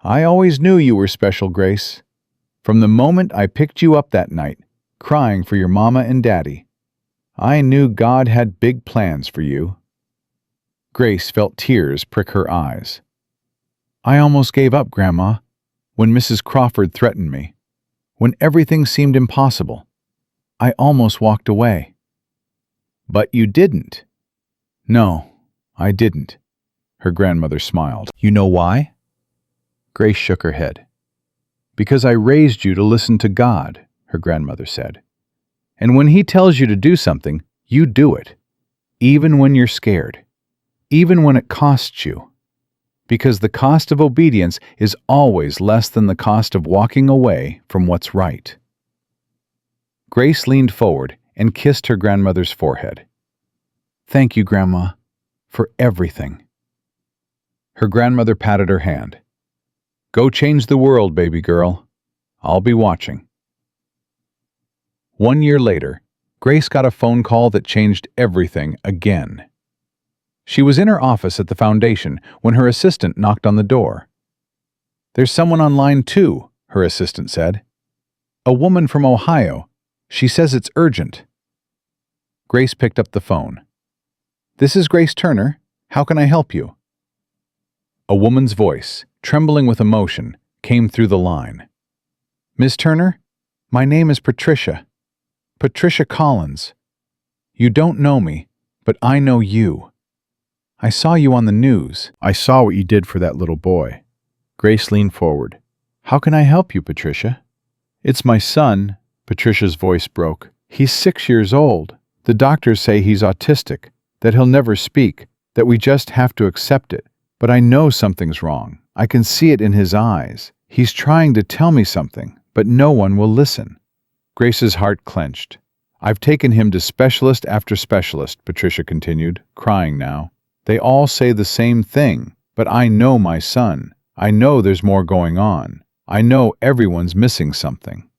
Speaker 1: "I always knew you were special, Grace. From the moment I picked you up that night, crying for your mama and daddy, I knew God had big plans for you." Grace felt tears prick her eyes. "I almost gave up, Grandma, when Mrs. Crawford threatened me. When everything seemed impossible, I almost walked away." "But you didn't." "No, I didn't." Her grandmother smiled. "You know why?" Grace shook her head. "Because I raised you to listen to God," her grandmother said. "And when He tells you to do something, you do it, even when you're scared, even when it costs you. Because the cost of obedience is always less than the cost of walking away from what's right." Grace leaned forward and kissed her grandmother's forehead. "Thank you, Grandma, for everything." Her grandmother patted her hand. "Go change the world, baby girl. I'll be watching." 1 year later, Grace got a phone call that changed everything again. She was in her office at the foundation when her assistant knocked on the door. "There's someone on line 2, her assistant said. "A woman from Ohio. She says it's urgent." Grace picked up the phone. "This is Grace Turner. How can I help you?" A woman's voice, trembling with emotion, came through the line. "Miss Turner, my name is Patricia. Patricia Collins. You don't know me, but I know you. I saw you on the news. I saw what you did for that little boy." Grace leaned forward. "How can I help you, Patricia?" "It's my son, Patricia's voice broke. "He's 6 years old. The doctors say he's autistic, that he'll never speak, that we just have to accept it. But I know something's wrong. I can see it in his eyes. He's trying to tell me something, but no one will listen." Grace's heart clenched. "I've taken him to specialist after specialist," Patricia continued, crying now. "They all say the same thing, but I know my son. I know there's more going on. I know everyone's missing something."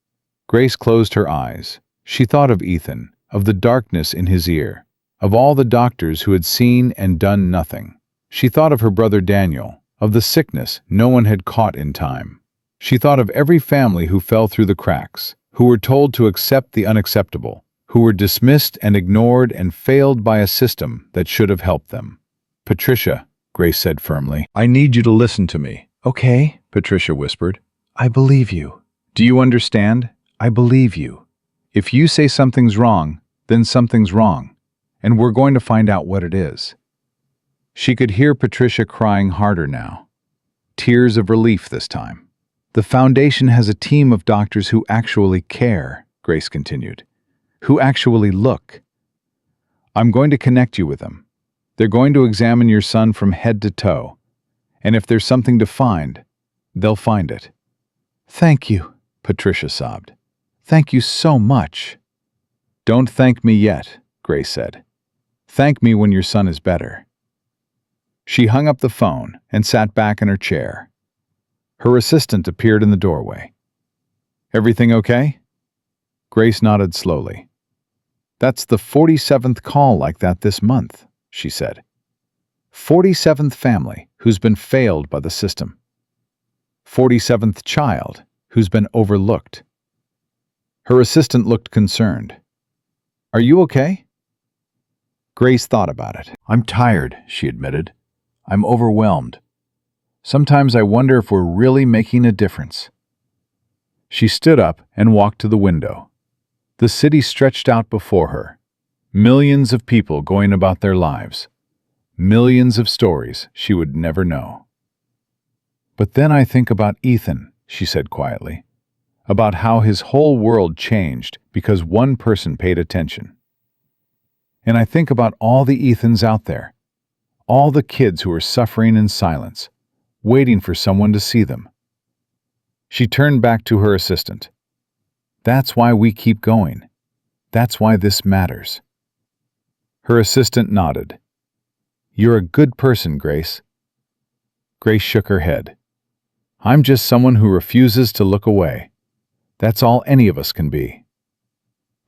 Speaker 1: Grace closed her eyes. She thought of Ethan, of the darkness in his ear, of all the doctors who had seen and done nothing. She thought of her brother Daniel, of the sickness no one had caught in time. She thought of every family who fell through the cracks, who were told to accept the unacceptable, who were dismissed and ignored and failed by a system that should have helped them. "Patricia," Grace said firmly, "I need you to listen to me." "Okay," Patricia whispered. "I believe you." "Do you understand? I believe you. If you say something's wrong, then something's wrong, and we're going to find out what it is." She could hear Patricia crying harder now. Tears of relief this time. "The foundation has a team of doctors who actually care," Grace continued, "who actually look. I'm going to connect you with them. They're going to examine your son from head to toe, and if there's something to find, they'll find it." "Thank you," Patricia sobbed. "Thank you so much." "Don't thank me yet," Grace said. "Thank me when your son is better." She hung up the phone and sat back in her chair. Her assistant appeared in the doorway. "Everything okay?" Grace nodded slowly. "That's the 47th call like that this month," she said. 47th family who's been failed by the system. 47th child who's been overlooked. Her assistant looked concerned. "Are you okay?" Grace thought about it. "I'm tired," she admitted. "I'm overwhelmed. Sometimes I wonder if we're really making a difference." She stood up and walked to the window. The city stretched out before her. Millions of people going about their lives. Millions of stories she would never know. "But then I think about Ethan," she said quietly, "about how his whole world changed because one person paid attention. And I think about all the Ethans out there, all the kids who are suffering in silence, waiting for someone to see them." She turned back to her assistant. "That's why we keep going. That's why this matters." Her assistant nodded. "You're a good person, Grace." Grace shook her head. "I'm just someone who refuses to look away. That's all any of us can be."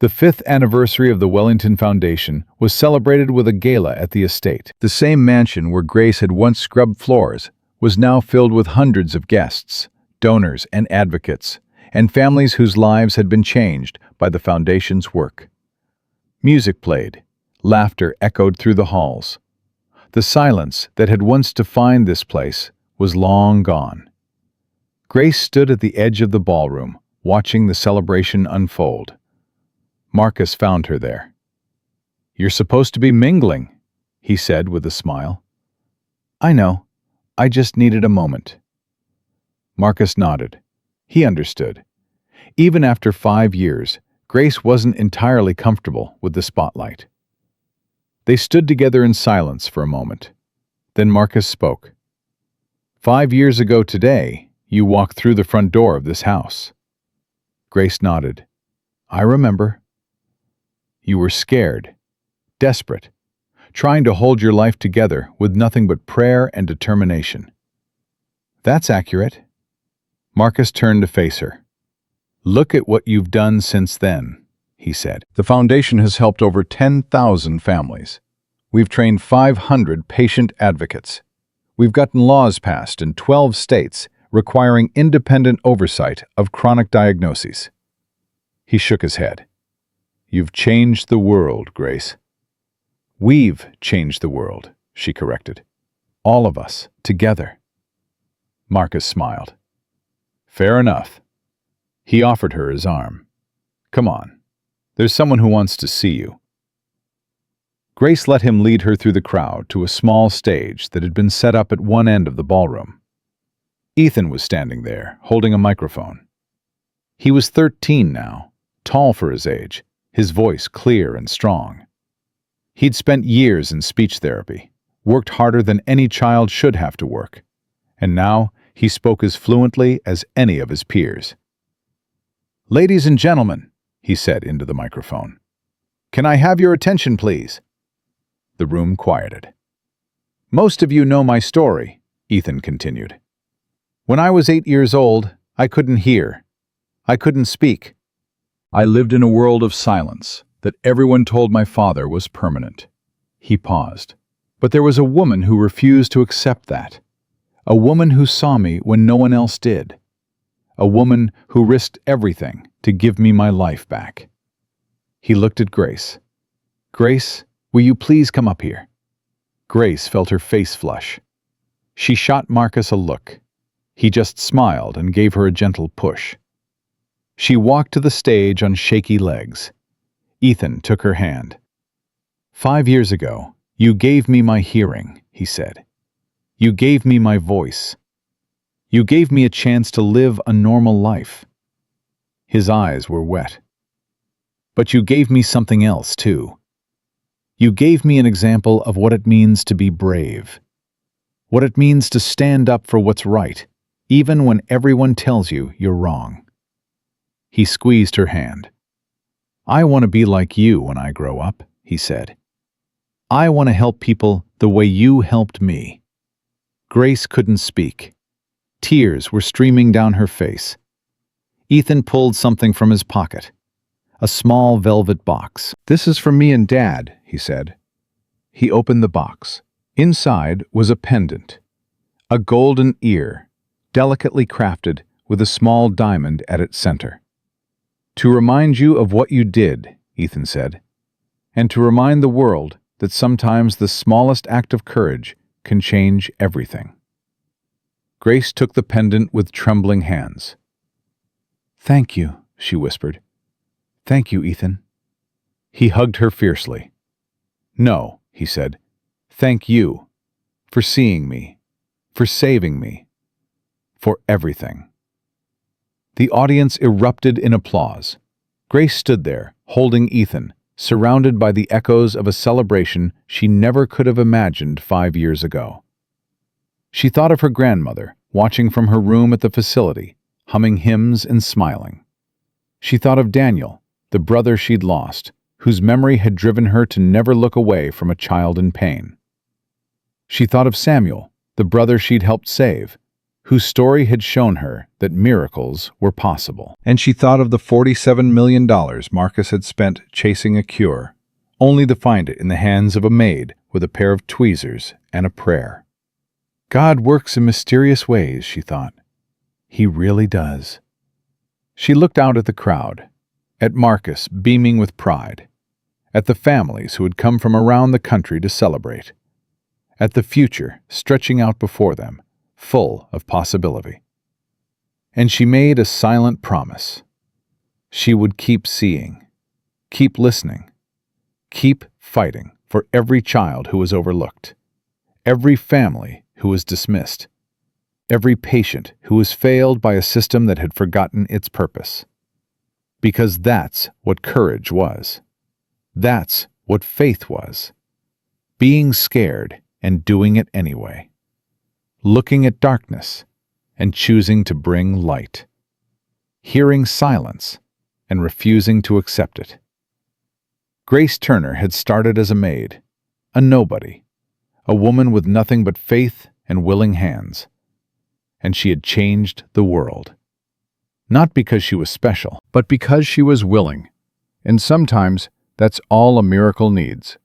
Speaker 1: The 5th anniversary of the Wellington Foundation was celebrated with a gala at the estate. The same mansion where Grace had once scrubbed floors was now filled with hundreds of guests, donors and advocates, and families whose lives had been changed by the foundation's work. Music played, laughter echoed through the halls. The silence that had once defined this place was long gone. Grace stood at the edge of the ballroom, watching the celebration unfold. Marcus found her there. "You're supposed to be mingling," he said with a smile. "I know. I just needed a moment." Marcus nodded. He understood. Even after 5 years, Grace wasn't entirely comfortable with the spotlight. They stood together in silence for a moment. Then Marcus spoke. "5 years ago today, you walked through the front door of this house." Grace nodded. "I remember." "You were scared, desperate, trying to hold your life together with nothing but prayer and determination." "That's accurate." Marcus turned to face her. "Look at what you've done since then," he said. "The foundation has helped over 10,000 families. We've trained 500 patient advocates. We've gotten laws passed in 12 states requiring independent oversight of chronic diagnoses." He shook his head. "You've changed the world, Grace." "We've changed the world," she corrected. "All of us, together." Marcus smiled. "Fair enough." He offered her his arm. "Come on. There's someone who wants to see you." Grace let him lead her through the crowd to a small stage that had been set up at one end of the ballroom. Ethan was standing there, holding a microphone. He was 13 now, tall for his age, his voice clear and strong. He'd spent years in speech therapy, worked harder than any child should have to work, and now he spoke as fluently as any of his peers. "Ladies and gentlemen," he said into the microphone, "can I have your attention, please?" The room quieted. "Most of you know my story," Ethan continued. "When I was 8 years old, I couldn't hear. I couldn't speak. I lived in a world of silence that everyone told my father was permanent." He paused. "But there was a woman who refused to accept that. A woman who saw me when no one else did. A woman who risked everything to give me my life back." He looked at Grace. "Grace, will you please come up here?" Grace felt her face flush. She shot Marcus a look. He just smiled and gave her a gentle push. She walked to the stage on shaky legs. Ethan took her hand. "5 years ago, you gave me my hearing," he said. "You gave me my voice. You gave me a chance to live a normal life." His eyes were wet. "But you gave me something else, too. You gave me an example of what it means to be brave. What it means to stand up for what's right, even when everyone tells you you're wrong." He squeezed her hand. "I want to be like you when I grow up," he said. "I want to help people the way you helped me." Grace couldn't speak. Tears were streaming down her face. Ethan pulled something from his pocket. A small velvet box. "This is from me and Dad," he said. He opened the box. Inside was a pendant. A golden ear, delicately crafted with a small diamond at its center. "To remind you of what you did," Ethan said, "and to remind the world that sometimes the smallest act of courage can change everything." Grace took the pendant with trembling hands. "Thank you," she whispered. "Thank you, Ethan." He hugged her fiercely. "No," he said. "Thank you for seeing me, for saving me, for everything." The audience erupted in applause. Grace stood there, holding Ethan, surrounded by the echoes of a celebration she never could have imagined 5 years ago. She thought of her grandmother, watching from her room at the facility, humming hymns and smiling. She thought of Daniel, the brother she'd lost, whose memory had driven her to never look away from a child in pain. She thought of Samuel, the brother she'd helped save, whose story had shown her that miracles were possible. And she thought of the $47 million Marcus had spent chasing a cure, only to find it in the hands of a maid with a pair of tweezers and a prayer. God works in mysterious ways, she thought. He really does. She looked out at the crowd, at Marcus beaming with pride, at the families who had come from around the country to celebrate, at the future stretching out before them, full of possibility. And she made a silent promise. She would keep seeing, keep listening, keep fighting for every child who was overlooked, every family who was dismissed, every patient who was failed by a system that had forgotten its purpose. Because that's what courage was. That's what faith was. Being scared and doing it anyway. Looking at darkness and choosing to bring light. Hearing silence and refusing to accept it. Grace Turner had started as a maid, a nobody, a woman with nothing but faith and willing hands. And she had changed the world. Not because she was special, but because she was willing. And sometimes that's all a miracle needs.